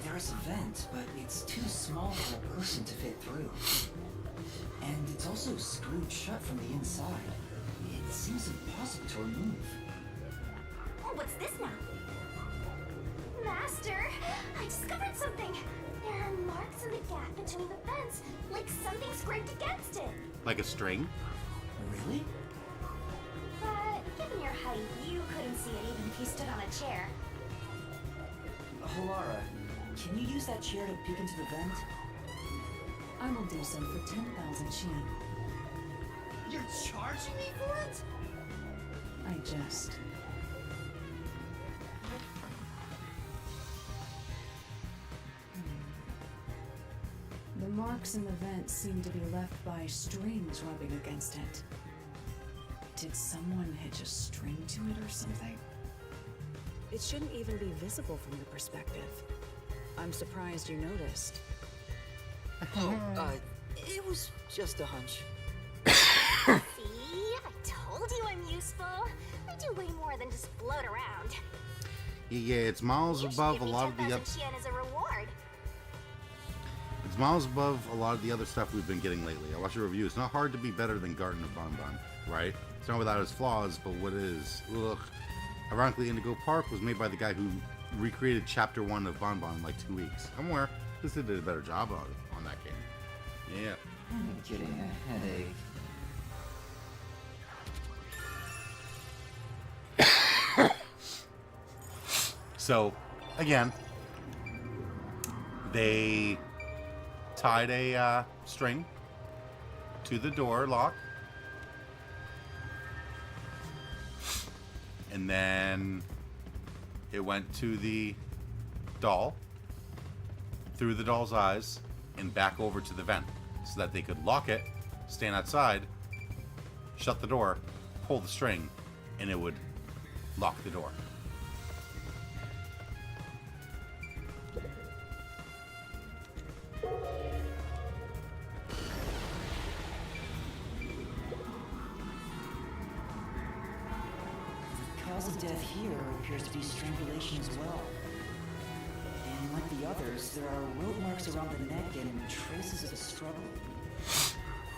There's a vent, but it's too small for a person to fit through. And it's also screwed shut from the inside. It seems impossible to remove. Oh, what's this now? Master, I discovered something. There are marks in the gap between the vents, like something scraped against it. Like a string. Really? But given your height, you couldn't see it even if you stood on a chair. Halara, can you use that chair to peek into the vent? I will do so for 10,000 Qian. You're charging me for it? I jest. The marks in the vent seem to be left by strings rubbing against it. Did someone hitch a string to it or something? It shouldn't even be visible from your perspective. I'm surprised you noticed. Oh, it was just a hunch. See? I told you I'm useful. I do way more than just float around. Yeah, it's miles You should above give a me lot of the 10,000 other. Qian as a reward. It's miles above a lot of the other stuff we've been getting lately. I watched a review. It's not hard to be better than Garden of Bonbon, right? It's not without its flaws, but what is? Ugh. Ironically, Indigo Park was made by the guy who recreated Chapter 1 of Bonbon in like 2 weeks. I'm aware. This did a better job on that game. Yeah. I'm getting a headache. So, again, they tied a string to the door lock, and then it went to the doll, through the doll's eyes, and back over to the vent, so that they could lock it, stand outside, shut the door, pull the string, and it would lock the door. The cause of death here appears to be strangulation as well. And like the others, there are rope marks around the neck and traces of a struggle.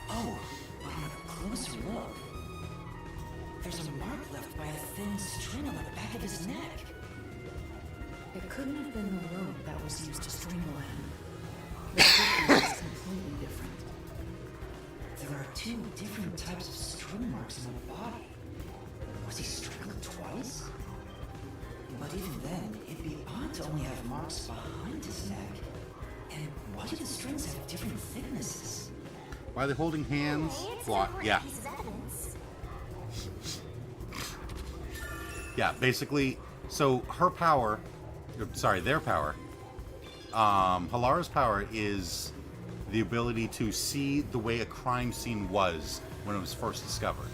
Oh, but on a closer look, there's a mark left by a thin string on the back of his neck. It couldn't have been the rope that was used to strangle him. The victim is completely different. There are two different types of string marks on the body. Was he strangled twice? But even then, it'd be odd to only have marks behind his neck. And why do the strings have different thicknesses? Why are they holding hands? Hey, it's Plot. an important Yeah. piece of evidence. Yeah, basically, so her power, their power, Halara's power is the ability to see the way a crime scene was when it was first discovered.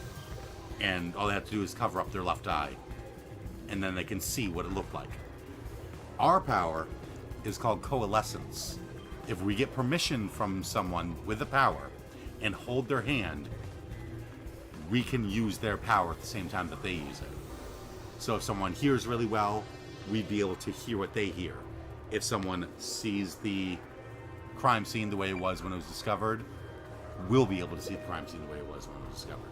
And all they have to do is cover up their left eye, and then they can see what it looked like. Our power is called coalescence. If we get permission from someone with the power and hold their hand, we can use their power at the same time that they use it. So if someone hears really well, we'd be able to hear what they hear. If someone sees the crime scene the way it was when it was discovered, we'll be able to see the crime scene the way it was when it was discovered.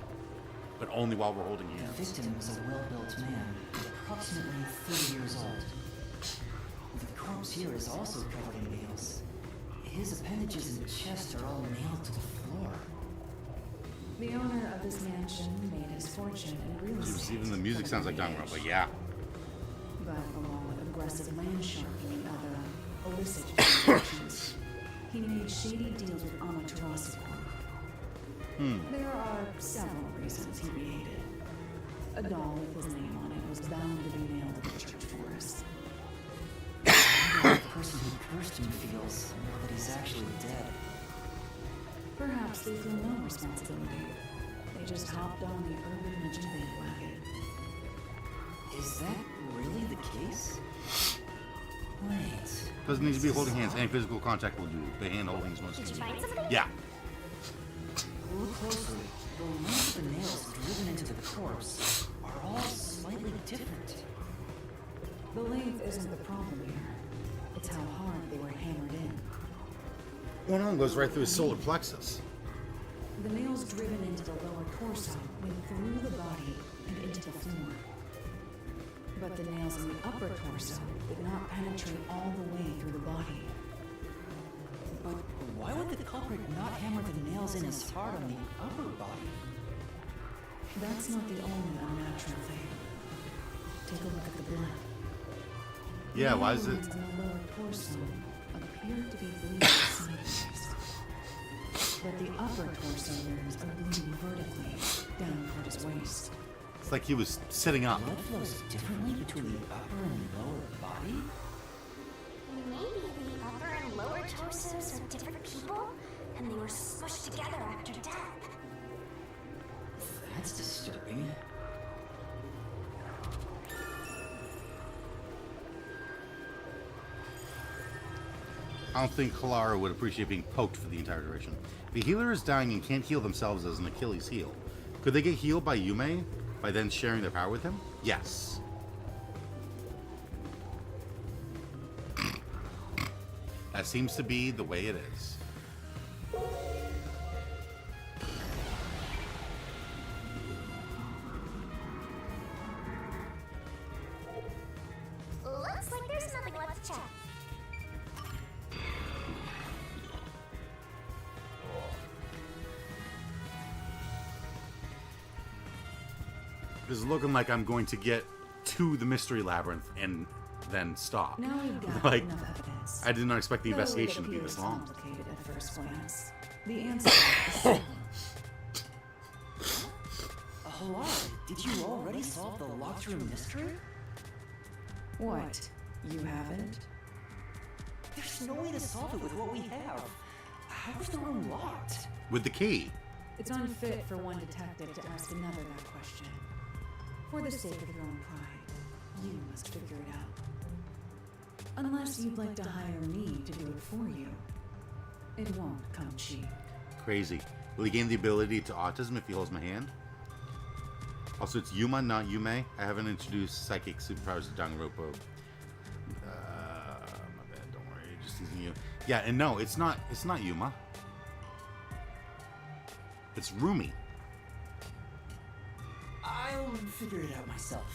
But only while we're holding The hands. victim was a well-built man, approximately 30 years old. The corpse here is also covered in nails. His appendages and chest are all nailed to the floor. The owner of this mansion made his fortune in real estate. Even the music sounds like Danganronpa, yeah. But along with aggressive land sharking and other illicit transactions, he made shady deals with Amaterasu. There are several reasons he behaved. A doll with his name on it was bound to be nailed to the church forest. The person who cursed him feels now that he's actually dead. Perhaps they feel no responsibility. They just hopped on the urban legend bandwagon. Is that really the case? Wait. Doesn't need to be holding hands. Any physical contact will do. The hand holding is most Did you find convenient. something? Yeah. Look closely. The length of the nails driven into the corpse are all slightly different. The length isn't the problem here. It's how hard they were hammered in. One arm goes right through his solar plexus. The nails driven into the lower torso went through the body and into the floor. But the nails in the upper torso did not penetrate all the way through the body. But why would the culprit not hammer the nails in as hard on the upper body? That's not the only unnatural thing. Take a look at the blood. Yeah, The why is it? lines in the lower torso appear to be bleeding sideways. But the upper torso wounds are bleeding vertically down toward his waist. It's like he was sitting up. Blood flows differently between the upper and lower body? Maybe the upper and lower torsos are different people, and they were smushed together after death. That's disturbing. I don't think Kalara would appreciate being poked for the entire duration. The healer is dying and can't heal themselves as an Achilles heel. Could they get healed by Yume by then sharing their power with him? Yes. That seems to be the way it is. Looks like there's nothing left to check. This is looking like I'm going to get to the mystery labyrinth and then stop. Now we've got Like, enough evidence. I did not expect the Though it investigation to be appears this long. complicated at first glance. The answer is simple. Halara, did you already solve the locked room mystery? What? You haven't? There's no way to solve it with what we have. How is the room locked? With the key. It's unfit for one detective to ask another that question. For the sake of your own pride, you must figure it out. Unless you'd like to hire me to do it for you. It won't come cheap. Crazy. Will he gain the ability to autism if he holds my hand? Also, it's Yuma, not Yume. I haven't introduced psychic superpowers to Danganronpa. My bad. Don't worry. Just using you. Yeah, and no, it's not. It's not Yuma. It's Rumi. I'll figure it out myself.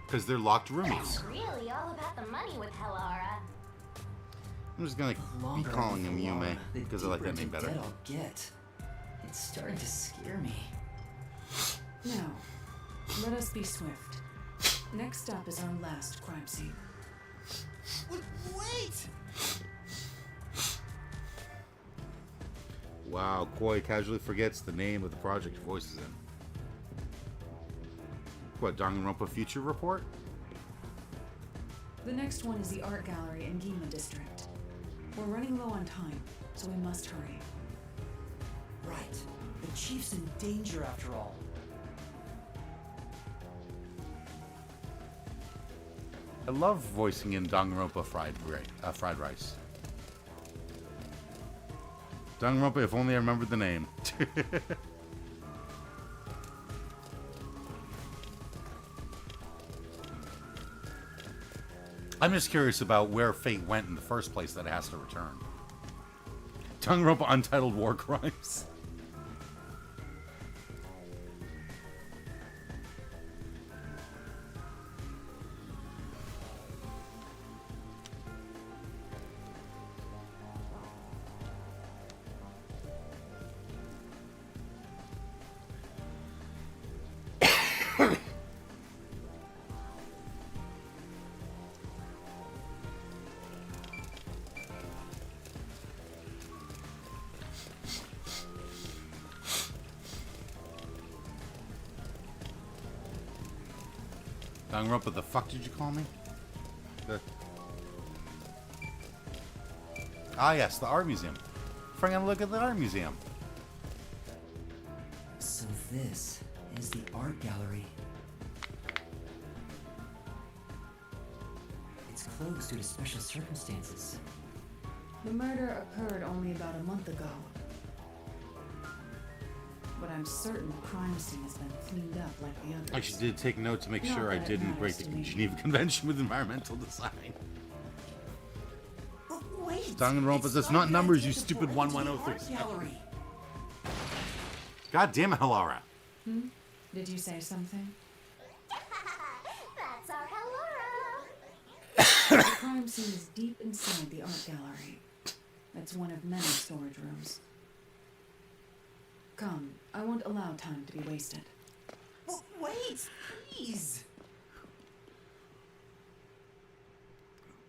Because they're locked It's roomies. really all about the money with Halara. I'm just gonna be calling him Yume because I like that name better. I'll get. It's starting to scare me. Now, let us be swift. Next up is our last crime scene. Wait! Wow, Koi casually forgets the name of the project he voices in. What, Danganronpa Future Report? The next one is the art gallery in Gima District. We're running low on time, so we must hurry. Right. The chief's in danger after all. I love voicing in Danganronpa fried rice. Danganronpa, if only I remembered the name. I'm just curious about where Fate went in the first place that it has to return. Danganronpa Untitled War Crimes. Danganronpa, the fuck did you call me? Ah, yes, the art museum. Friggin' look at the art museum. So this is the art gallery. It's closed due to special circumstances. The murder occurred only about a month ago. But I'm certain the crime scene has been cleaned up like the others. I actually did take note to make Not sure I that it didn't break matters the to me. Geneva Convention with environmental design. Wait! Danganronpa, that's not numbers, you stupid Art 1103. gallery. God damn it, Halara. Did you say something? That's our Hellora. The crime scene is deep inside the art gallery. It's one of many storage rooms. Come, I won't allow time to be wasted. Wait, please.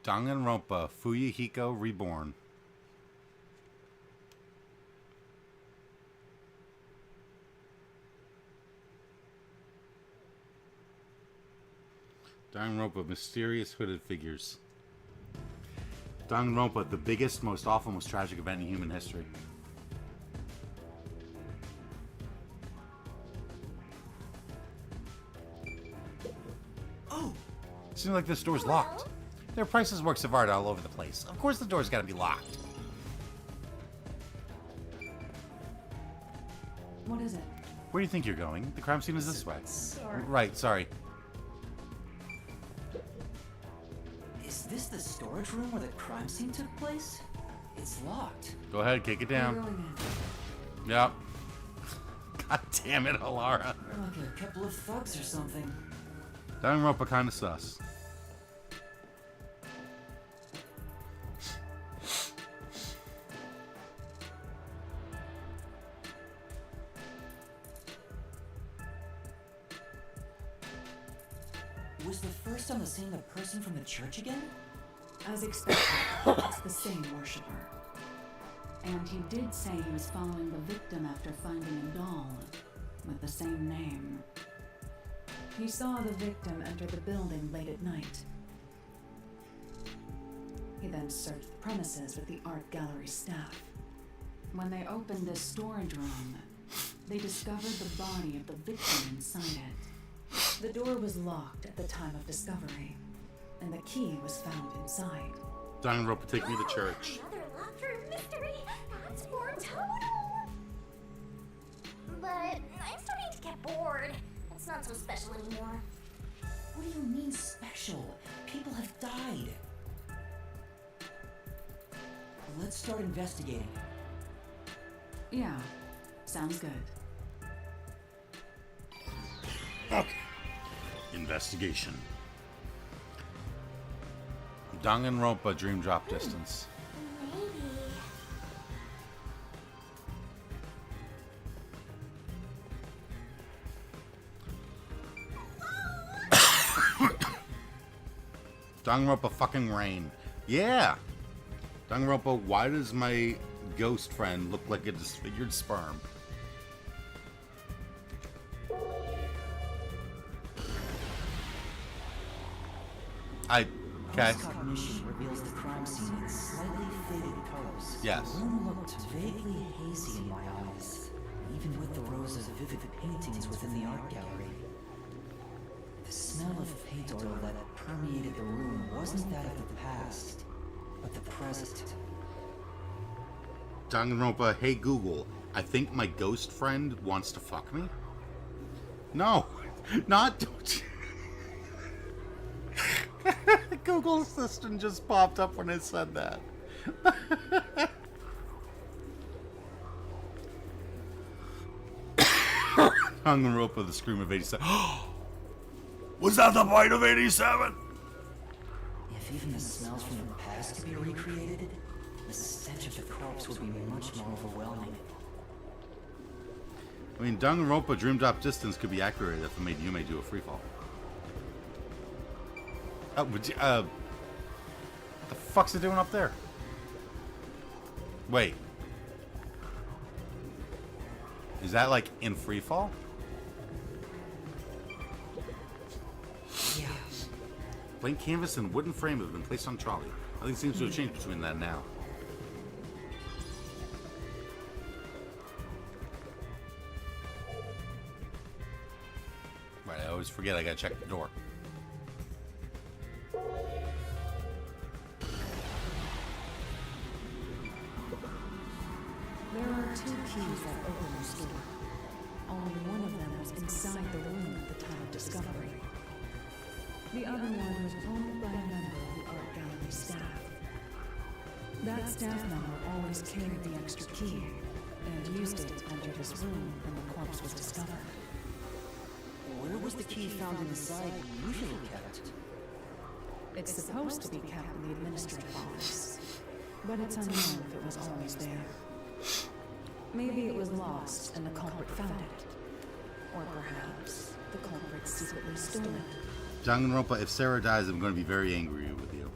Danganronpa Fuyuhiko Reborn. Danganronpa Mysterious Hooded Figures. Danganronpa, the biggest, most awful, most tragic event in human history. Oh, Seems like this door's locked. There are priceless works of art all over the place. Of course the door's gotta be locked. What is it? Where do you think you're going? The crime scene is this way. sorry. Right, sorry. Is this the storage room where the crime scene took place? It's locked. Go ahead, kick it We're down. going in. Yep. God damn it, Halara. We're like a couple of thugs or something. Danganronpa kinda sus. Was the first on the scene the person from the church again? As expected, it's the same worshiper. And he did say he was following the victim after finding a doll with the same name. He saw the victim enter the building late at night. He then searched the premises with the art gallery staff. When they opened the storage room, they discovered the body of the victim inside it. The door was locked at the time of discovery, and the key was found inside. Danganronpa, take me to church. Another locked room mystery. That's more total. But I'm starting to get bored. It's not so special anymore. What do you mean special? People have died. Let's start investigating. Yeah, sounds good. Okay. Investigation. Danganronpa Dream Drop Distance. Maybe. Danganronpa fucking rain. Yeah! Danganronpa, why does my ghost friend look like a disfigured sperm? Okay. Post-cognition reveals the crime scene in slightly faded colors. Yes. The room looked vaguely hazy in my eyes, even with the rows of vivid paintings within the art gallery. The smell of paint oil that permeated the room wasn't that of the past, but the present. Danganronpa, hey Google, I think my ghost friend wants to fuck me? No, not. Google Assistant just popped up when I said that. Danganronpa, the Scream of 87. Was that the bite of 87? If even the smells from the past could be recreated, the stench of the corpse would be much more overwhelming. I mean, Danganronpa Dream Drop Distance could be accurate if it made Yume do a freefall. Oh, what the fuck's it doing up there? Wait. Is that like in freefall? Yeah. Blank canvas and wooden frame have been placed on trolley. Nothing seems to have changed between that and now. Right, I always forget I gotta check the door. There are 2 keys that open the store. Only one of them was inside the room at the time of discovery. The other one was owned by a member of the art gallery staff. That staff member always carried the extra key and used it to enter this room when the corpse was discovered. Where was the key found inside usually kept? It's supposed to be kept in the administrative office, but it's unknown if it was always there. Maybe it was lost and the culprit found it. Or perhaps the culprit secretly stole it. Danganronpa, if Sarah dies, I'm going to be very angry with you.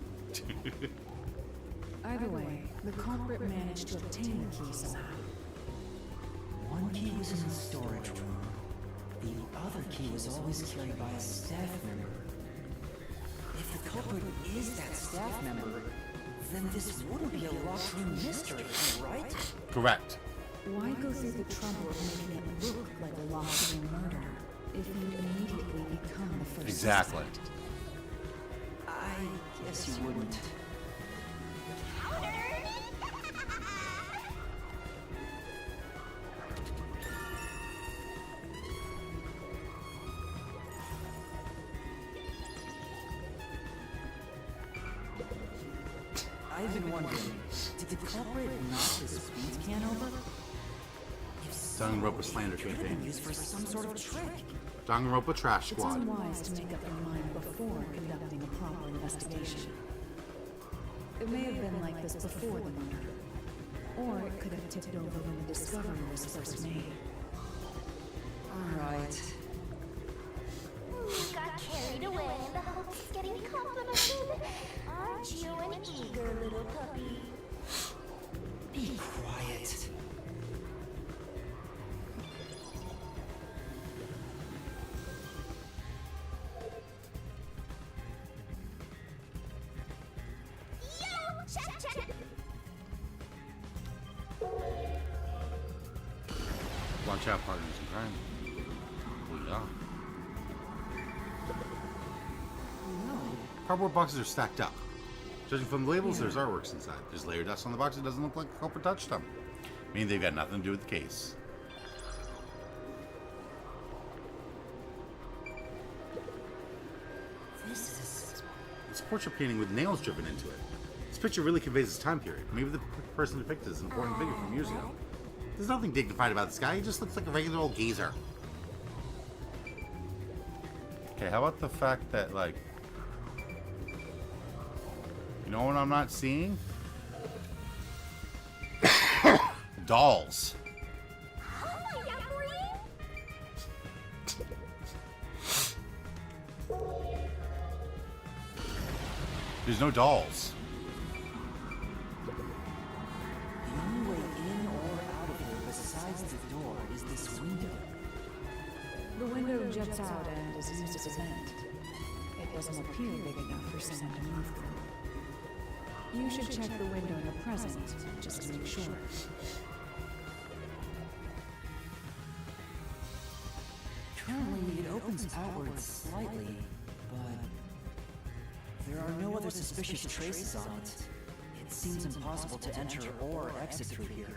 Either way, the culprit managed to obtain the key somehow. One key was in the storage room. The other key was always carried by a staff member. If the culprit is that staff member, then this wouldn't be a locked room mystery, right? Correct. Why go through the trouble of making it look like a locked room murder if you immediately become the first Exactly. suspect? I guess you wouldn't. I've been wondering, did the culprit knock his speed can over? If so, Danganronpa slander it could have been campaign. used for some sort of trick. Danganronpa Trash It's Squad. unwise to make up your mind before conducting a proper investigation. It may have been like this before the murder, or it could have tipped over when the discovery was first made. Alright. Got carried away in the hopes of getting complimented. Aren't you an eager little puppy? Be quiet. Yo! Check! Watch out, partners in crime. Oh, yeah. Cardboard boxes are stacked up. Judging from the labels, there's artworks inside. There's layer dust on the box. It doesn't look like the culprit touched them. Meaning they've got nothing to do with the case. It's a portrait painting with nails driven into it. This picture really conveys its time period. Maybe the person depicted is an important figure from years ago. There's nothing dignified about this guy. He just looks like a regular old geezer. Okay, how about the fact that, like... You know what I'm not seeing? Dolls. There's no dolls. The only way in or out of here besides the door is this window. The window juts out and is used as a vent. It doesn't appear big enough for someone to move through. You should check the window in the present, just to make sure. Currently, it opens outwards slightly, but there are no other suspicious traces on it. It seems impossible to enter or exit through here.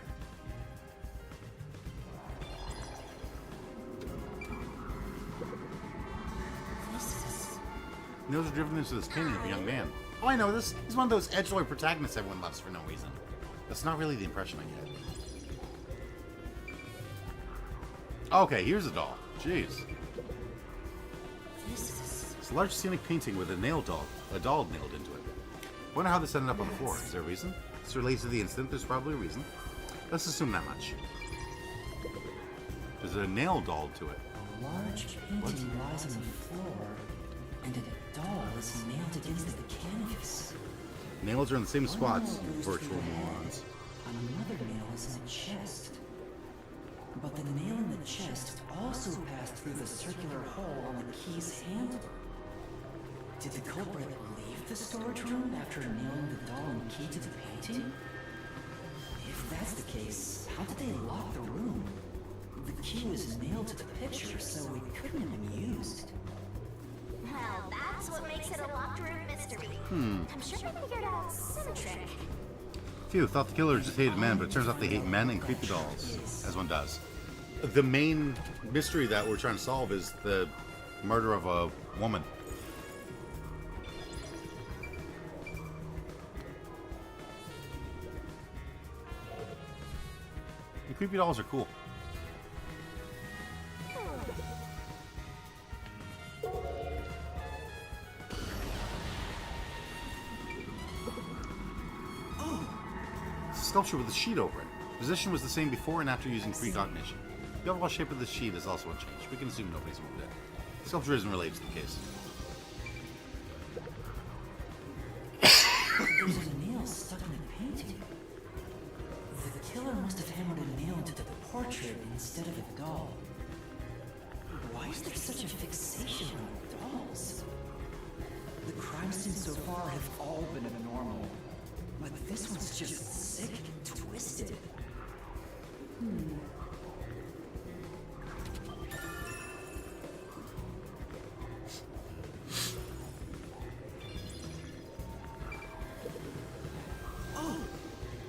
Nails are driven into this painting of a young man. Oh, I know this. He's one of those edgelord protagonists everyone loves for no reason. That's not really the impression I get. Okay, here's a doll. Jeez. It's a large scenic painting with a doll nailed into it. Wonder how this ended up on the floor. Is there a reason? This relates to the incident. There's probably a reason. Let's assume that much. There's a nail doll to it. A large painting lies on the floor, and a doll is nailed against the canvas. Nails are in the same spots, virtual morons. Another nail is in the chest. But the nail in the chest also passed through the circular hole on the key's handle. Did the culprit leave the storage room after nailing the doll and key to the painting? If that's the case, how did they lock the room? The key was nailed to the picture, so it couldn't have been used. Well, that's what makes it a locked room mystery. I'm sure they figured out some trick. Phew, thought the killer just hated men, but it turns out they hate men and creepy dolls, as one does. The main mystery that we're trying to solve is the murder of a woman. The creepy dolls are cool. Sculpture with a sheet over it. Position was the same before and after using precognition. The overall shape of the sheet is also unchanged. We can assume nobody's moved it. The sculpture isn't related to the case. There's a nail stuck in the painting. The killer must have hammered a nail into the portrait instead of a doll. Why is there such a fixation on dolls? The crime scenes so far have all been abnormal, but this one's just sick and twisted.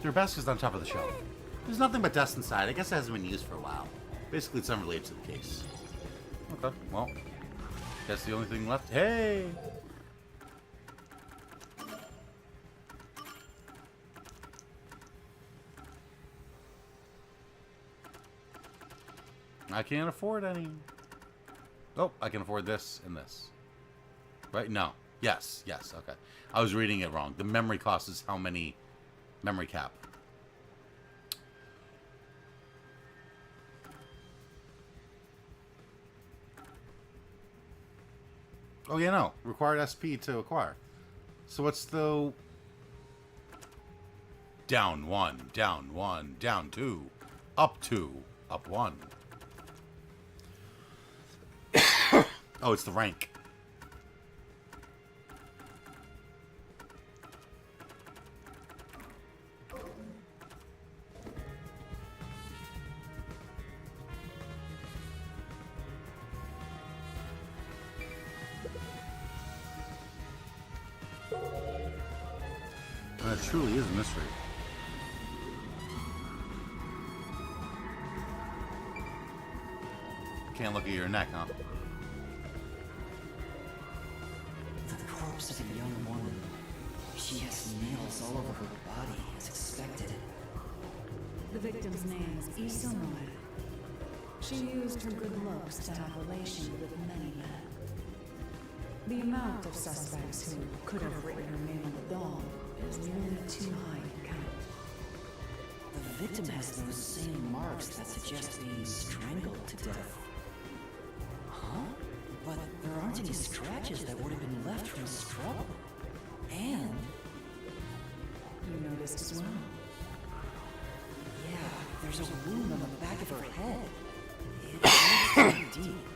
Their basket's on top of the shelf. There's nothing but dust inside. I guess it hasn't been used for a while. Basically, it's unrelated to the case. Okay, well, that's the only thing left. Hey! I can't afford any. Oh, I can afford this and this. Right? No. Yes, okay. I was reading it wrong. The memory cost is how many memory cap. Oh, yeah, no. Required SP to acquire. So what's the... Down 1, down 1, down 2, up 2, up 1. Oh, it's the rank. It truly is a mystery. Can't look at your neck, huh? The corpse of a young woman. She has nails all over her body, as expected. The victim's name is Isonoe. She used her good looks to have relation with many men. The amount of suspects who could have written her name on the doll is nearly too high to count. The victim has those same marks that suggest being strangled to death. Huh? But there aren't any scratches that would have been left from struggle. And... You noticed as well. Yeah, there's a wound on the back of her head. It's very deep.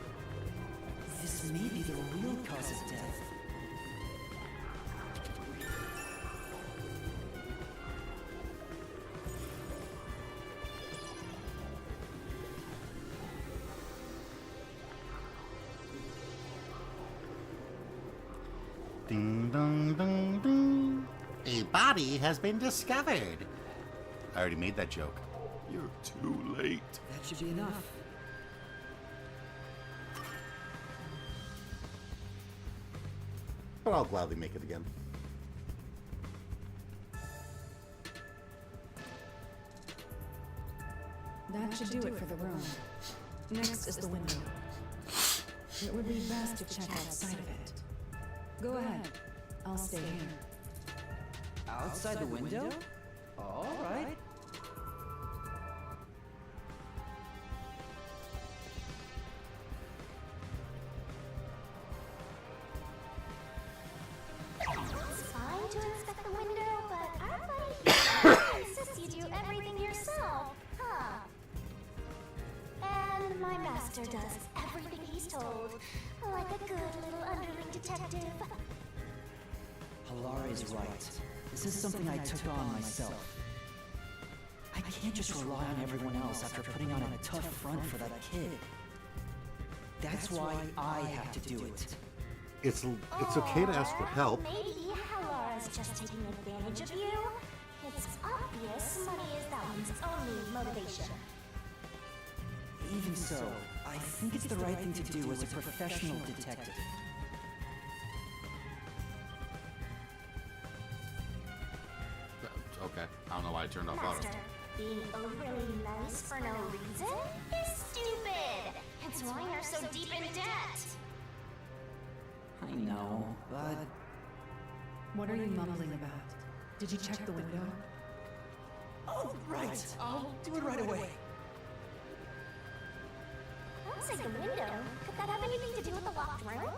This may be the real cause of death. Ding dong dong ding. A body has been discovered. I already made that joke. You're too late. That should be enough. But I'll gladly make it again. That should do it for the room. Next is the window. It would be best to check outside of it. Go ahead. I'll stay here. Outside the window? Alright. It's fine to inspect the window, but our buddy insists you do everything yourself, huh? And my master does everything he's told, like a good little underling detective. Halara is right. This is something I took on myself. I can't just rely on everyone else after putting on a tough front for that kid. That's why I have to do it. It's okay to ask for help. Maybe Halara's just taking advantage of you. It's obvious money is that one's only motivation. Even so, I think it's the right thing to do as a professional detective. Okay. I don't know why I turned off auto. Master, being overly nice for no reason is stupid. It's why you're so deep in debt. I know, but... What are you mumbling about? Did you check the window? Oh, right! I'll do it right away. Outside the window? Could that have anything to do with the locked room?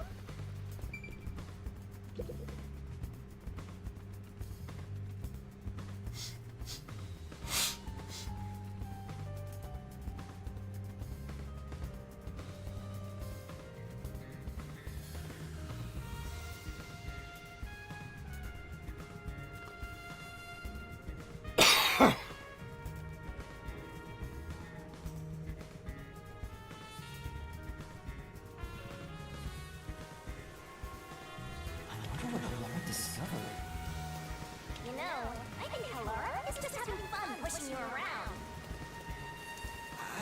You know, I think Halara is just having fun pushing you around. I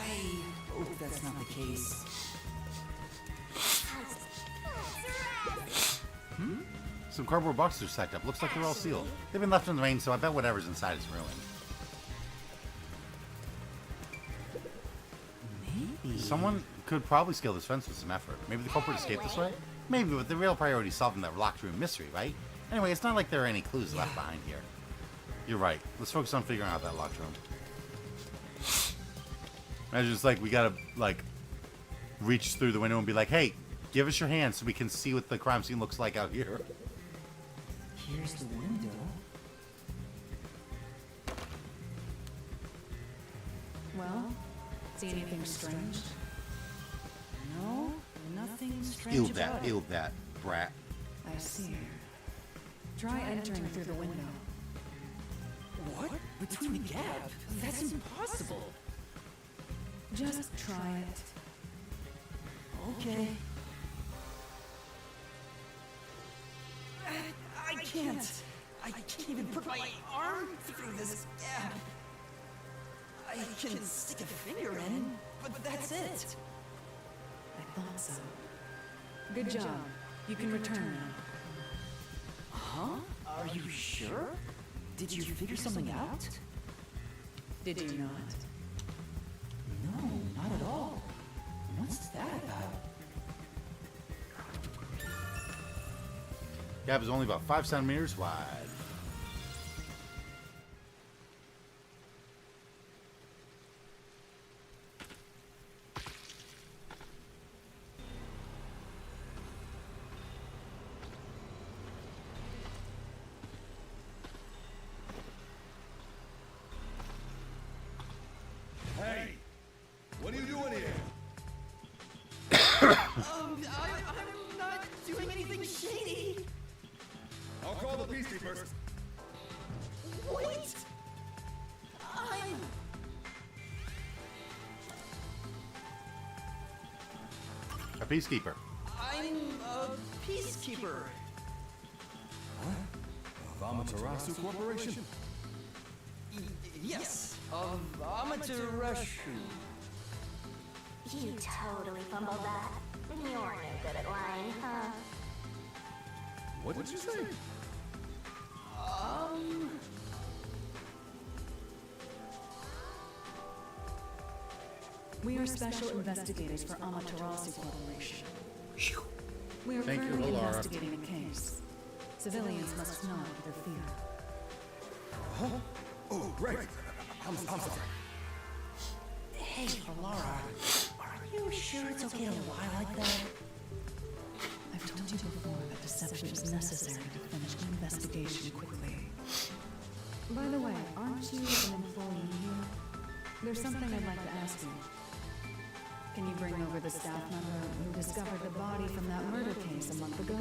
hope that's not the case. Some cardboard boxes are stacked up. Looks like they're all sealed. They've been left in the rain, so I bet whatever's inside is ruined. Maybe. Someone could probably scale this fence with some effort. Maybe the culprit escaped this way? Maybe, but the real priority is solving that locked room mystery, right? Anyway, it's not like there are any clues left behind here. You're right. Let's focus on figuring out that locked room. Imagine it's like we gotta, like, reach through the window and be like, hey, give us your hand so we can see what the crime scene looks like out here. Here's the window. Well, see anything strange? No, nothing strange Ew about that, it. ew that, brat. I see. Try entering through the window. What? Between the gap? That's impossible. Just try it. Okay. I can't. I can't even put my arm through this gap. I can stick a finger in, but that's it. I thought so. Good job. You can return now. Huh? Are you sure? Did you figure something out? Did you not? No, not at all. What's that about? Gap is only about 5 centimeters wide. Hey! What are you doing here? I'm not doing anything shady. I'll call the peacekeepers. Wait! I'm... A peacekeeper. I'm a peacekeeper. Amaterasu Corporation? Yes, of Amaterasu. You totally fumbled that. You're no good at lying, huh? What did you say? We are special investigators for Amaterasu Corporation. We are Thank you, currently Laura. investigating a case. Civilians must not interfere. Huh? Oh, right. I'm sorry. Hey, Laura, are you sure it's okay to lie like that? I've told you before that deception is necessary to finish the investigation quickly. By the way, aren't you an employee here? There's something I'd like to ask you. Can you bring over the staff member who discovered the body from that murder case a month ago?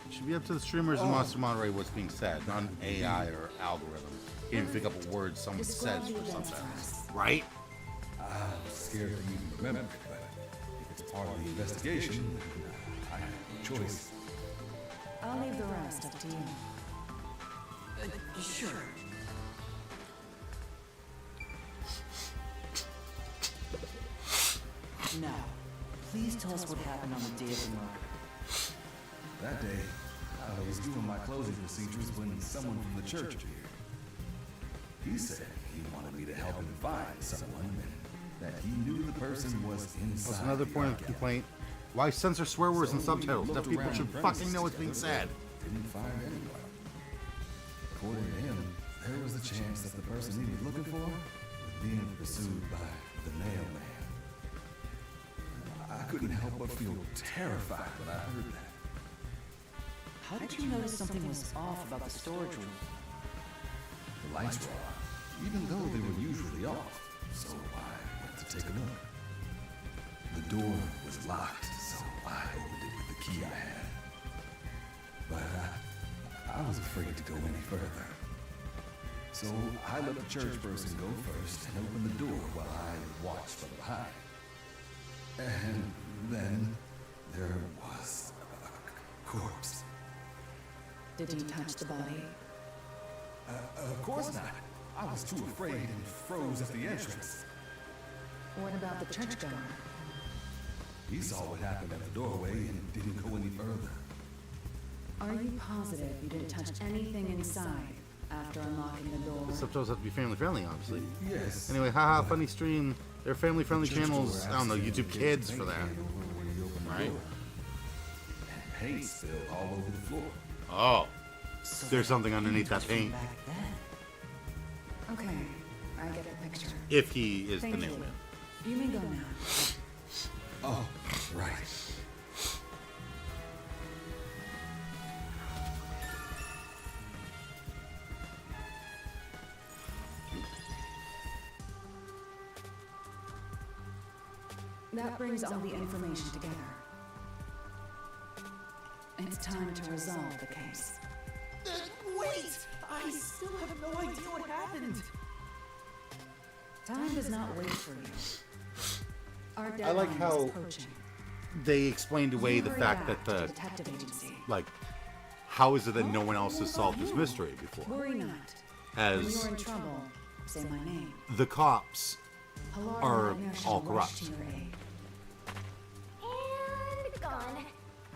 It should be up to the streamers and wants to moderate what's being said, not an AI or algorithm. You can pick up a word someone says for sometimes. Right? I'm scared to even remember it, but if it's part of the investigation, I have no choice. I'll leave the rest up to you. Sure. Now, please tell us what happened on the day of the murder. That day, I was doing my closing procedures when someone from the church appeared. He said he wanted me to help him find someone and that he knew the person was inside. That's another the point of archive. complaint. Why censor swear words and So we subtitles? That looked people around should the fucking know what's premises being together, said. but Didn't find anyone. According to him, there was a chance that the person he was looking for was being pursued by the mailman. I couldn't help but feel terrified when I heard that. How did you notice something was off about the storage room? The lights were on, even though they were usually off, so I went to take a look. The door was locked, so I opened it with the key I had. But I was afraid to go any further. So I let the church person go first and open the door while I watched from behind. And then there was a corpse. Did you touch the body? Of course not. I was too afraid and froze at the entrance. What about the churchgoer? He saw what happened at the doorway and didn't go any further. Are you positive you didn't touch anything inside after unlocking the door? The subtitles have to be family friendly, obviously. Yes. Anyway, haha, funny stream. They're family friendly channels. I don't know, YouTube Kids for that. Right? And paint spilled all over the floor. Oh. So There's something you underneath that touched him paint. back then. Okay, I get the picture. If he is Thank the you. mailman. You may go now. Oh, right. That brings all the information together. It's time to resolve the case. Wait! I still have no idea what happened. Time does not wait for you. Our I like deadline how is approaching. they explained away the Hurry fact back that to the, detective agency. like, how is it that no one else has solved this mystery before? Worry not. When As you're in trouble, say my name. the cops Halar are and Nightmare shall all rush corrupt. to your aid. And gone.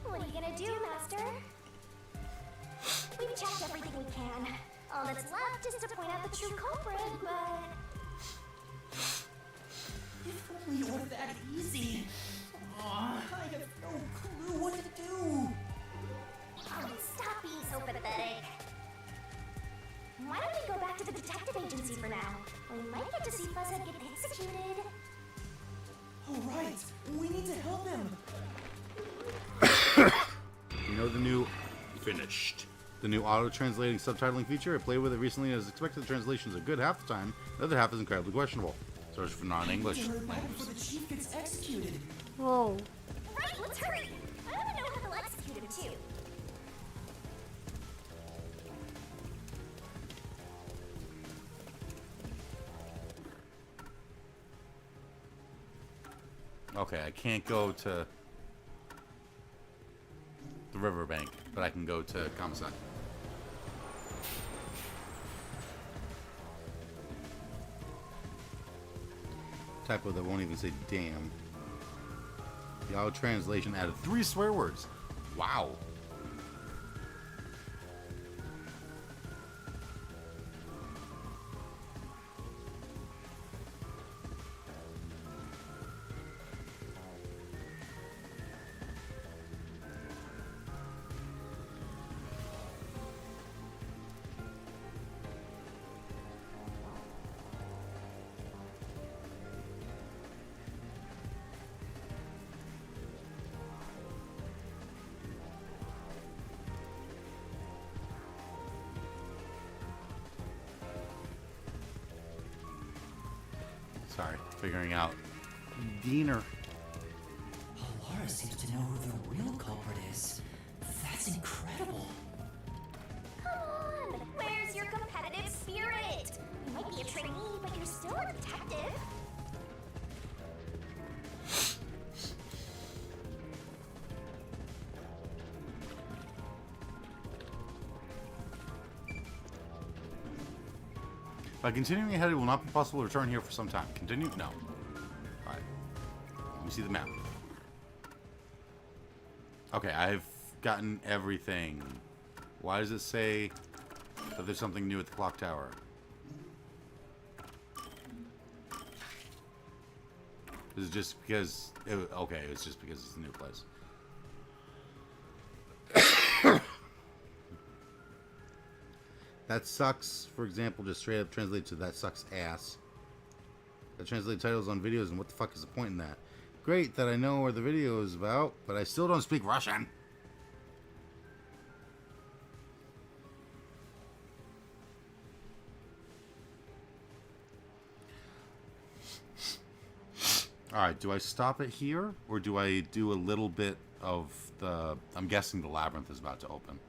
What are you gonna do, Master? We've checked everything we can. All that's left is to point out the true culprit, but... If only it were that easy. Aw, I have no clue what to do. Oh, stop being so pathetic. Why don't we go back to the detective agency for now? We might get to see Fuzzhead get executed. All right, we need to help him. You know the new finished. The new auto-translating subtitling feature? I played with it recently and as expected the translation is a good half the time. The other half is incredibly questionable. Search for non-English Hurry back names. before the chief gets executed. Whoa. Right, let's hurry. I want to know how they'll execute him, too. Okay, I can't go to the riverbank, but I can go to Kamasai. Typo that won't even say damn. The auto translation added 3 swear words. Wow. Sorry, figuring out Diener. Laura seems to know who the real culprit is. That's incredible. Come on! Where's your competitive spirit? You might be a trainee, but you're still a detective. By continuing ahead, it will not be possible to return here for some time. Continue? No. Alright. Let me see the map. Okay, I've gotten everything. Why does it say that there's something new at the clock tower? Is it just because... okay, it's just because it's a new place. That sucks, for example, just straight up translated to that sucks ass. I translate titles on videos, and what the fuck is the point in that? Great that I know where the video is about, but I still don't speak Russian. Alright, do I stop it here, or do I do a little bit of the... I'm guessing the labyrinth is about to open.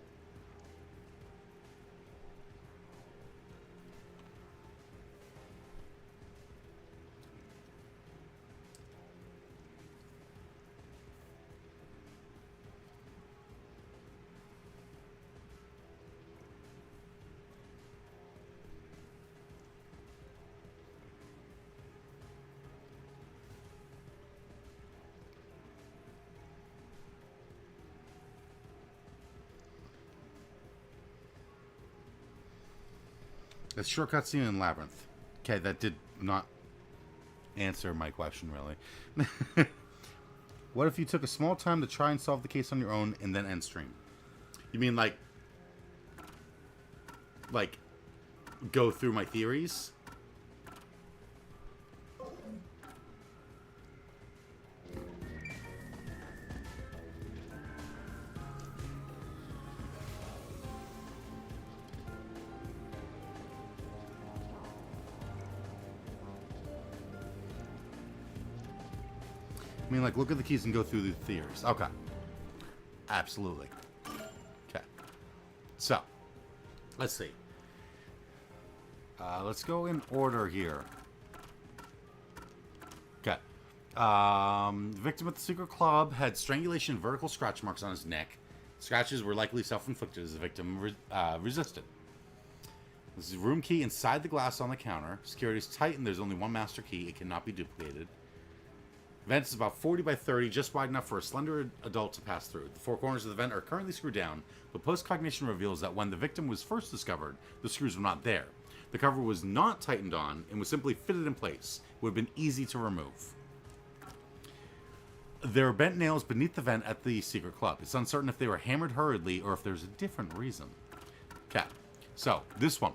It's shortcut scene in Labyrinth. Okay, that did not answer my question, really. What if you took a small time to try and solve the case on your own and then end stream? You mean like go through my theories? I mean, like, look at the keys and go through the theories. Okay. Absolutely. Okay. So, let's see. Let's go in order here. Okay. The victim at the secret club had strangulation and vertical scratch marks on his neck. Scratches were likely self-inflicted as the victim resisted. This is a room key inside the glass on the counter. Security is tight and there's only one master key. It cannot be duplicated. Vent is about 40 by 30, just wide enough for a slender adult to pass through. The 4 corners of the vent are currently screwed down, but post-cognition reveals that when the victim was first discovered, the screws were not there. The cover was not tightened on and was simply fitted in place. It would have been easy to remove. There are bent nails beneath the vent at the secret club. It's uncertain if they were hammered hurriedly or if there's a different reason. Okay, so this one.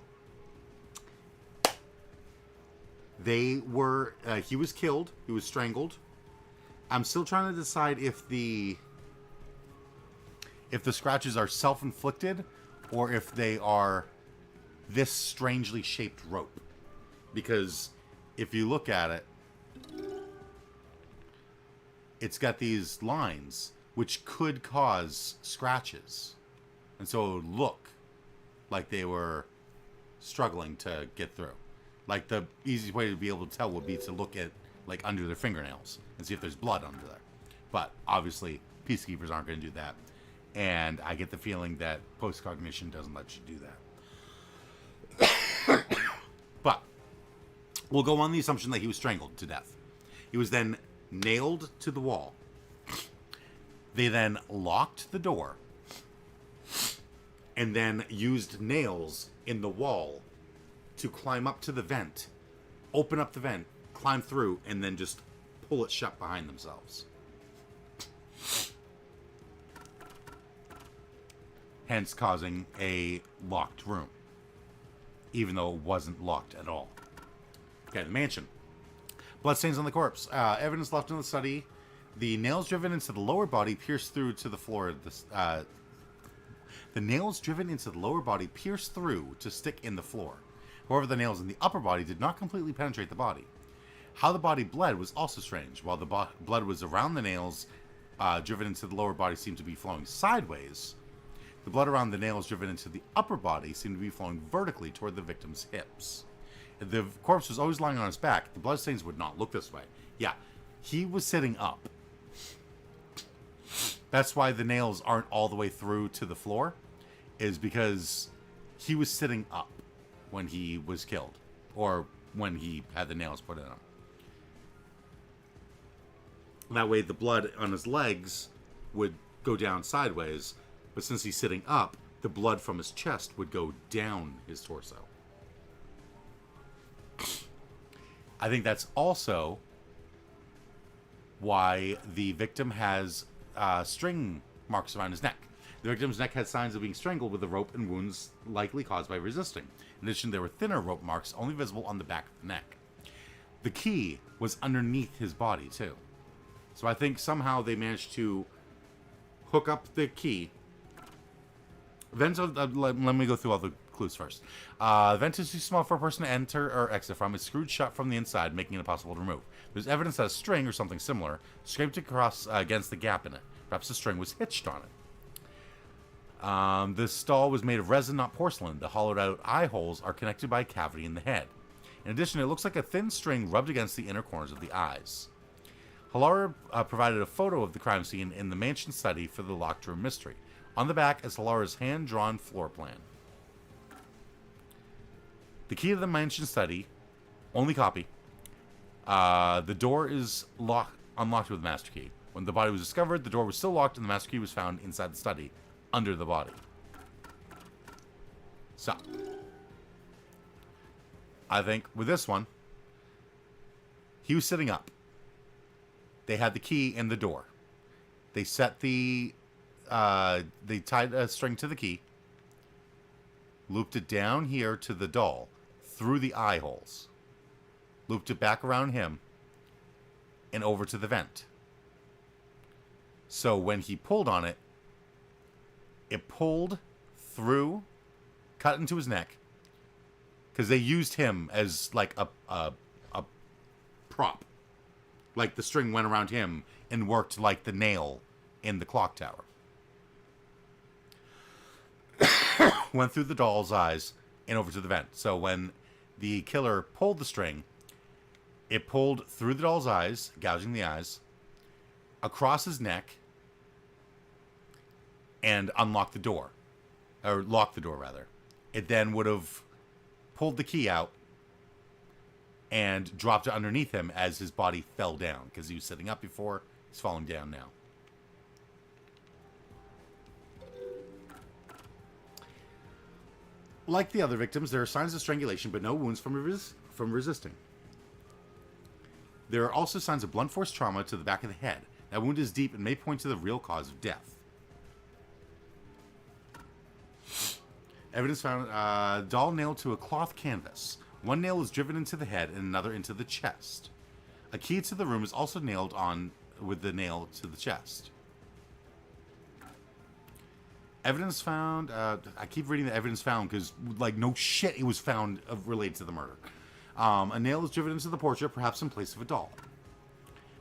They were, he was killed, he was strangled. I'm still trying to decide if the scratches are self-inflicted or if they are this strangely shaped rope. Because if you look at it, it's got these lines which could cause scratches. And so it would look like they were struggling to get through. Like, the easiest way to be able to tell would be to look at, like, under their fingernails and see if there's blood under there. But obviously, peacekeepers aren't going to do that. And I get the feeling that post-cognition doesn't let you do that. But we'll go on the assumption that he was strangled to death. He was then nailed to the wall. They then locked the door and then used nails in the wall to climb up to the vent, open up the vent, climb through, and then just pull it shut behind themselves. Hence causing a locked room, even though it wasn't locked at all. Okay, the mansion. Bloodstains on the corpse. Evidence left in the study. The nails driven into the lower body pierced through to the floor. The nails driven into the lower body pierced through to stick in the floor. However, the nails in the upper body did not completely penetrate the body. How the body bled was also strange. While the blood was around the nails driven into the lower body seemed to be flowing sideways, the blood around the nails driven into the upper body seemed to be flowing vertically toward the victim's hips. If the corpse was always lying on his back, the bloodstains would not look this way. Yeah, he was sitting up. That's why the nails aren't all the way through to the floor, is because he was sitting up when he was killed, or when he had the nails put in him. That way the blood on his legs would go down sideways, but since he's sitting up, the blood from his chest would go down his torso. I think that's also why the victim has string marks around his neck. The victim's neck had signs of being strangled with a rope and wounds likely caused by resisting. In addition, there were thinner rope marks only visible on the back of the neck. The key was underneath his body, too. So I think somehow they managed to hook up the key. Vent, let me go through all the clues first. Vent is too small for a person to enter or exit from. It's screwed shut from the inside, making it impossible to remove. There's evidence that a string or something similar scraped across against the gap in it. Perhaps the string was hitched on it. This stall was made of resin, not porcelain. The hollowed out eye holes are connected by a cavity in the head. In addition, it looks like a thin string rubbed against the inner corners of the eyes. Halara provided a photo of the crime scene in the mansion study for the locked room mystery. On the back is Halara's hand-drawn floor plan. The key to the mansion study, only copy. The door is unlocked with a master key. When the body was discovered, the door was still locked and the master key was found inside the study, under the body. So, I think with this one, he was sitting up. They had the key in the door. They set the, they tied a string to the key, looped it down here to the doll, through the eye holes, looped it back around him, and over to the vent. So when he pulled on it, it pulled through, cut into his neck, because they used him as like a prop. Like the string went around him and worked like the nail in the clock tower. Went through the doll's eyes and over to the vent. So when the killer pulled the string, it pulled through the doll's eyes, gouging the eyes, across his neck, and unlocked the door. Or locked the door, rather. It then would have pulled the key out and dropped it underneath him as his body fell down. Because he was sitting up before, he's falling down now. Like the other victims, there are signs of strangulation, but no wounds from resisting. There are also signs of blunt force trauma to the back of the head. That wound is deep and may point to the real cause of death. Evidence found, doll nailed to a cloth canvas. One nail is driven into the head and another into the chest. A key to the room is also nailed on with the nail to the chest. Evidence found, I keep reading the evidence found because, like, no shit, it was found related to the murder. A nail is driven into the portrait, perhaps in place of a doll.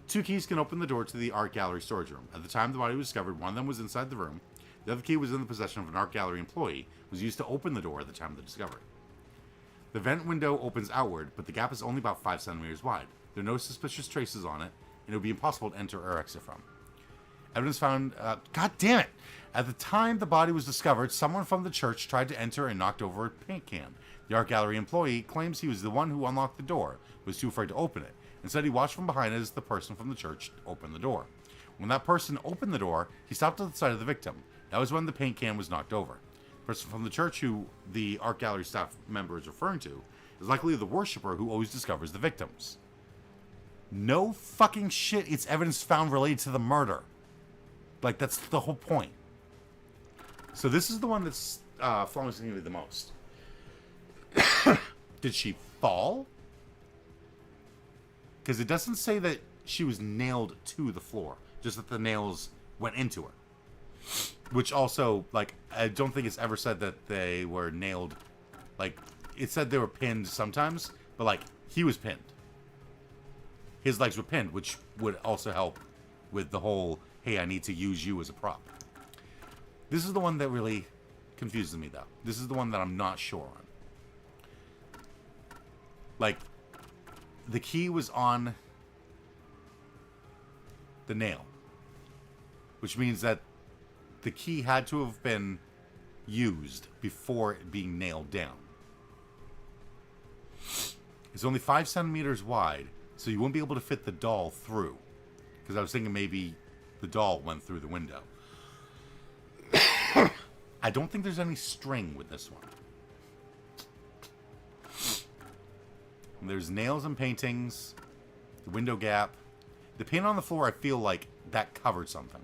2 keys can open the door to the art gallery storage room. At the time the body was discovered, one of them was inside the room. The other key was in the possession of an art gallery employee, was used to open the door at the time of the discovery. The vent window opens outward, but the gap is only about 5 centimeters wide. There are no suspicious traces on it, and it would be impossible to enter or exit from. Evidence found, God damn it! At the time the body was discovered, someone from the church tried to enter and knocked over a paint can. The art gallery employee claims he was the one who unlocked the door, but was too afraid to open it. Instead, he watched from behind as the person from the church opened the door. When that person opened the door, he stopped at the side of the victim. That was when the paint can was knocked over. The person from the church who the art gallery staff member is referring to is likely the worshiper who always discovers the victims. No fucking shit, it's evidence found related to the murder. Like, that's the whole point. So this is the one that's flummoxing me the most. Did she fall? Because it doesn't say that she was nailed to the floor, just that the nails went into her. Which also, like, I don't think it's ever said that they were nailed. Like, it said they were pinned sometimes, but, like, he was pinned. His legs were pinned, which would also help with the whole, hey, I need to use you as a prop. This is the one that really confuses me, though. This is the one that I'm not sure on. Like, the key was on the nail, which means that the key had to have been used before it being nailed down. It's only 5 centimeters wide, so you won't be able to fit the doll through. Because I was thinking maybe the doll went through the window. I don't think there's any string with this one. There's nails and paintings, the window gap. The paint on the floor, I feel like that covered something.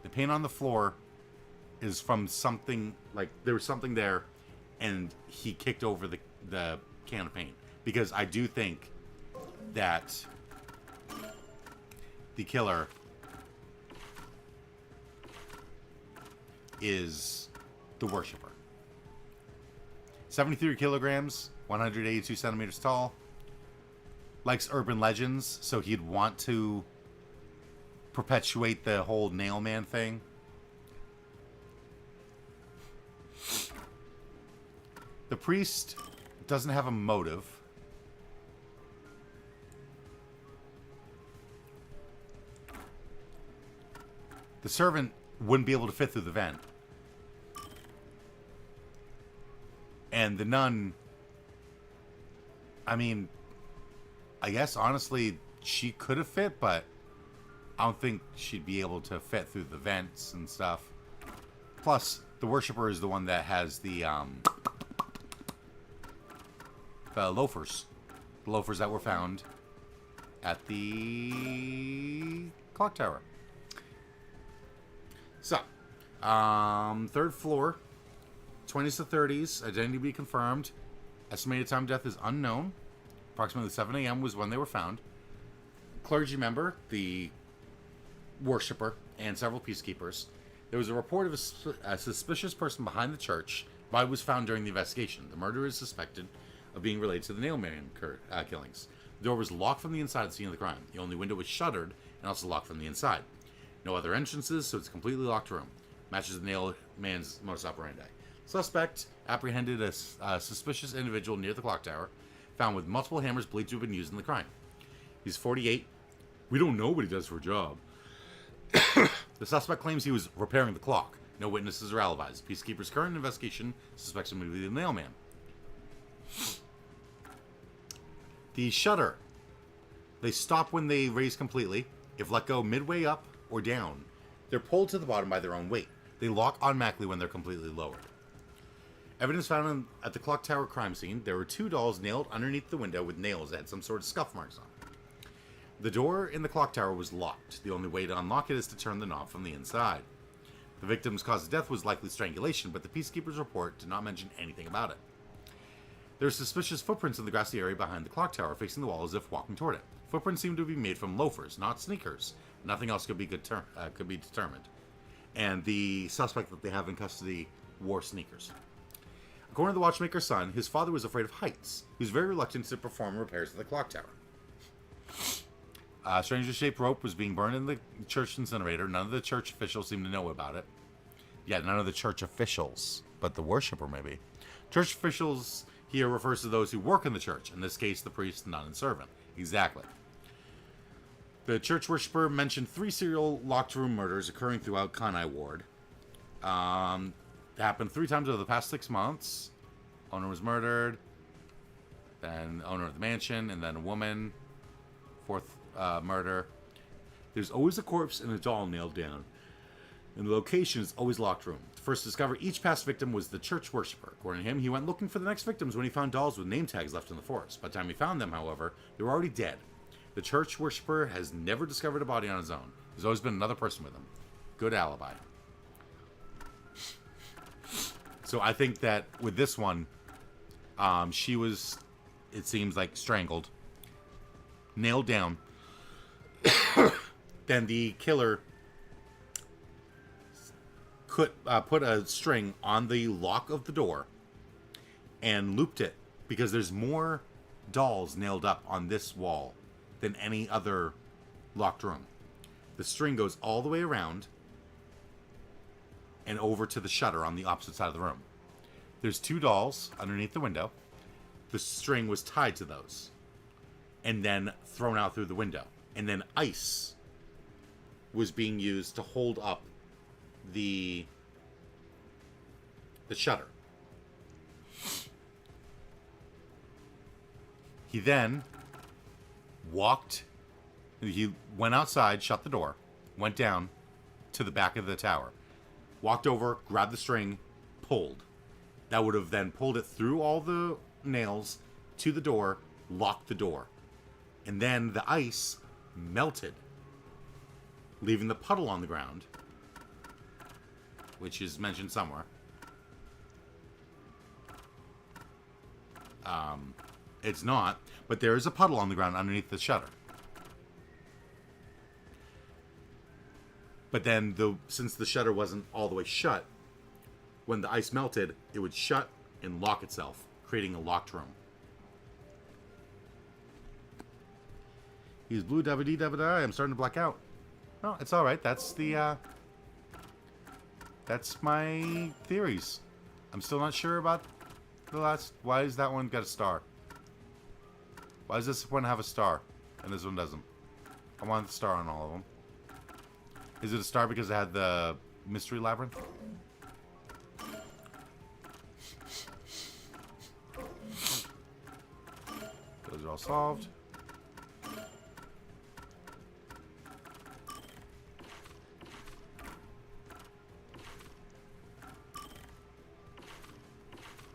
The paint on the floor is from something, like there was something there and he kicked over the can of paint. Because I do think that the killer is the worshiper. 73 kilograms, 182 centimeters tall. Likes urban legends, so he'd want to perpetuate the whole nail man thing. The priest doesn't have a motive. The servant wouldn't be able to fit through the vent. And the nun, I mean, I guess honestly she could have fit, but I don't think she'd be able to fit through the vents and stuff. Plus, the worshiper is the one that has the loafers. The loafers that were found at the clock tower. So, third floor, 20s to 30s, identity to be confirmed. Estimated time of death is unknown. Approximately 7 a.m. was when they were found. Clergy member, the worshiper, and several peacekeepers. There was a report of a suspicious person behind the church. Body was found during the investigation. The murderer is suspected of being related to the nailman killings. The door was locked from the inside at the scene of the crime. The only window was shuttered and also locked from the inside. No other entrances, so it's a completely locked room. Matches the nail man's modus operandi. Suspect apprehended a suspicious individual near the clock tower, found with multiple hammers believed to have been used in the crime. He's 48. We don't know what he does for a job. The suspect claims he was repairing the clock. No witnesses or alibis. Peacekeeper's current investigation suspects him to be the nailman. The shutter. They stop when they raise completely. If let go midway up or down, they're pulled to the bottom by their own weight. They lock automatically when they're completely lowered. Evidence found at the clock tower crime scene. There were 2 dolls nailed underneath the window with nails that had some sort of scuff marks on it. The door in the clock tower was locked. The only way to unlock it is to turn the knob from the inside. The victim's cause of death was likely strangulation, but the peacekeeper's report did not mention anything about it. There are suspicious footprints in the grassy area behind the clock tower, facing the wall as if walking toward it. Footprints seem to be made from loafers, not sneakers. Nothing else could be determined. And the suspect that they have in custody wore sneakers. According to the watchmaker's son, his father was afraid of heights. He was very reluctant to perform repairs at the clock tower. A stranger-shaped rope was being burned in the church incinerator. None of the church officials seemed to know about it. Yeah, none of the church officials, but the worshiper maybe. Church officials here refers to those who work in the church. In this case, the priest, nun, and servant. Exactly. The church worshiper mentioned 3 serial locked room murders occurring throughout Kanai Ward. It happened 3 times over the past 6 months. Owner was murdered. Then owner of the mansion, and then a woman. fourth murder. There's always a corpse and a doll nailed down. And the location is always locked room. First to discover each past victim was the church worshiper. According to him, he went looking for the next victims when he found dolls with name tags left in the forest. By the time he found them, however, they were already dead. The church worshiper has never discovered a body on his own. There's always been another person with him. Good alibi. So I think that with this one, she was, it seems like, strangled, nailed down. Then the killer put a string on the lock of the door and looped it, because there's more dolls nailed up on this wall than any other locked room. The string goes all the way around and over to the shutter on the opposite side of the room. There's 2 dolls underneath the window. The string was tied to those and then thrown out through the window. And then ice was being used to hold up the shutter. He then he went outside, shut the door, went down to the back of the tower, walked over, grabbed the string, pulled. That would have then pulled it through all the nails to the door, locked the door. And then the ice melted, leaving the puddle on the ground, which is mentioned somewhere. It's not, but there is a puddle on the ground underneath the shutter. But then, since the shutter wasn't all the way shut, when the ice melted, it would shut and lock itself, creating a locked room. He's blue, dabba dee, dabba da. I'm starting to black out. No, it's all right. That's my theories. I'm still not sure about the last. Why is that one got a star? Why does this one have a star and this one doesn't? I want the star on all of them. Is it a star because it had the mystery labyrinth? Those are all solved.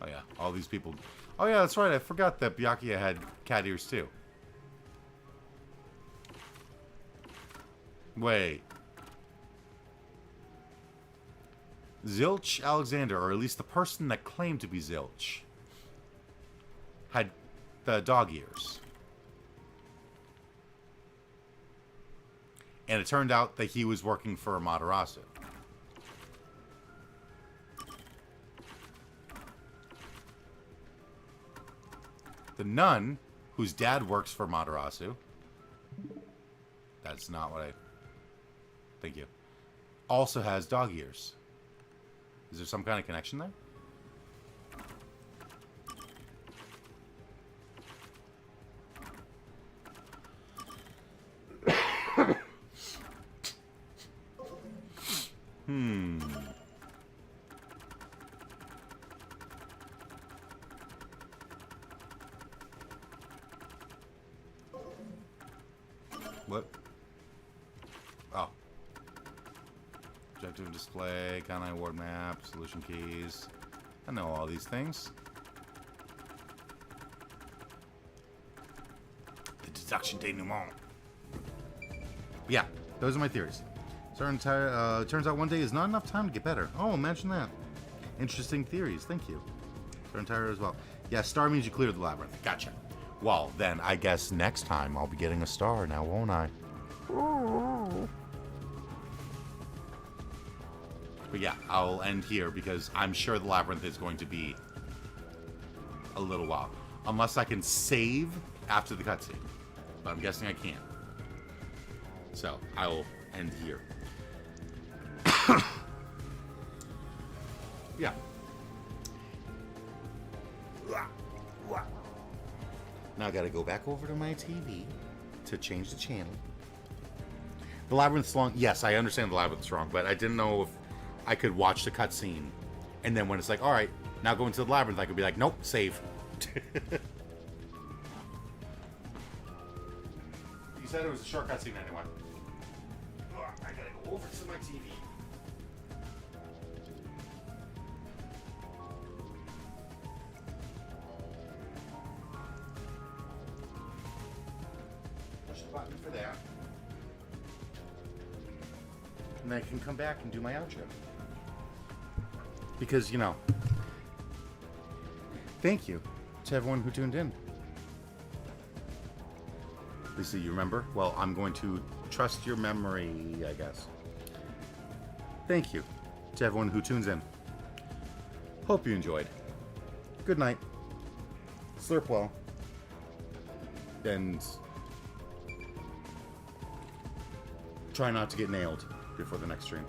Oh yeah, all these people. Oh yeah, that's right. I forgot that Byakuya had cat ears too. Wait. Zilch Alexander, or at least the person that claimed to be Zilch, had the dog ears. And it turned out that he was working for Amaterasu. The nun, whose dad works for Amaterasu, that's not what I... Thank you. Also has dog ears. Is there some kind of connection there? What? Oh. Objective display, Kanai award map, solution keys. I know all these things. The deduction denouement. Yeah, those are my theories. Turns out one day is not enough time to get better. Oh, imagine that. Interesting theories. Thank you. Turn as well. Yeah, star means you cleared the labyrinth. Gotcha. Well, then I guess next time I'll be getting a star now, won't I? But yeah, I'll end here because I'm sure the labyrinth is going to be a little while. Unless I can save after the cutscene. But I'm guessing I can't. So, I will end here. Yeah. Now I gotta go back over to my TV to change the channel. The labyrinth's long. Yes, I understand the labyrinth's wrong, but I didn't know if I could watch the cutscene, and then when it's like, all right, now go into the labyrinth, I could be like, nope, save. Peace said it was a short cutscene anyway. Ugh, I gotta go over to my TV. Push the button for that. And then I can come back and do my outro. Because, you know, thank you to everyone who tuned in. Lisa, you remember? Well, I'm going to trust your memory, I guess. Thank you to everyone who tunes in. Hope you enjoyed. Good night. Slurp well. And try not to get nailed before the next stream.